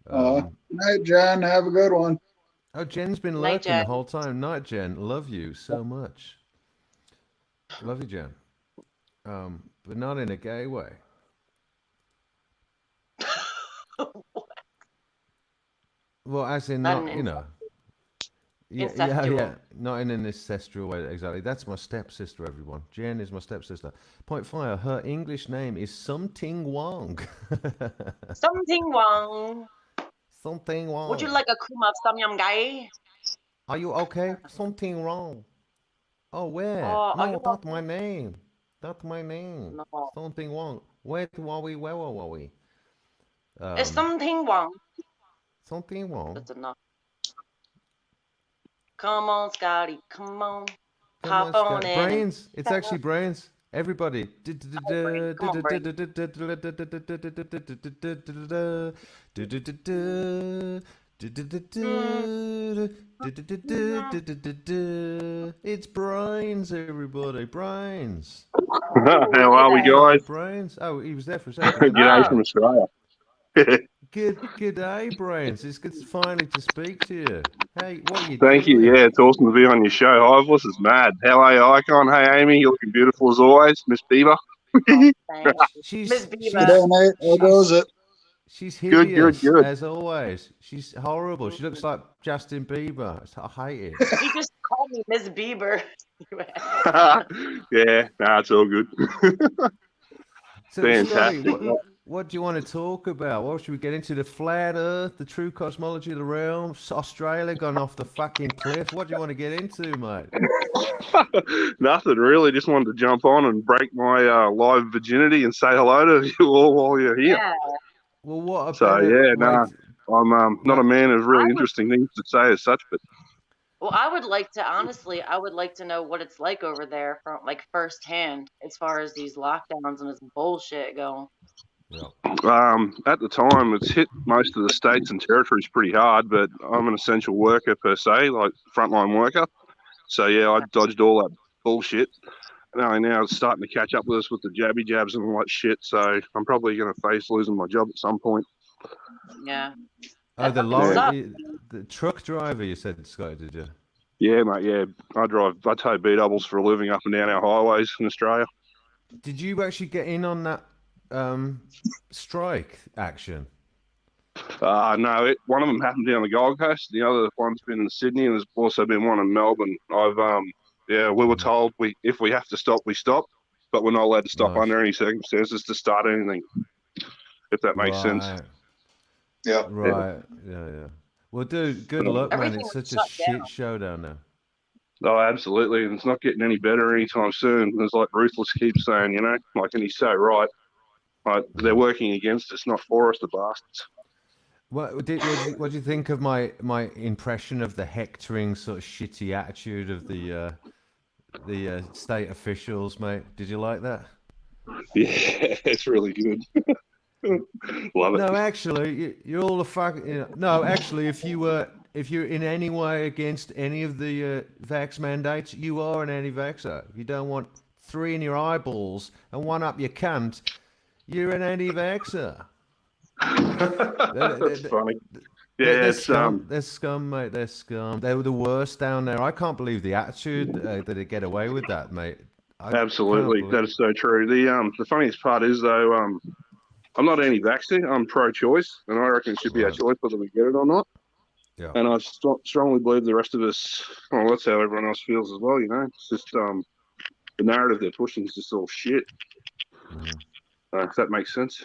Good night, John. Have a good one. Oh, Jen's been Night, lurking the Jen. whole time. Night, Jen. Love you so much. Love you, Jen. But not in a gay way. Well, as in Not not, an insult. Yeah, yeah, yeah. Not in an ancestral way, exactly. That's my stepsister, everyone. Jen is my stepsister. Point five, her English name is Something Wong. Something wrong. Something Would you Wong. like a cream of some yum guy? Are you okay? Something wrong. Oh, where? Are you No, that's my name. That's my name. no? Something wrong. Where are we? Where are we? It's Um, something wrong. something wrong. That's enough. Come on, Scotty. Come on. Come Hop on, on Scott. in and Brains. It's stop. actually brains. Everybody. Oh, brain. Come on, brain. It's brains, everybody. Brains. Ooh, How hey are we, there. Hello, guys? brains. Oh, he was there for a second. G'day Hello. from Australia. Good day, brains. It's good finally to speak to you. Hey, what are you Thank you. doing? Yeah, it's awesome to be on your show. Hivels is mad. How are you, Icon? Hey, Amy, you're looking beautiful as always. Miss Beaver. Oh, thank you. Miss She's Beaver. she's G'day, mate. How goes she's it? she's Good, good, hideous good. as always. She's horrible. She looks like Justin Bieber. I hate it. You just called me Miss Bieber. Yeah, nah, it's all good. So, Scotty, Fantastic. what do you want to talk about? What should we get into? The flat Earth, the true cosmology of the realm, Australia gone off the fucking cliff. What do you want to get into, mate? Nothing really. Just wanted to jump on and break my live virginity and say hello to you all while you're here. Yeah. Well, what a So better yeah, way? I'm not No, a man of I really would interesting things to say as such, but well, I would like to honestly, I would like to know what it's like over there from like firsthand as far as these lockdowns and this bullshit go. yeah. at the time, it's hit most of the states and territories pretty hard, but I'm an essential worker per se, like frontline worker. So yeah, I dodged all that bullshit. And only now it's starting to catch up with us with the jabby jabs and all that shit. So I'm probably going to face losing my job at some point. Yeah. Oh, That the fucking Yeah, sucks. the truck driver, you said, Scotty, did you? yeah, mate. Yeah, I tow B doubles for a living up and down our highways in Australia. Did you actually get in on that strike action? No, one of them happened down the Gold Coast. The other one's been in Sydney, and there's also been one in Melbourne. Yeah, we were told if we have to stop, we stop, but we're not allowed to stop Nice. under any circumstances to start anything. If that makes sense. Right. Yeah. Right. Yeah. Well, dude, good luck, man. Everything It's was such a shut down. shit show down there. Oh, absolutely, and it's not getting any better anytime soon. It's like Ruthless keeps saying, and he's so right. Like they're working against us, not for us, the bastards. What do you think of my impression of the hectoring sort of shitty attitude of the state officials, mate? Did you like that? Yeah, it's really good. Love it. No, actually, you're all the fuck. No, actually, if you're in any way against any of the vax mandates, you are an anti-vaxxer. If you don't want 3 in your eyeballs and 1 up your cunt, you're an anti-vaxxer. That's funny. Yeah, They're it's scum. They're scum, mate. They're scum. They were the worst down there. I can't believe the attitude that they get away with that, mate. absolutely that is so true. The funniest part is though, I'm not anti-vaccine. I'm pro-choice, and I reckon it should be our Right. choice whether we get it or not. Yeah. And I strongly believe the rest of us. Well, that's how everyone else feels as well. It's just the narrative they're pushing is just all shit. If that makes sense.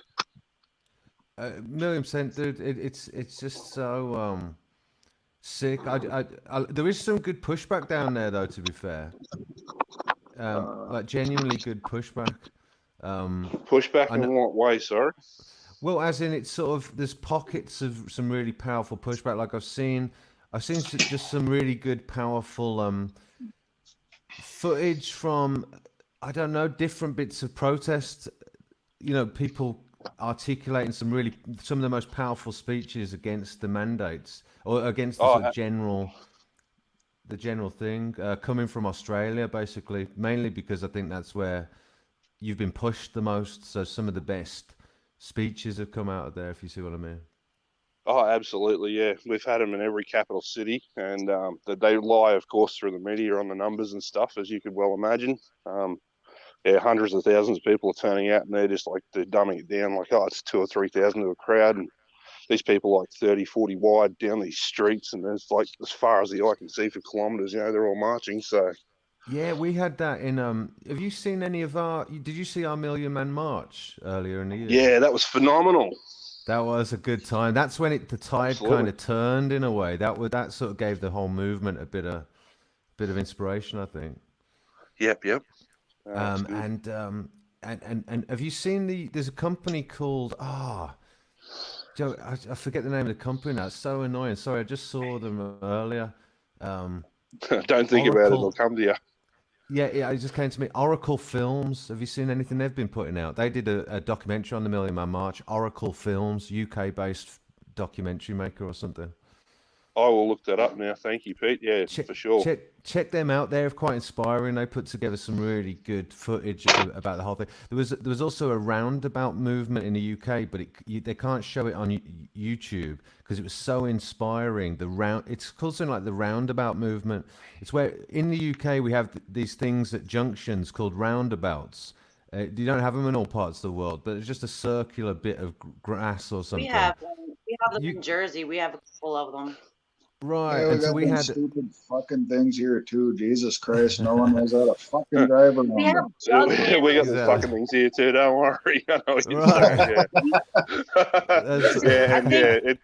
1,000,000%, dude. It's just so sick. There is some good pushback down there, though. To be fair, like genuinely good pushback. Pushback in what way, sorry? Well, as in it's sort of there's pockets of some really powerful pushback. Like I've seen just some really good, powerful footage from I don't know different bits of protest. People articulating some of the most powerful speeches against the mandates or against the sort of the general thing coming from Australia, basically, mainly because I think that's where you've been pushed the most. So some of the best speeches have come out of there, if you see what I mean. Oh, absolutely, yeah. We've had them in every capital city, and they lie, of course, through the media on the numbers and stuff, as you could well imagine. Yeah, hundreds of thousands of people are turning out, and they're just like they're dumbing it down, like, oh, it's 2,000 or 3,000 to a crowd, and these people like 30, 40 wide down these streets, and there's like as far as the eye can see for kilometres. They're all marching. So Yeah, we had that in. Have you seen any of our? Did you see our Million Man March earlier in the year? yeah, that was phenomenal. That was a good time. That's when the tide Absolutely. kind of turned in a way. That sort of gave the whole movement a bit of inspiration, I think. Yep. That's good. And have you seen there's a company called Joe, I forget the name of the company now. It's so annoying. Sorry, I just saw them earlier. Don't think about it; it'll come to you. Yeah, it just came to me. Oracle Films. Have you seen anything they've been putting out? They did a documentary on the Million Man March. Oracle Films, UK-based documentary maker or something. I will look that up now. Thank you, Pete. Yeah, for sure. Check them out. They're quite inspiring. They put together some really good footage about the whole thing. There was also a roundabout movement in the UK, but they can't show it on YouTube because it was so inspiring. It's called something like the roundabout movement. It's where in the UK we have these things at junctions called roundabouts. You don't have them in all parts of the world, but it's just a circular bit of grass or something. We have them in Jersey. We have a couple of them. Right, Yeah, and so we had stupid fucking things here too. Jesus Christ, no one knows how to fucking drive around We have them. jug we handles. got the fucking things here too. Don't worry. I know what you're Right. saying.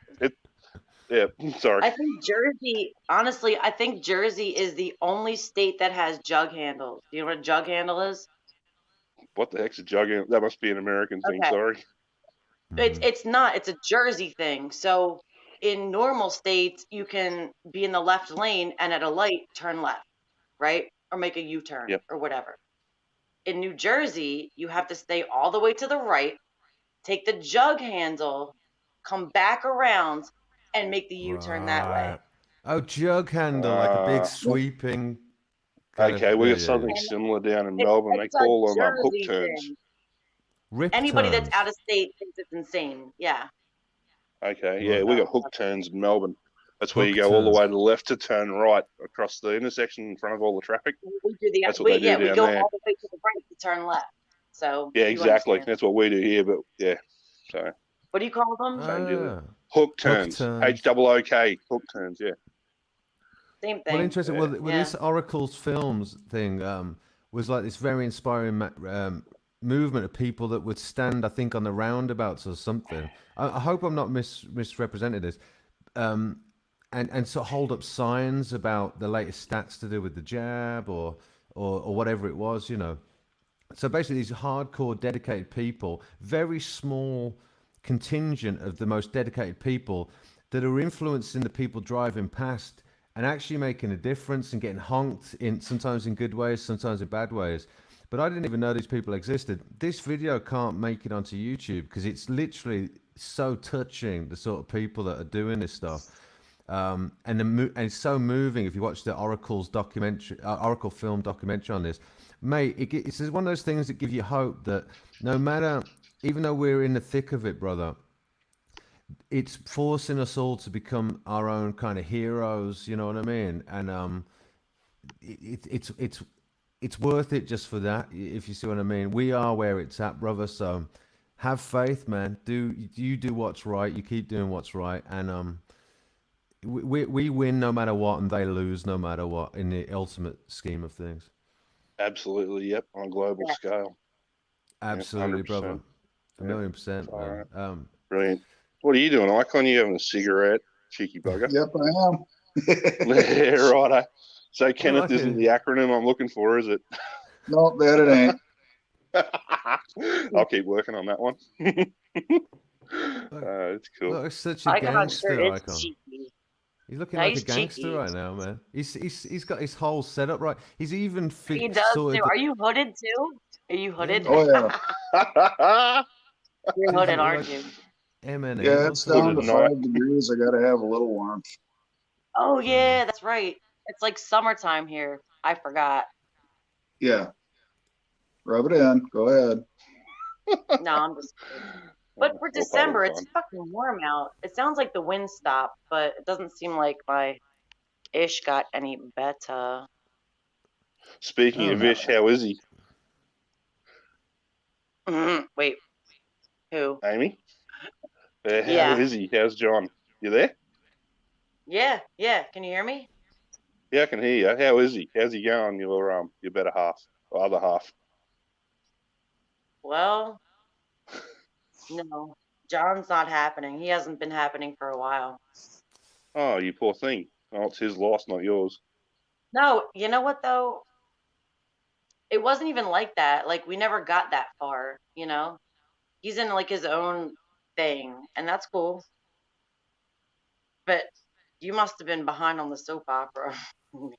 Yeah. Sorry. I think Jersey, honestly, I think Jersey is the only state that has jug handles. Do you know what a jug handle is? What the heck's a jug? That must be an American thing. Okay. Sorry. It's not. It's a Jersey thing. So in normal states, you can be in the left lane and at a light turn left, right, or make a U-turn or whatever. In New Jersey, you have to stay all the way to the right, take the jug handle, come back around, and make the U-turn that way. Oh, jug handle, like a big sweeping. Okay, we got something similar down in Melbourne. They call them hook turns. Anybody that's out of state thinks it's insane. Yeah. Okay, yeah, we got hook turns in Melbourne. That's where you go all the way to the left to turn right across the intersection in front of all the traffic. We do that's what they do down there. We go all the way to the right to turn left. So yeah, exactly. That's what we do here, but yeah. So what do you call them? Same deal. Hook turns. HOOK. Hook turns. Yeah. Same thing. Well, interesting. Yeah. Well, this Oracle's Films thing was like this very inspiring movement of people that would stand, I think, on the roundabouts or something. I hope I'm not misrepresenting this. And sort of hold up signs about the latest stats to do with the jab or whatever it was, So basically, these hardcore, dedicated people, very small contingent of the most dedicated people that are influencing the people driving past and actually making a difference and getting honked sometimes in good ways, sometimes in bad ways. But I didn't even know these people existed. This video can't make it onto YouTube because it's literally so touching, the sort of people that are doing this stuff. And it's so moving. If you watch the Oracle film documentary on this, mate, it's one of those things that give you hope that no matter, even though we're in the thick of it, brother, it's forcing us all to become our own kind of heroes. You know what I mean? And it's worth it just for that, if you see what I mean. We are where it's at, brother. So have faith, man. You do what's right. You keep doing what's right, and we win no matter what, and they lose no matter what in the ultimate scheme of things. Absolutely, yep, on a global scale. Absolutely, brother. 1,000,000%. Right. Brilliant. What are you doing, Icon? You having a cigarette, cheeky bugger? Yep, I am. Yeah, righto. So Kenneth isn't the acronym I'm looking for, is it? Nope, that it ain't. I'll keep working on that one. It's cool. Look, such a gangster icon. Cheeky. He's looking like a gangster right now, man. He's got his whole setup right. He's even He does too. Are you hooded too? Are you hooded? Oh yeah. You're hooded, aren't you? M&M. Yeah, it's down to 5 degrees. I gotta have a little warmth. Oh yeah, that's right. It's like summertime here. I forgot. Yeah. Rub it in. Go ahead. No, I'm just kidding. But for December, it's fucking warm out. It sounds like the wind stopped, but it doesn't seem like my Ish got any better. Speaking of Ish, how is he? Wait, who? Amy? How Yeah. is he? How's John? You there? Yeah. Can you hear me? Yeah, I can hear you. How is he? How's he going? Your better half or other half? Well, no. John's not happening. He hasn't been happening for a while. Oh, you poor thing. Oh, it's his loss, not yours. No, you know what though? It wasn't even like that. Like we never got that far, you know? He's in like his own thing, and that's cool. But you must have been behind on the soap opera.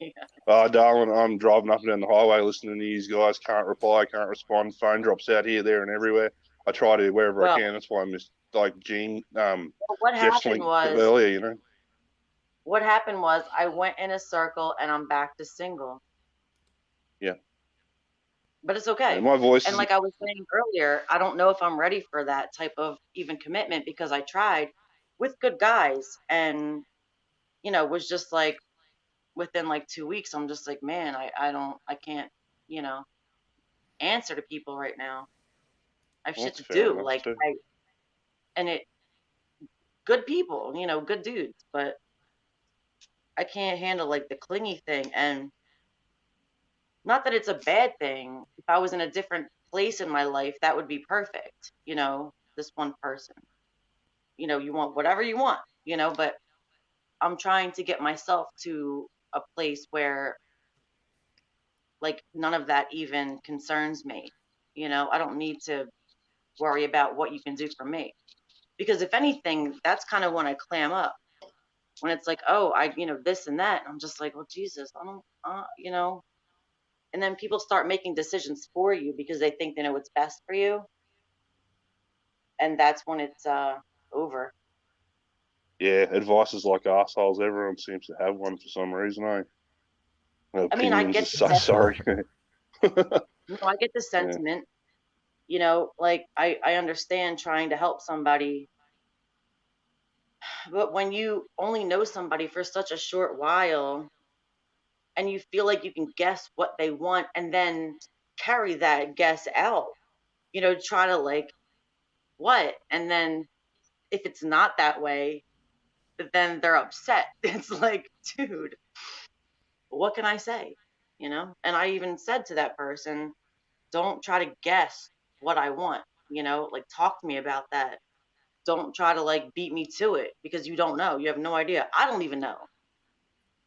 Yeah. Oh, darling, I'm driving up and down the highway listening to these guys. Can't reply, can't respond. Phone drops out here, there, and everywhere. I try to wherever I Well, can. That's why I missed like Gene, what Jeff's happened link was earlier. You know. what happened was I went in a circle and I'm back to single. Yeah. But it's Yeah, okay. my voice And is. like I was saying earlier, I don't know if I'm ready for that type of even commitment because I tried with good guys and was just like within like 2 weeks, I'm just like, man, I can't, you know, answer to people right now. I have Well, shit that's to fair do. enough Like too. and it good people, good dudes, but I can't handle like the clingy thing. And not that it's a bad thing. If I was in a different place in my life, that would be perfect. This one person. You want whatever you want, but I'm trying to get myself to a place where like none of that even concerns me. I don't need to worry about what you can do for me. Because if anything, that's kind of when I clam up. When it's like, oh, this and that. I'm just like, well, Jesus, I don't, And then people start making decisions for you because they think they know what's best for you. And that's when it's over. Yeah, advices like assholes. Everyone seems to have one for some reason. I mean, I Opinions get as the such. Sorry. I get the Yeah. sentiment. Like I understand trying to help somebody, but when you only know somebody for such a short while and you feel like you can guess what they want and then carry that guess out, try to like what? And then if it's not that way, then they're upset. It's like, dude, what can I say? And I even said to that person, don't try to guess what I want, like talk to me about that. Don't try to like beat me to it because you don't know. You have no idea. I don't even know.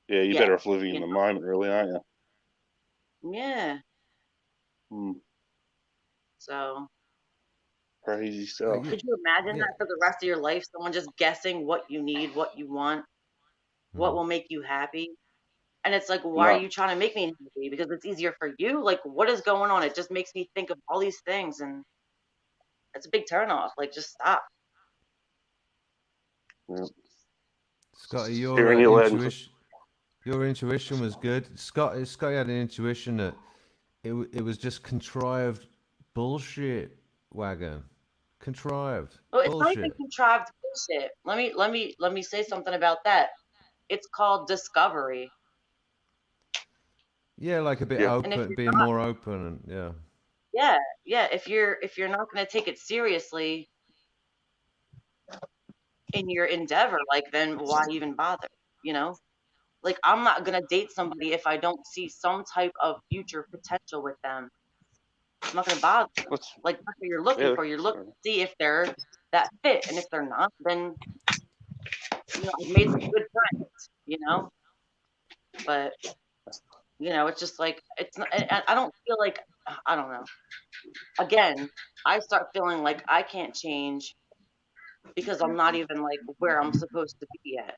Yeah, you're Yeah. better off living in the moment, really, aren't you? Yeah. Hmm. So Crazy stuff. could you imagine Yeah. that for the rest of your life? Someone just guessing what you need, what you want, what will make you happy. And it's like, why are No. you trying to make me happy? Because it's easier for you? Like, what is going on? It just makes me think of all these things. And it's a big turnoff. Like, just stop. Yeah. Scotty, Hearing you loud and your intuition was good. Scotty had an intuition that it was just contrived bullshit wagon. Contrived Well, it's not even bullshit. contrived bullshit. Let me say something about that. It's called discovery. Yeah, like a bit Yeah. And if open, you're being not, more open, and yeah. yeah, if you're not going to take it seriously in your endeavor, like then why even bother? You know, like I'm not going to date somebody if I don't see some type of future potential with them. I'm not going to bother. Let's. Like that's what you're looking Yeah. for. You're looking to see if they're that fit, and if they're not, then I've made some good friends. But it's just like it's not. I don't feel like I don't know. Again, I start feeling like I can't change because I'm not even like where I'm supposed to be yet.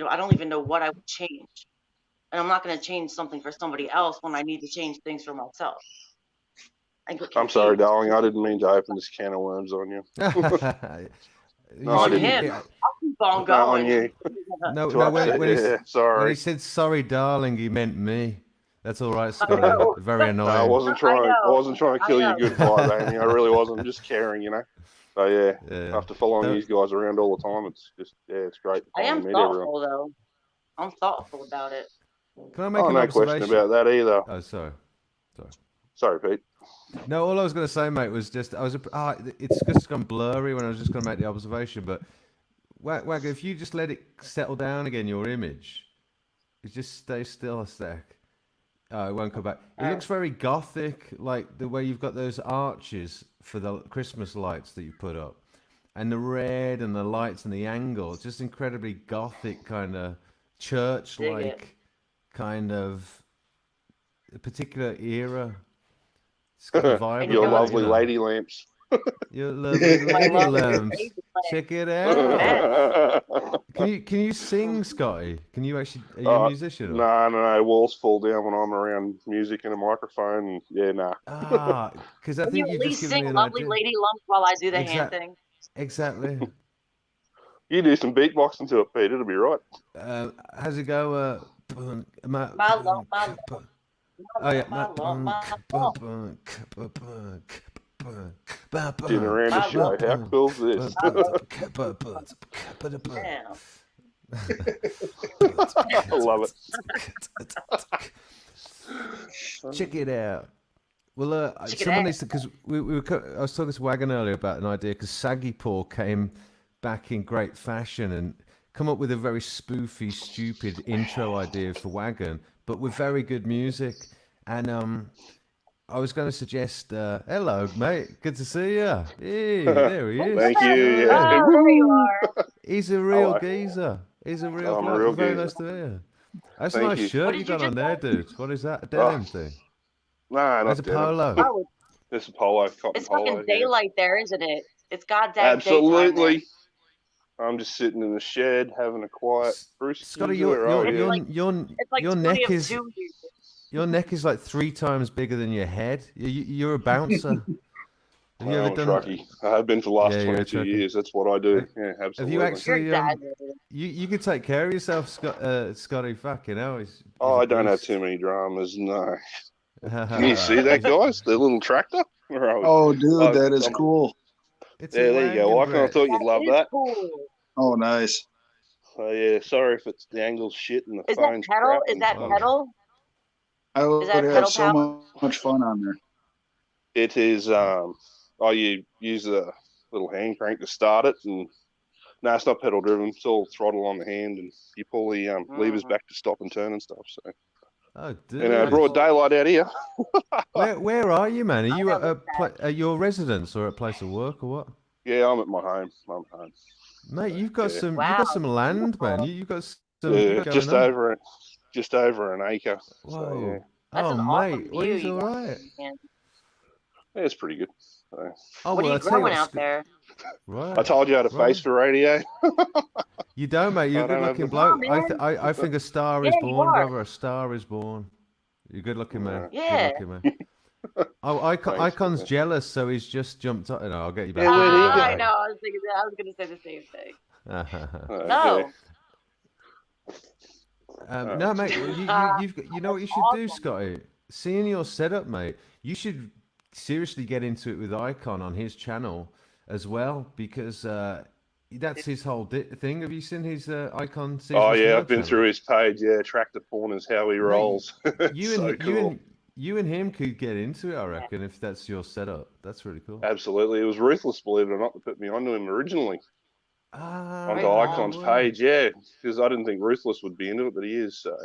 I don't even know what I would change. And I'm not going to change something for somebody else when I need to change things for myself. I get I'm sorry, confused. darling. I didn't mean to open this can of worms on you. You I On should. didn't. him. I'll keep on No, on going. you. No, That's no. what I said. When Yeah, he sorry. said sorry, darling, he meant me. That's all right, I Scotty. know. Very No, I annoying. wasn't I trying. I know. wasn't trying to I kill your know. good vibe, Amy. I really wasn't. I'm just caring. So yeah, Yeah. after following No, these guys around all the time, it's just it's great to I finally am meet everyone. thoughtful though. I'm thoughtful about it. can I make Oh, an no question observation? about that either. Oh, sorry. Sorry, Pete. No, all I was going to say, mate, was just it's just gone blurry when I was just going to make the observation. But Wagger, if you just let it settle down again, your image, it just stay still a sec. Oh, it won't come back. It looks very gothic, like the way you've got those arches for the Christmas lights that you put up, and the red and the lights and the angle. It's just incredibly gothic, kind of church-like, kind of a particular era. It's got a vibe. Your about it, lovely you know. lady lamps. Your lovely lady lamps. Check it out. Can you sing, Scotty? Can you actually? Are you a musician? Or? No. Walls fall down when I'm around music and a microphone. And yeah, nah. Because I Can think you you at just least given me sing an "Lovely idea. Lady Lump" while I do the hand thing? Exactly. You do some beatboxing to it, Pete. It'll be right. How's it go? My lump, my lump. Oh yeah. My lump, my lump. Dinner around the show. How cool is this? Damn. I love it. Check it out. Well, Check it someone out. needs to, because I was talking to Wagon earlier about an idea, because Saggy Paw came back in great fashion and come up with a very spoofy, stupid intro idea for Wagon, but with very good music. And I was going to suggest, hello, mate. Good to see you. Hey, there he is. Thank you. Oh, there you are. He's a real Hello. geezer. He's a real I'm a bloke. real Very geezer. nice to meet you. That's Thank a nice you. shirt What you did you got on just there, say? dude. What is that? A denim thing? Nah, That's not a denim. polo. Oh, It's a polo, cotton it's polo. fucking yeah. daylight there, isn't it? It's goddamn Absolutely. I'm just sitting in the shed having a quiet brew. Scotty, Where are you? It's like your 20 neck of is 2 here. your neck is like 3 times bigger than your head. You're a bouncer. Have you I'm ever a done? truckie. I have been for the last Yeah, you're a 22 truckie. years. That's what I do. Yeah, absolutely. Have you You're actually? exaggerating. You could take care of yourself, Scotty. Fucking hell, he's Oh, a I don't have beast. too many dramas. No. Can you see that, guys? The little tractor? Oh, dude, that is cool. It's Yeah, a there you go. wagon, I Brett. thought you'd love That is that. cool. Oh, nice. So yeah, sorry if it's the angle's shit and the Is that phone's pedal? crap. Is and that stuff. pedal? I would that have pedal so power? much fun on there. It is. You use a little hand crank to start it, and no, it's not pedal driven. It's all throttle on the hand, and you pull the levers back to stop and turn and stuff. So, Oh, dude. broad daylight out here. Where are you, man? Are you have at your residence or at place of work or what? Yeah, I'm at my home. I'm home. Mate, you've got Yeah. some. Wow, You got some land, man. beautiful. You've got some. Yeah, going just on. over an acre. Whoa. So yeah, That's Oh, an awesome mate. Well, view he's you all got, right. man. yeah, it's pretty good. So, Oh, What are well, you I'll tell you growing what, out there? Right. I told you I had a Right. face for radio. You don't, mate. You're a I don't have good-looking the- bloke. Oh, man. I think a star is Yeah, you born, are. brother. A star is born. You're good-looking, man. Yeah. Good-looking, man. Oh, Icon's man. jealous, so he's just jumped up. No, I'll get you back. Yeah, where'd he go? I know. I was thinking that. I was gonna say the same thing. Okay. No. No, mate. You know what you should do, Awesome. Scotty? Seeing your setup, mate, you should seriously get into it with Icon on his channel as well, because that's his whole thing. Have you seen his Icon? Oh yeah, I've been channel? through his page. Yeah, tractor porn is how he rolls. You and him could get into it, I reckon, if that's your setup. That's really cool. Absolutely, it was Ruthless, believe it or not, that put me onto him originally onto right Icon's on. page. Yeah, because I didn't think Ruthless would be into it, but he is. So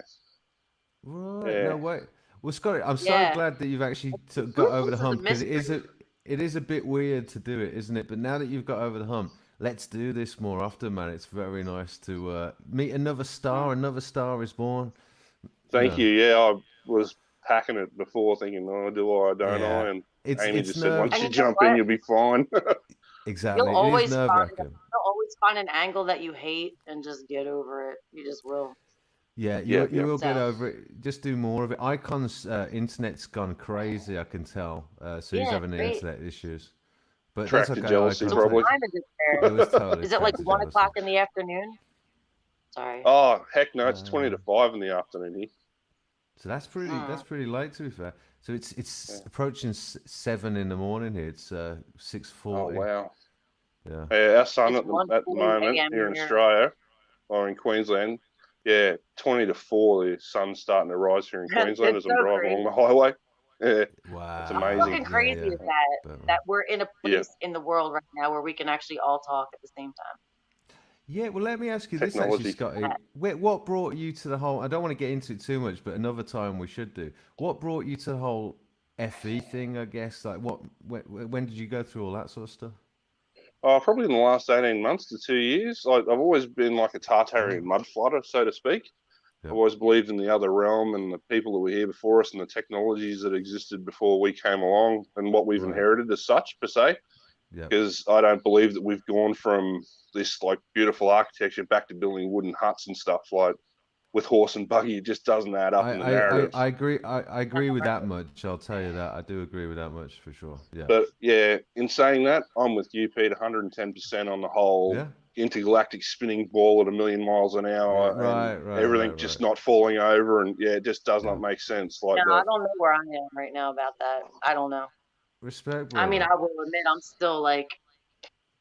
Right. Yeah. No, wait. Well, Scotty, I'm so Yeah. glad that you've actually got over the This is a hump, because mystery. it is a bit weird to do it, isn't it? But now that you've got over the hump, let's do this more often, man. It's very nice to meet another star. Another star is born. thank you. Yeah, I was packing it before, thinking, oh, do I, don't Yeah. I? And It's Amy it's just said, once And you you know jump in, what? you'll be fine. exactly. You'll It is always nerve find wracking. you'll always find an angle that you hate and just get over it. You just will. Yeah, Yeah, you will get So- over it. Just do more of it. Icon's internet's gone crazy, I can tell. So he's Yeah, having the great. internet issues. But Trapped that's in okay. jealousy, Icon. probably. What time is it It there? was totally Is it like trapped in 1 jealousy. o'clock in the afternoon? Sorry. Oh heck no, it's 20 to 5 in the afternoon here. So that's pretty late, to be fair. So it's Yeah. approaching 7 in the morning here. It's Oh 6:40. wow. Yeah. Yeah, our sun It's at the 1:40 moment a.m. here in here. Australia or in Queensland, yeah, 20 to 4, the sun's starting to rise here in That's Queensland as I'm so driving crazy. along the highway. Yeah, Wow. it's How amazing. fucking crazy is But, that we're in a Yeah. place in the world right now where we can actually all talk at the same time. yeah, well, let me ask you this actually, Technology. Scotty. What brought you to the whole? I don't want to get into it too much, but another time we should do. What brought you to the whole FE thing? I guess like when did you go through all that sort of stuff? Probably in the last 18 months to 2 years. I've always been like a Tartarian mud flutter, so to speak. Yep. I've always believed in the other realm and the people that were here before us and the technologies that existed before we came along and what we've Right. inherited as such, per se. Yeah. Because I don't believe that we've gone from this like beautiful architecture back to building wooden huts and stuff like with horse and buggy. It just doesn't add up in the narrative. I agree. I agree with that much. I'll tell you that. I do agree with that much for sure. Yeah. But yeah, in saying that, I'm with you, Pete, 110% on the whole Yeah. intergalactic spinning ball at 1,000,000 miles an hour Right, and right, everything right, just right. not falling over. And yeah, it just does Yeah. not make sense. Like No, I that. don't know where I am right now about that. I don't know. Respect, I mean, brother. I will admit I'm still like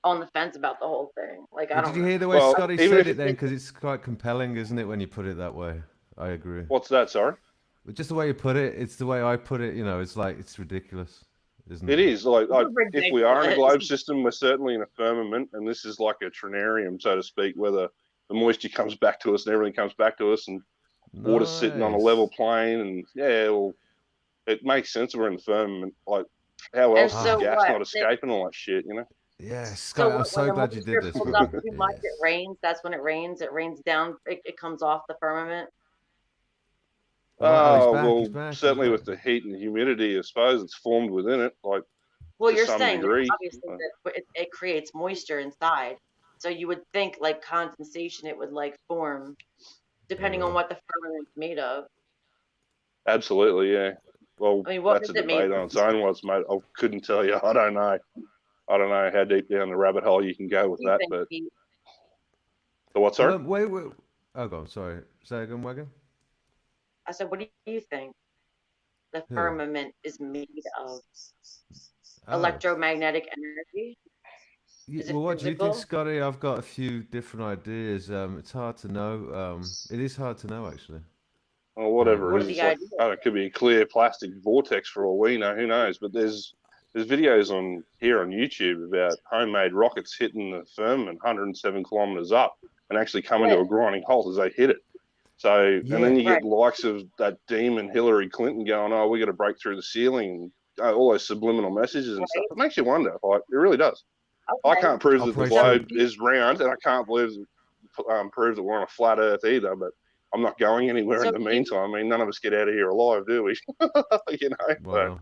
on the fence about the whole thing. Like, I Well, don't did you know. hear the way Well, Scotty even said if it then? Because it's quite compelling, isn't it, when you put it that way? I agree. What's that? Sorry. But just the way you put it, it's the way I put it. You know, it's like it's ridiculous, isn't It it? is like if we are in a Ridiculous. globe system, we're certainly in a firmament, and this is like a trinarium, so to speak, where the moisture comes back to us and everything comes back to us, and water's sitting on a level Nice. plane, and yeah, well, it makes sense we're in the firmament. Like, how And else is so Ah, gas what? not escaping all that shit? You know? yeah, So Scotty. I'm what? When so the glad you did moisture this, builds up brother. too much, it Yes. rains. That's when it rains. It rains down. It comes off the firmament. Oh, he's Oh back. He's well, back. He's certainly back. with the heat and the humidity, I suppose it's formed within it, like Well, to you're some saying that degree. obviously that it creates moisture inside. So you would think like condensation, it would like form Yeah, depending on right. what the firmament's made of. Absolutely, yeah. Well, I mean, what that's is a it made debate of? on its own. What's mate? I couldn't tell you. I don't know. I don't know how deep down the rabbit hole you can go with What do you that, think, but Pete? the what, Well, sorry? wait. Oh, go on. Sorry. Say again, Wagon. I said, what do you think the Who? firmament is made of? Oh. Electromagnetic energy? Is it Well, what do you think, physical? Scotty? I've got a few different ideas. It's hard to know. It is hard to know, actually. Or whatever What it are is. the It's like, ideas? I don't know, it could be a clear plastic vortex for all we know. Who knows? But there's videos on here on YouTube about homemade rockets hitting the firmament 107 kilometers up and actually coming to a Right, grinding halt as they hit it. So, and then Yeah. you right. get the likes of that demon Hillary Clinton going, "Oh, we got to break through the ceiling," and all those subliminal messages and stuff. Right. It makes you wonder. Like, it really does. I Okay. can't prove that the So Operation. globe is round, and I can't prove that we're on a flat Earth either. But I'm not going anywhere so in the you meantime. I mean, none of us get out of here alive, do we? You know. So, Wow.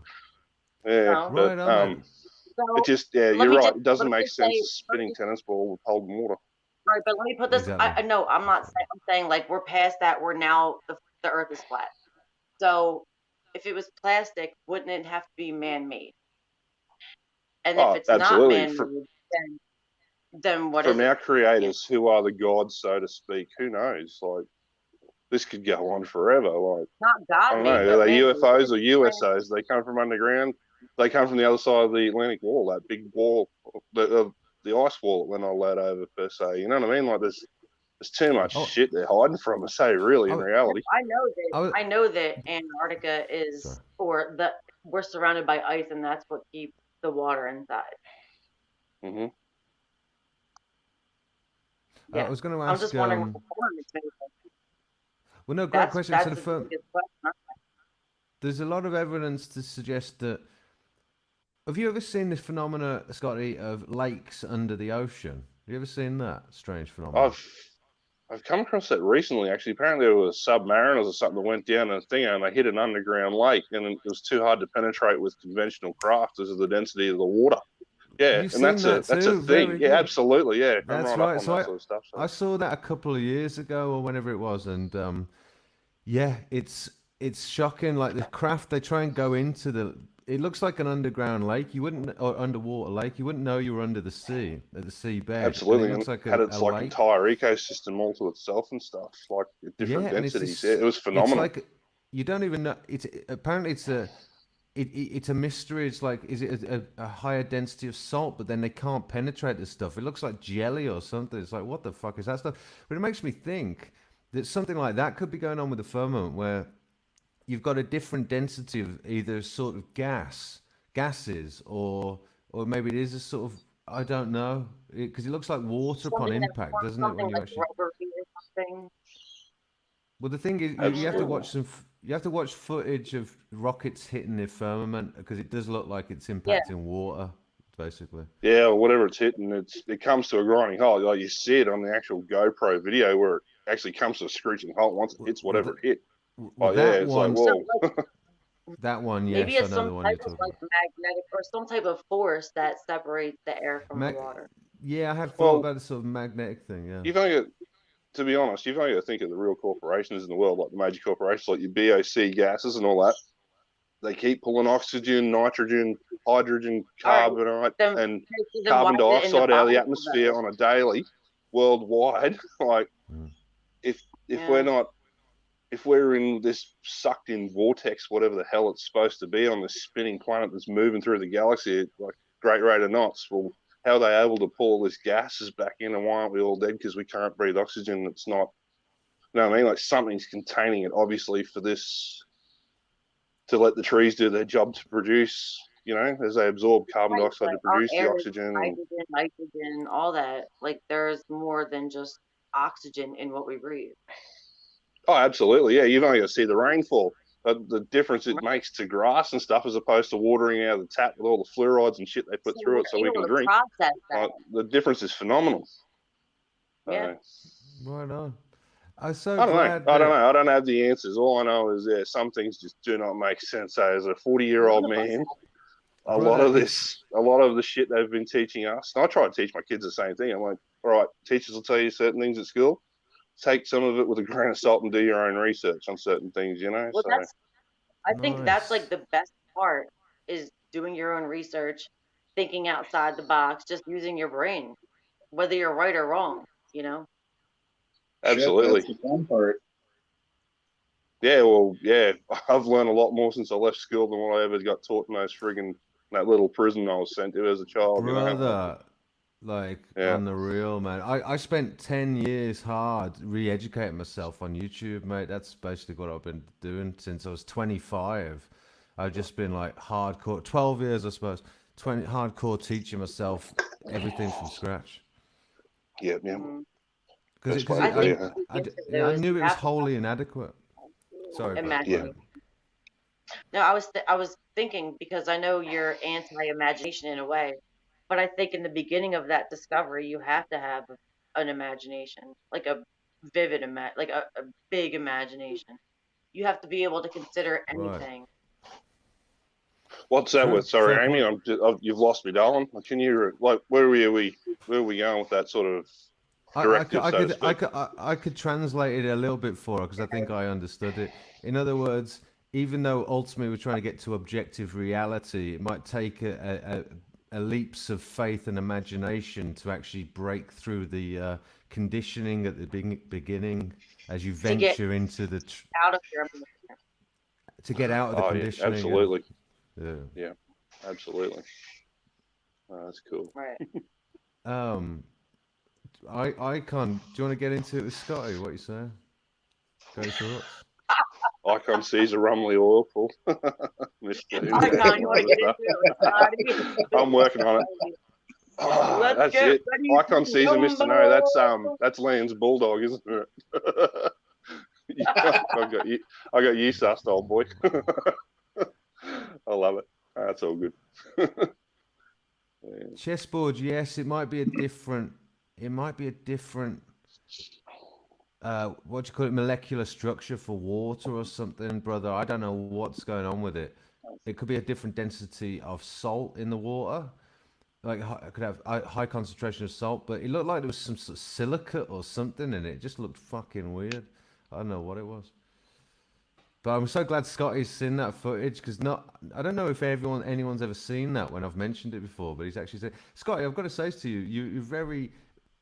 yeah, know. but Right on, mate. it So just yeah, let you're me right. just It doesn't make sense say a spinning tennis ball with holding water. right, but let me put this. Exactly. I no, I'm not saying. I'm saying like we're past that. We're now the Earth is flat. So if it was plastic, wouldn't it have to be man-made? And if Oh, it's not absolutely. man-made, then what is From it? our You know, creators, who are the gods, so to speak. Who knows? Like, this could go on forever. Like, not I don't God-made, know. Are but they man-made. UFOs or USOs? They come from underground. They come from the other side of the Atlantic Wall, that big wall, the ice wall that went all that over per se. You know what I mean? Like, there's too much Oh, shit they're hiding from us. Hey, really, in I, reality. I was. I know that Antarctica Sorry. is, or the we're surrounded by ice, and that's what keeps the water inside. Hmm. I Yeah, was going to I'm ask. just wondering what the form is made of. Well, no, great question. So That's the the firm, biggest question. there's a lot of evidence to suggest that. Have you ever seen this phenomena, Scotty, of lakes under the ocean? Have you ever seen that strange phenomenon? I've come across that recently. Actually, apparently there was submariners or something that went down a thing and they hit an underground lake, and it was too hard to penetrate with conventional craft because of the density of the water. Yeah, You've and seen that that's a too. thing. Very Yeah, good. absolutely. Yeah, I'm That's right up right. on So that sort of stuff. So. I saw that a couple of years ago or whenever it was, and yeah, it's shocking. Like the craft, they try and go into the. It looks like an underground lake. You wouldn't, or underwater lake. You wouldn't know you were under the sea, at the seabed, and it Absolutely, and looks like had a its like lake. entire ecosystem all to itself and stuff, like at Yeah, different and it's densities. Yeah, this. it was It's phenomenal. like you don't even know. It's apparently it's a. It's a mystery. It's like, is it a higher density of salt, but then they can't penetrate this stuff. It looks like jelly or something. It's like, what the fuck is that stuff? But it makes me think that something like that could be going on with the firmament, where you've got a different density of either sort of gases, or maybe it is a sort of, I don't know, because it looks like water upon Something that impact, forms doesn't it? something When you like actually, rubbery or something. well, the thing is, you have to Absolutely. watch you have to watch footage of rockets hitting the firmament because it does look like it's Yeah. impacting water, basically. Yeah, or whatever it's hitting, it comes to a grinding halt. Like you see it on the actual GoPro video where it actually comes to a screeching halt once it hits Well, whatever it hit. well, Oh yeah, it's like, So whoa. like that one, maybe yes, I it's know some the one type you're of talking like about. magnetic or some type of force that separates the air from the Mag- water. yeah, I had thought Well, about the sort of magnetic thing. Yeah. you've only got, to be honest, you've only got to think of the real corporations in the world, like the major corporations, like your BOC gases and all that. They keep pulling oxygen, nitrogen, hydrogen, All right. carbonite, Then and okay, then why carbon is it in the dioxide out of the Bible atmosphere though? on a daily, worldwide. Like Mm. if we're Yeah. not, if we're in this sucked in vortex, whatever the hell it's supposed to be, on this spinning planet that's moving through the galaxy at like great rate of knots, well, how are they able to pull all this gases back in, and why aren't we all dead because we can't breathe oxygen that's not, you know what I mean? Like something's containing it, obviously, for this, to let the trees do their job to produce, you know, as they absorb carbon Right, dioxide but to our produce the air is oxygen. And hydrogen, nitrogen, all that. Like there's more than just oxygen in what we breathe. oh, absolutely, yeah, you've only got to see the rainfall. But the difference it Right. makes to grass and stuff, as opposed to watering out of the tap with all the fluorides and shit they put So through we're it so we able can to drink, process that. the difference is phenomenal. Yeah. Right on. I'm so I don't know. glad I don't that. know. I don't have the answers. All I know is, yeah, some things just do not make sense. So as a 40-year-old None of us man, a lot Brother, of the shit they've been teaching us, and I try to teach my kids the same thing. I'm like, all right, teachers will tell you certain things at school. Take some of it with a grain of salt and do your own research on certain things, you know? Well, So, I think that's like nice. the best part is doing your own research, thinking outside the box, just using your brain, whether you're right or wrong, you know? Shit, that's absolutely. the fun part. Yeah, well, yeah, I've learned a lot more since I left school than what I ever got taught in those friggin' that little prison I was sent to as a child, you know? Like, Brother, like yeah. on the real, man. I spent 10 years hard re-educating myself on YouTube, mate. That's basically what I've been doing since I was 25. I've just been like hardcore, 12 years, I suppose, 20 hardcore teaching myself everything from scratch. Yeah, yeah. Mm. Best way Because I to be, think huh? to get to I those, knew you it was have to wholly inadequate. Sorry, bro. Go Yeah. imagine. ahead. No, I was thinking because I know you're anti-imagination in a way, but I think in the beginning of that discovery, you have to have an imagination, like a vivid like a big imagination. You have to be able to consider Right. anything. What's that True. with? Fair Sorry, Amy. point. You've lost me, darling. Can you, like, where are we going with that sort of directive, so to speak? I could translate it a little bit for her because I think I understood it. In other words, even though ultimately we're trying to get to objective reality, it might take a leaps of faith and imagination to actually break through the conditioning at the beginning as you To get venture into the out of your to get out of the Oh yeah, conditioning and absolutely. yeah. Yeah, absolutely. Oh, that's cool. right. Um, I can't. Do you want to get into it with Scotty? What you say? Go thoughts. Icon sees a Rumley oil pull. Mr. Who Icon, you want to get into stuff. it with Scotty? I'm working on it. Oh, Let's that's get it. ready Icon to sees a Mr. No. rumble. That's Land's bulldog, isn't it? Yeah, I got you sussed, old boy. I love it. That's all good. Yeah. Chessboard, yes, it might be a different. It might be a different. What do you call it? Molecular structure for water or something, brother. I don't know what's going on with it. It could be a different density of salt in the water. Like it could have high concentration of salt, but it looked like there was some sort of silicate or something in it. It just looked fucking weird. I don't know what it was. But I'm so glad Scotty's seen that footage because I don't know if anyone's ever seen that when I've mentioned it before, but he's actually said, Scotty, I've got to say to you, you're very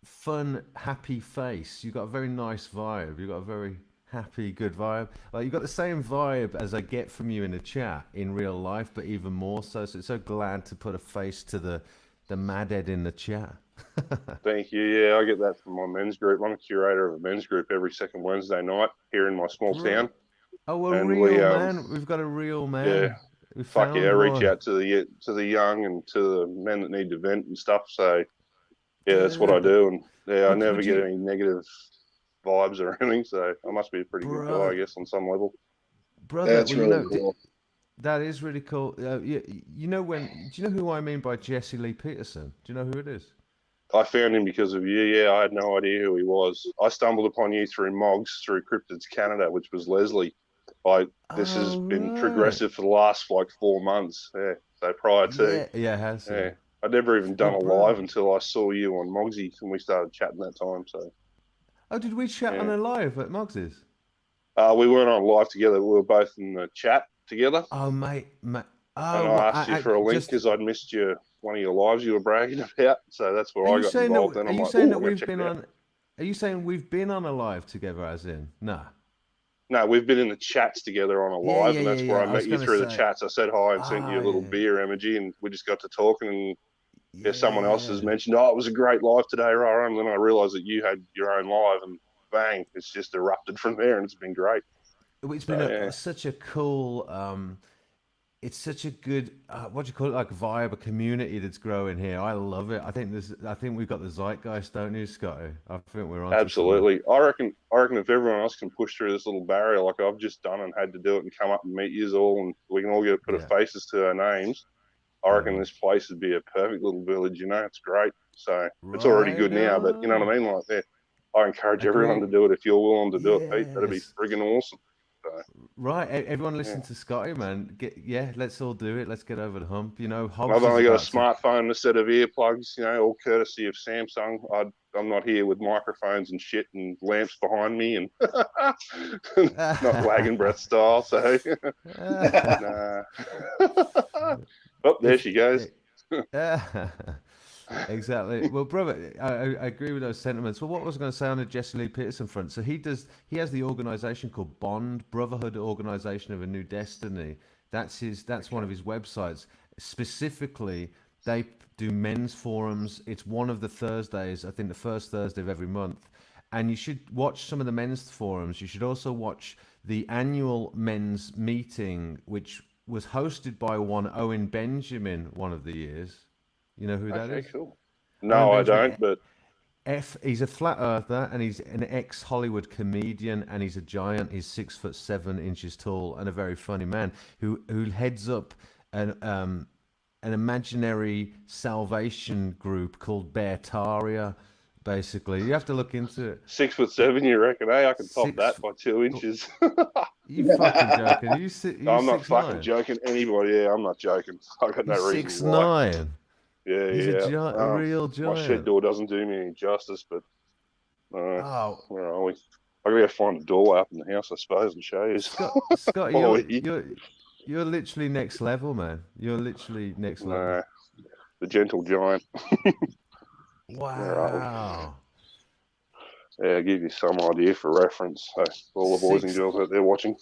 fun, happy face. You've got a very nice vibe. You've got a very happy, good vibe. Like you've got the same vibe as I get from you in the chat in real life, but even more so. So it's so glad to put a face to the madhead in the chat. Thank you. Yeah, I get that from my men's group. I'm a curator of a men's group every second Wednesday night here in my small town. Oh, a and real man. We've got a real yeah, man. We fuck yeah, I found reach one. out to the young and to the men that need to vent and stuff. So yeah, that's what I Dude, do, and yeah, I never would get you, any negative vibes or anything. So I must be a pretty good guy, I bro, guess, on some level. brother? That's Well, really cool. that is really cool. You know when? Do you know who I mean by Jesse Lee Peterson? Do you know who it is? I found him because of you. Yeah, I had no idea who he was. I stumbled upon you through Mogs, through Cryptids Canada, which was Leslie. This has Oh been right. progressive for the last like 4 months. Yeah. So prior to, Yeah, it has to. yeah, I'd never even Well, done a bro. live until I saw you on Mogsy and we started chatting that time. So Oh, did we chat on yeah, a live at Moggs's? we weren't on live together. We were both in the chat together, Oh, mate. and Oh, I what? asked you for a link Just. because I'd missed one of your lives you were bragging about. So that's Are where I you got saying that? involved. Then Are I'm you like, saying oh, that I'm gonna we've check been it out. on? Are you saying we've been on a live together? As in, nah. No, we've been in the chats together on a live, and that's where Yeah. I I was met you gonna through the say. chats. I said hi and sent you Ah, a little yeah, beer emoji, and we just got to talking. And yeah, someone else has yeah. mentioned, oh, it was a great live today, right? And then I realised that you had your own live, and bang, it's just erupted from there, and it's been great. It's been So yeah, such a cool. It's such a good. What do you call it? Like vibe, a community that's growing here. I love it. I think this. I think we've got the zeitgeist, don't you, Scotty? I think we're onto something. absolutely. I reckon if everyone else can push through this little barrier like I've just done and had to do it and come up and meet you all, and we can all get put a Yeah, faces to our names, I yeah, reckon man. this place would be a perfect little village. It's great. So it's already Right good now, but you know on. what I mean? Like, yeah, I encourage everyone to Agree. do it if you're willing to do it, Pete. That'd be Yes. friggin' awesome. So, Right. Everyone yeah. listen to Scotty, man. Yeah. Let's all do it. Let's get over the hump. You know, I've Hobbs is only got a about to. smartphone and a set of earplugs, all courtesy of Samsung. I'm not here with microphones and shit and lamps behind me and not wagon breath style. So, nah. Oh, there if she goes. exactly. Well, brother, I agree with those sentiments. Well, what was I going to say on the Jesse Lee Peterson front? So he has the organization called Bond, Brotherhood Organization of a New Destiny. That's one Okay. of his websites. Specifically, they do men's forums. It's one of the Thursdays, I think the first Thursday of every month. And you should watch some of the men's forums. You should also watch the annual men's meeting, which was hosted by one Owen Benjamin one of the years. You know who that Okay, is? cool. Owen No, I Benjamin don't, but He's a flat earther and he's an ex Hollywood comedian and he's a giant. He's 6'7" tall and a very funny man who heads up an imaginary salvation group called Beartaria. Basically, you have to look into it. 6'7", you reckon? Hey, I can top Six. that by 2 inches. You fucking joking? You I'm not fucking 6'9"? joking. Anybody? Yeah, I'm not joking. I got no He's reason six why. nine. Yeah, He's a yeah. a real My shed giant. door doesn't do me any justice, but Oh, where are we? I gotta go find a doorway up in the house, I suppose, and show you. Scott, Follow you. you're literally next level, man. You're literally next level. Nah, the gentle giant. Where are we? Wow. Yeah, I'll give you some idea for reference. So, all the boys and Six. girls out there watching,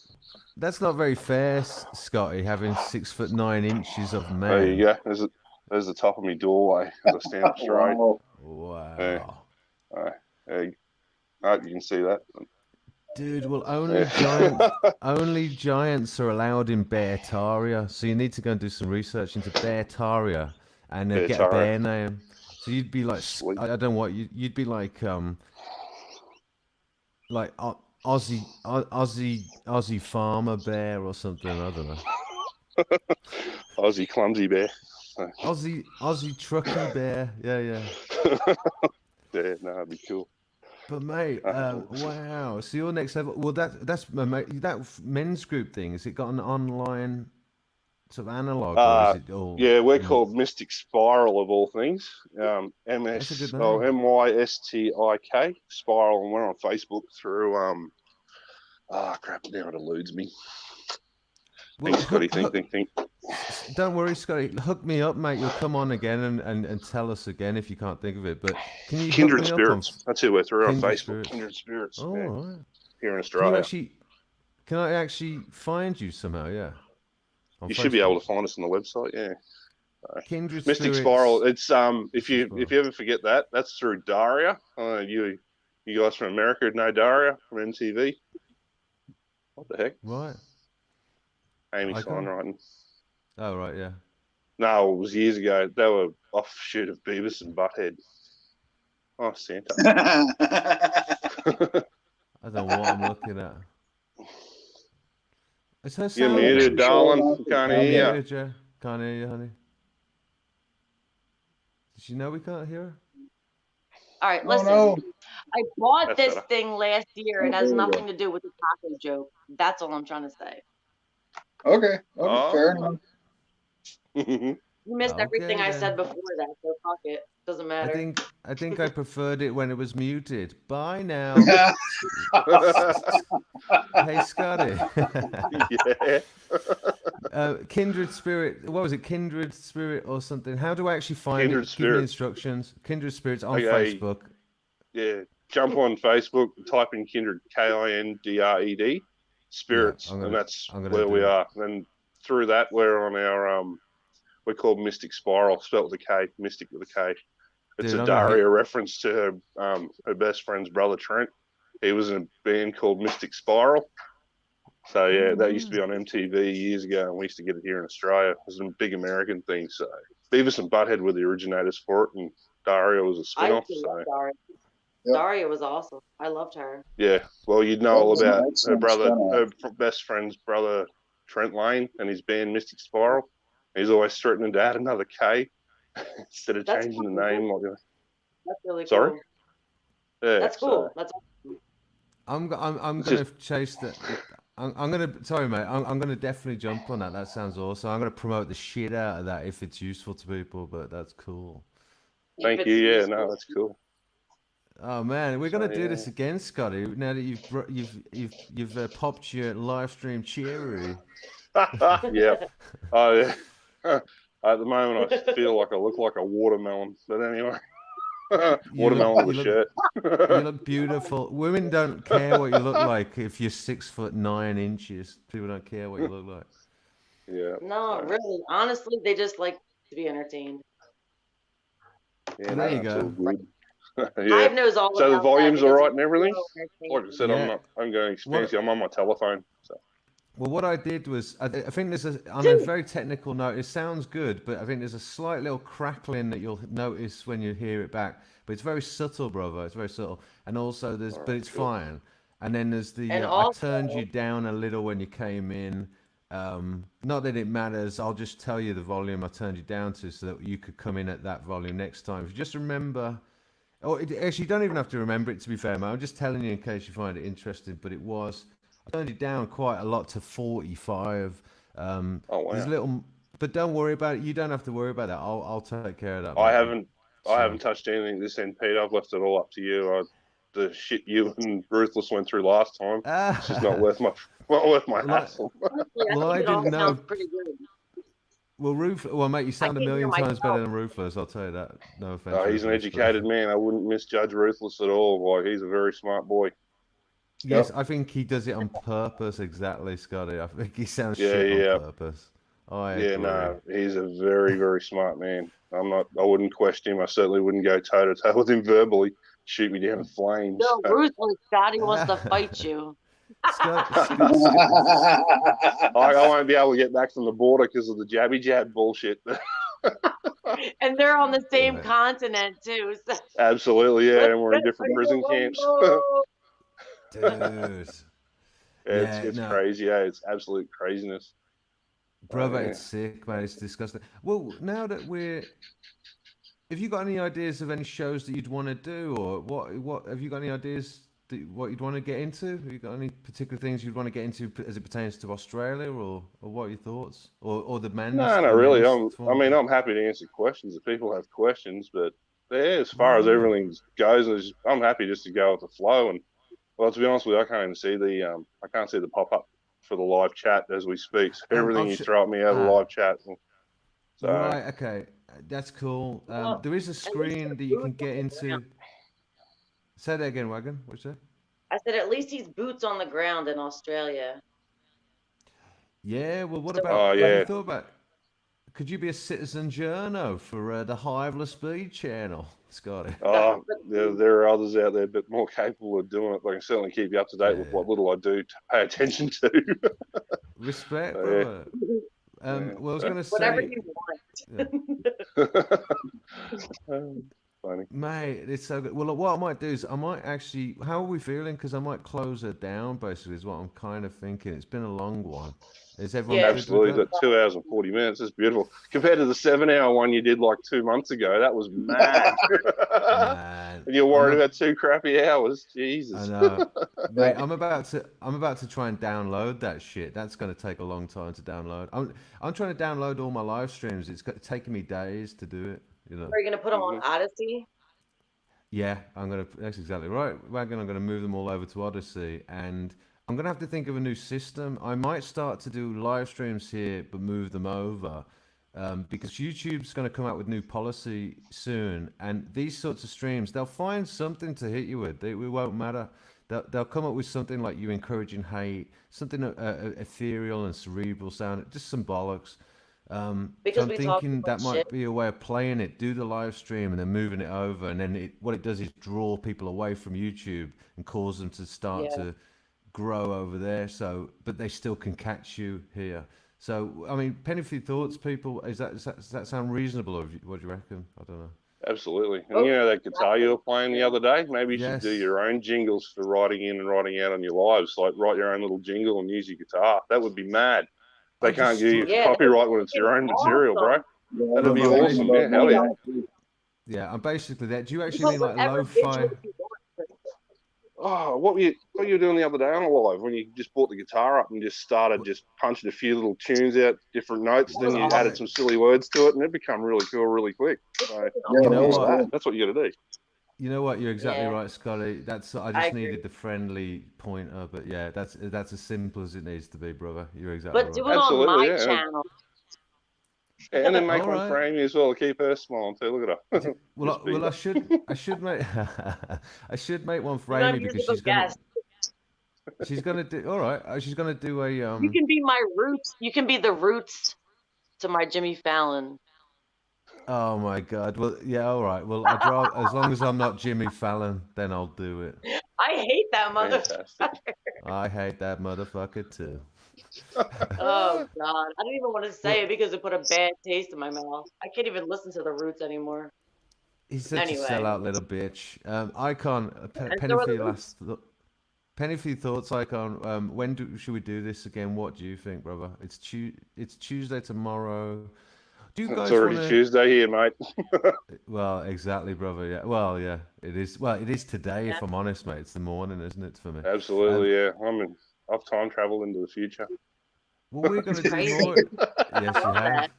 That's not very fair, Scotty, having 6'9" of there you man. go. There's the top of my doorway as I stand up straight. Wow. Yeah, Wow. yeah. I hope you can see that. Dude, well, Yeah. only giants are allowed in Beartaria. So you need to go and do some research into Beartaria and Yeah, get a Taro. bear name. So you'd be like, Sweet. I don't know what you'd be like Aussie farmer bear or something. I don't know. Aussie clumsy bear. Aussie trucky bear. Yeah. Yeah, no, that'd be cool. But mate, wow. So your next level. Well, that's mate, that men's group thing. Has it got an online sort of analog, or is it all? Yeah, we're called Mystic Spiral of all things. That's a good name. MYSTIK Spiral, and we're on Facebook through crap, now it eludes me. Well, Thanks, Scotty. Think. don't worry, Scotty. Hook me up, mate. You'll come on again and tell us again if you can't think of it. But can you hook Kindred me up on Spirits. That's who we're through on Kindred Facebook. Spirits? Kindred Spirits. Oh, Yeah, right. here in Can you Australia. actually? Can I actually find you somehow? Yeah, on You should be Facebook. able to find us on the website. Yeah. Kindred Mystic Spirits. Spiral. It's if Mystic you Spiral. ever forget that, that's through Daria. You guys from America know Daria from MTV. What the heck? Right. Amy Icon? Songwriting. Oh, right, yeah. No, it was years ago. They were offshoot of Beavis and Butthead. Oh, Santa. I don't know what I'm looking at. Is her You're sound muted, gone? darling. We can't I'm hear you. muted, yeah. Can't hear you, honey. Does she know we can't hear her? All right, Oh, listen. no. I bought That's this better. thing last year. It Oh, has there we go. nothing to do with the taco joke. That's all I'm trying to say. Okay. Oh. Fair enough. You missed everything Okay, I then. said before that, so fuck it. Doesn't I matter. think I preferred it when it was muted. Bye now. Hey, Scotty. Yeah. Kindred Spirit. What was it? Kindred Spirit or something? How do I actually find Kindred it? Give me Spirit. instructions. Kindred Spirits on Okay. Facebook. Yeah. Jump on Facebook, type in Kindred, Kindred, Spirits, I'm and gonna that's do where we that. are. And through that, we're on our we're called Mystic Spiral, spelt with a K, Mystic with a K. It's Dude, a I'm gonna hit- Daria reference to her best friend's brother Trent. He was in a band called Mystic Spiral. So yeah, that used to be on MTV years ago, and we used to get it here in Australia. It was a big American thing. So Beavis and Butthead were the originators for it, and Daria was a I spin-off. used to So love Daria. Yep. Daria was awesome. I loved her. yeah, well, you'd know That all was an about her excellent brother, spin-off. her best friend's brother Trent Lane, and his band Mystic Spiral. He's always threatening to add another K instead of That's changing the fucking name. cool. Like, That's really sorry? cool. Yeah, That's cool. That's awesome. I'm It's gonna just- chase that. I'm gonna. Sorry, mate. I'm gonna definitely jump on that. That sounds awesome. I'm gonna promote the shit out of that if it's useful to people. But that's cool. Thank you. Yeah, no, that's cool. Oh man, we're So, gonna do yeah. this again, Scotty. Now that you've popped your live stream cherry. Yeah. Oh, yeah. At the moment, I feel like I look like a watermelon. But anyway, watermelon with a shirt. You look beautiful. Women don't care what you look like if you're 6'9". People don't care what you look like. Yeah. No, really. Honestly, they just like to be entertained. Yeah, There you no, it's all go. good. Yeah. Hive knows all So the about volume's that all because right and everything. so entertained. Like I said, Yeah. I'm going expensive. I'm on my telephone. So Well, what I did was, I think there's on a very technical note, it sounds good, but I think there's a slight little crackling that you'll notice when you hear it back. But it's very subtle, brother. It's very subtle. And also but it's cool. fine. And then there's the, And I also- turned you down a little when you came in. Not that it matters. I'll just tell you the volume I turned you down to so that you could come in at that volume next time. If you just remember, actually, you don't even have to remember it, to be fair, man. I'm just telling you in case you find it interesting. But it was, I turned it down quite a lot to 45. oh wow. There's little, but don't worry about it. You don't have to worry about that. I'll take care of that. I mate. haven't touched anything this end, Pete. I've left it all up to you. The shit you and Ruthless went through last time. It's just not worth my hassle. Honestly, Well, I think it all didn't know. sounds pretty good. Well, mate, you sound a can't hear million times myself. better than Ruthless. I'll tell you that. No offense. He's an Ruthless, but- educated man. I wouldn't misjudge Ruthless at all. Like, he's a very smart boy. Yes, I think he does it on purpose. Exactly, Scotty. I think he sounds Yeah, shit yeah. on purpose. I Yeah, agree. no, he's a very, very smart man. I wouldn't question him. I certainly wouldn't go toe to toe with him verbally. Shoot me down in flames. No, ruthless. Scotty wants to fight you. I won't be able to get back from the border because of the jabby jab bullshit. And they're on the same Right. continent too. So. Absolutely, yeah, and we're in different prison camps. Dude. It's crazy, yeah. It's absolute craziness. Brother, yeah. it's sick, man. It's disgusting. Well, now that have you got any ideas of any shows that you'd want to do, or what have you got any ideas what you'd want to get into? Have you got any particular things you'd want to get into as it pertains to Australia, or what are your thoughts, or the men's? No, the really. men's form? I'm happy to answer questions if people have questions, but yeah, as far as everything goes, I'm happy just to go with the flow. And well, to be honest with you, I can't even see the pop up for the live chat as we speak. So everything you throw at me out of the live chat. So, right, okay, that's cool. Well, there is a screen that you can get into. Say that again, Wagon. What's that? I said at least he's boots on the ground in Australia. Yeah, well, what So- about? Oh, Have yeah. you thought about? could you be a citizen journo for the Hiveless Speed channel, Scotty? Oh, there are others out there, but more capable of doing it. I can certainly keep you up to date with what little I do to pay attention to. Respect, So, brother. yeah. Well, I was going to Whatever say, you yeah, want. Funny. mate, it's so good. Well, what I might do is I might actually. How are we feeling? Because I might close her down. Basically, is what I'm kind of thinking. It's been a long one. Is everyone Yeah. good Absolutely, with that 2 hours and 40 minutes is beautiful compared to the 7-hour one you did like 2 months ago. That was mad. that? Man, And you're worried about 2 crappy hours. I Jesus. know, mate. I'm about to try and download that shit. That's going to take a long time to download. I'm trying to download all my live streams. It's taking me days to do it. You know. Are you gonna put them on Odyssey? Yeah, that's exactly right. Wagon, I'm gonna move them all over to Odyssey, and I'm gonna have to think of a new system. I might start to do live streams here, but move them over, because YouTube's gonna come out with new policy soon, and these sorts of streams, they'll find something to hit you with. It won't matter. They'll come up with something like you encouraging hate, something ethereal and cerebral sound, just some bollocks. So Because I'm we talk too thinking that much might shit. be a way of playing it. Do the live stream and then moving it over, and then what it does is draw people away from YouTube and cause them to start Yeah. to grow over there. So, but they still can catch you here. So, I mean, penny for your thoughts, people. Does that sound reasonable? Or what do you reckon? I don't know. Absolutely. And you know that guitar you were playing the other day? Maybe you should do Yes. your own jingles for writing in and writing out on your lives. Like write your own little jingle and use your guitar. That would be mad. They I can't just give you thought- Yeah, copyright when it's your own material, bro. awesome. Yeah, That'd I've be been thinking awesome. about Yeah, hell doing yeah. that too. Yeah, I'm basically that. Do you You actually put mean like whatever lo-fi? visuals you want. Oh, what were you doing the other day on a live when you just brought the guitar up and just started just punching a few little tunes out, different notes, then you added some silly words to it, and it became really cool really quick. So Yeah, You that know was what? cool. that's what you got to do. You know what? You're exactly Yeah, right, Scotty. I I just agree. needed the friendly pointer, but yeah, that's as simple as it needs to be, brother. You're exactly But right. do it on Absolutely, my yeah. channel. And then make All one right. for Amy as well to keep her smiling too. Look at her. Well, Just be I like- should make I should make one for You're not a Amy because musical guest. she's gonna do all right. She's gonna do a You can be my roots. You can be the roots to my Jimmy Fallon. Oh my God. Well, yeah, all right. Well, I'd rather, as long as I'm not Jimmy Fallon, then I'll do it. I hate that Fantastic. motherfucker. I hate that motherfucker too. Oh God, I don't even want to say it because it put a bad taste in my mouth. I can't even listen to the Roots anymore. He's such Anyway. a sellout little bitch. Icon, And penny so are for the your penny for your thoughts, Icon. Should we do this again? What do you think, brother? It's Tuesday tomorrow. Do you guys It's already wanna... Tuesday here, mate. Well, exactly, brother. Yeah. Well, yeah. It is. Well, it is today. Yeah. If I'm honest, mate, it's the morning, isn't it, for me? Absolutely, yeah. I've time traveled into the future. Well, we're gonna do Crazy. more. Yes, you Love have. that.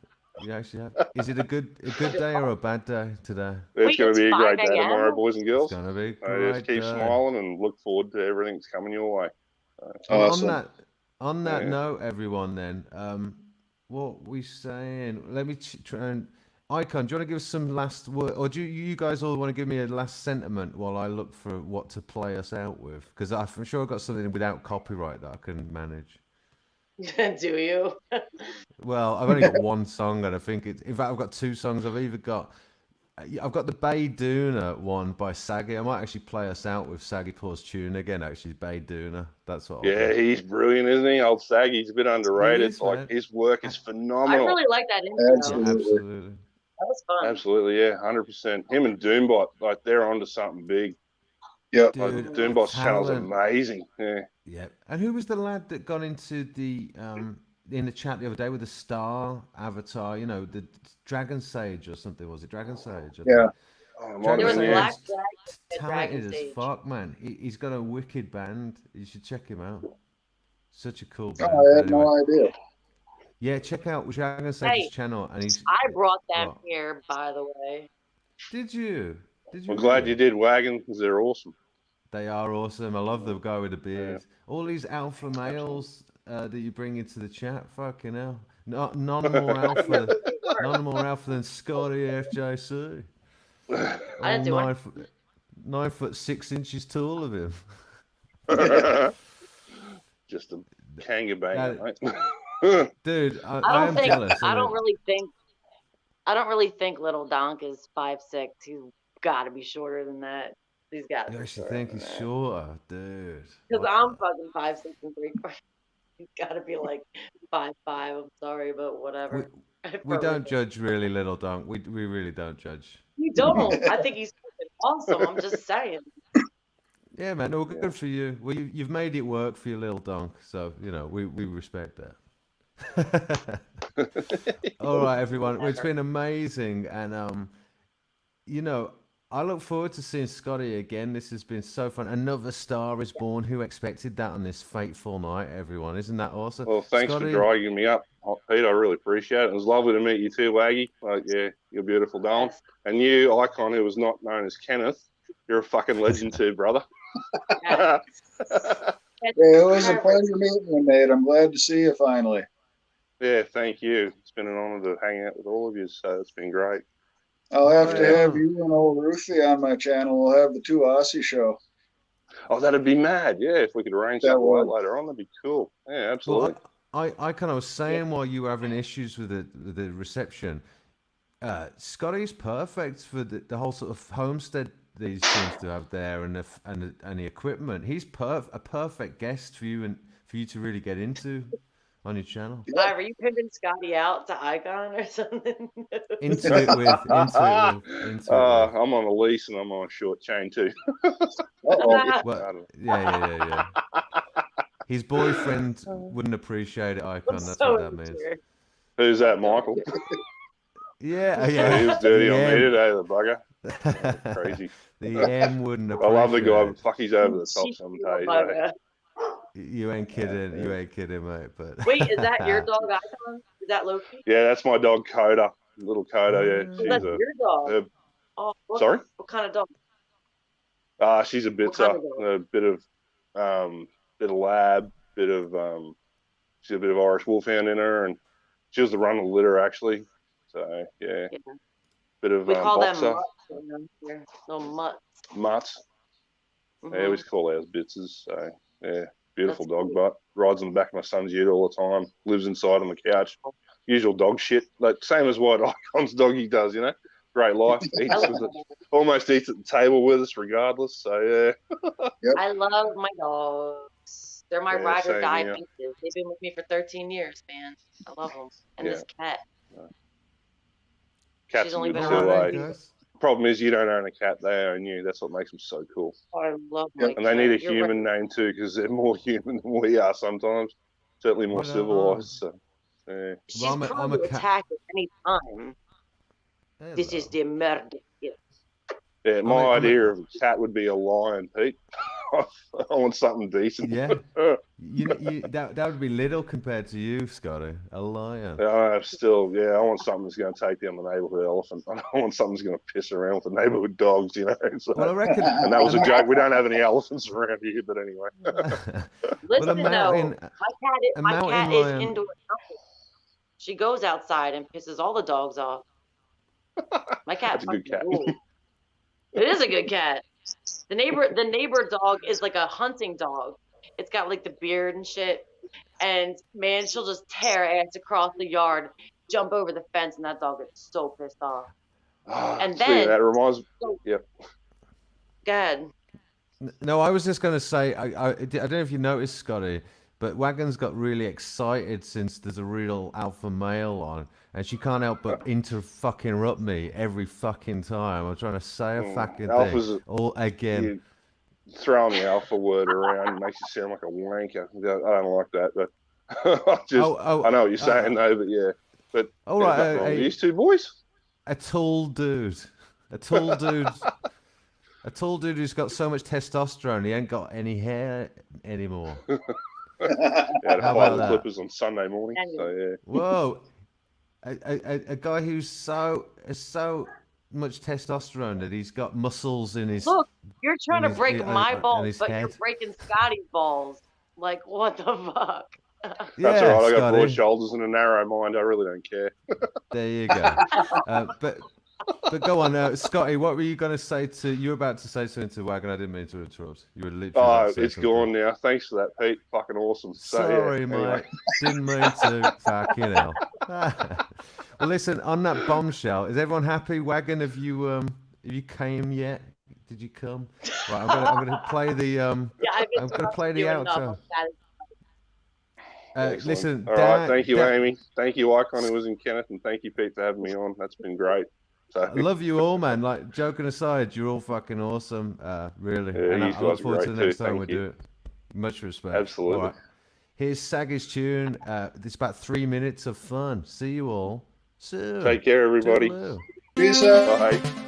You actually have. Is it a good day or a bad day today? It's Wait, going it's to be a 5 great day tomorrow, a.m.? boys and It's girls. gonna be a So great just keep day. smiling and look forward to everything that's coming your way. Awesome. On that Yeah. note, everyone, then, what we saying? Let me try and Icon. Do you want to give us some last word, or do you guys all want to give me a last sentiment while I look for what to play us out with? Because I'm sure I've got something without copyright that I can manage. Do you? Well, I've only got one song, and I think it's. In fact, I've got two songs. I've got the Bay Duna one by Saggy. I might actually play us out with Saggy Paws tune again. Actually, Bay Duna. That's what. I'll Yeah, do. he's brilliant, isn't he? Old Saggy. He's a bit underrated. He is, man. Like his work is I phenomenal. really like that intro. Absolutely. Absolutely. That was fun. Absolutely, yeah, 100%. Him and Doombot, like they're onto something big. Yep. Like, Dude, Doombot's channel's talent. amazing. Yeah. Yeah. And who was the lad that got into the in the chat the other day with the star avatar? You know, the Dragon Sage or something. Was it Dragon Sage? Yeah. Oh, it might There have was been, Sage. yeah. Black Dragon and Talented Dragon as Stage. fuck, man. He's got a wicked band. You should check him out. Such a cool Oh, band. I But had anyway, no idea. yeah, check out Dragon Sage's Hey, channel. And he's. I brought them What? here, by the way. Did you? Did you? I'm glad really? you did, Wagon, because they're awesome. They are awesome. I love the guy with the Yeah. beard. All these alpha males that you bring into the chat, fucking hell. None more alpha. None more alpha than Scotty FJC. I All didn't do it. 9 foot 6 inches tall of him. Just a kangaroo banger, mate. Dude, I I don't am think jealous. I of don't it. really think I don't really think little Donk is 5'6". He's got to be shorter than that. He's got to You be actually shorter think than he's that. shorter, dude? Because What I'm the- fucking 5'6 3/4". He's got to be like 5'5". I'm sorry, but We whatever. we For real. don't judge really, little dunk. We really don't judge. You don't. I think he's fucking awesome. I'm just saying. Yeah, man. No, Yeah. good for you. Well, you've made it work for your little dunk, so you know we respect that. All right, everyone. Well, it's Whatever. been amazing, and you know, I look forward to seeing Scotty again. This has been so fun. Another star is born. Who expected that on this fateful night, everyone? Isn't that awesome? Well, thanks for Scotty, dragging me up, Pete. I really appreciate it. It was lovely to meet you too, Waggy. Like, yeah, you're beautiful, darling. Yes. And you, Icon, who was not known as Kenneth, you're a fucking legend too, brother. Yes. It was a pleasure meeting you, mate. I'm glad to see you finally. Yeah, thank you. It's been an honour to hang out with all of you, so it's been great. I'll have to Right have on. you and old Ruthie on my channel. We'll have the two Aussie show. Oh, that'd be mad. Yeah, if we could arrange That something like would. later on, that'd be cool. Yeah, Well, absolutely. I kind of was saying while you were having issues with the reception, Scotty's perfect for the whole sort of homestead that he seems to have there, and the equipment. He's a perfect guest for you and for you to really get into on your channel. Are you pimping Scotty out to Icon or something? Into it with. I'm on a lease and I'm on a short chain too. Uh-oh. Well, yeah. His boyfriend wouldn't appreciate it, Icon. I'm That's so what that means. insecure. Who's that, Michael? Yeah, He was dirty on me M. today, the bugger. Crazy. The M wouldn't I appreciate love the guy, it. but fuck, he's over the top Cheeky sometimes. little bugger. You ain't kidding. You ain't kidding, mate. But Wait, is that your dog Icon? Is that Loki? Yeah, that's my dog Coda, little Coda. Yeah, Oh, she's that's your dog. a Oh, sorry. what kind of dog? She's a What kind bitzer, of dog? bit of lab, she's a bit of Irish Wolfhound in her, and she was the run of the litter actually. So yeah, Yeah. bit of We call them boxer, mutts around here. Little mutts. mutts. Yeah, we Mhm. call ours bitzers. So yeah, beautiful That's dog, cool. but rides on the back of my son's ute all the time. Lives inside on the couch. Usual dog shit, like same as what Icon's doggy does. You know, great life. I Eats love, with it, almost eats at the table with us regardless. So yeah, I love my dogs. They're my Yeah, ride or same die here. pieces. They've been with me for 13 years, man. I love them. And Yeah. this cat. cats She's are only good been all too. around right, for then, a year. guys. Problem is, you don't own a cat; they own you. That's what makes them so cool. I love my Yep. And they need a cat. You're human right. name too, because they're more human than we are sometimes. Certainly more Right on. civilized. So, yeah. She's Well, prone I'm a to cat. attack at any time. This is Hello. the murder. Yeah, I'm my a- idea of a cat would be a lion, Pete. I want something decent. Yeah. That would be little compared to you, Scotty. A lion. I want something that's going to take down the neighbourhood elephant. I don't want something that's going to piss around with the neighbourhood dogs, you know. So, Well, I reckon. and that was a joke. We don't have any elephants around here, but anyway. Well, Listen, a mountain, though, my cat mountain is lion. indoor. She goes outside and pisses all the dogs off. My cat That's a good fucking cat. rules. It is a good cat. The neighbor dog is like a hunting dog. It's got like the beard and shit. And man, she'll just tear ass across the yard, jump over the fence, and that dog gets so pissed off. And Speaking then of that, reminds me. so, Yep. go ahead. No, I was just going to say, I don't know if you noticed, Scotty, but Wagon's got really excited since there's a real alpha male on, and she can't help but interrupt me every fucking time. I'm trying to say a fucking Alphas thing all again. You throwing the alpha word around makes you sound like a wanker. I don't like that, but I know what you're saying though. But yeah, but all there's right, nothing wrong with these two boys. a tall dude, a tall dude, a tall dude who's got so much testosterone he ain't got any hair anymore. Had to How fight about the that? Clippers on Sunday morning. So yeah. Whoa, a guy who's so much testosterone that he's got muscles in his. Look, you're trying to his- break my on balls, his but you're head. breaking Scotty's balls. Like, what the fuck? That's all right. I got Scotty. broad shoulders and a narrow mind. I really don't care. There you go. But But go on, Scotty. What were you going to say to? You were about to say something to Wagon. I didn't mean to interrupt. You were literally. Oh, about to say it's something. gone now. Thanks for that, Pete. Fucking awesome. So, Sorry, yeah, mate. anyway. Didn't mean to. Fucking hell. Well, listen. On that bombshell, is everyone happy? Wagon, have you came yet? Did you come? Right, I'm gonna play the Yeah, I've I'm gonna play the outro. Excellent. Listen, All right. Thank you, Amy. Thank you, Icon, who was in Kenneth, and thank you, Pete, for having me on. That's been great. So, I love you all, man. Like, joking aside, you're all fucking awesome. Really. Yeah, And you I look guys are forward to the great next too. time we Thank you. do it. Much respect. Absolutely. All right. Here's Saggy's tune. It's about 3 minutes of fun. See you all soon. Take care, everybody. Toodaloo. Peace out. Bye.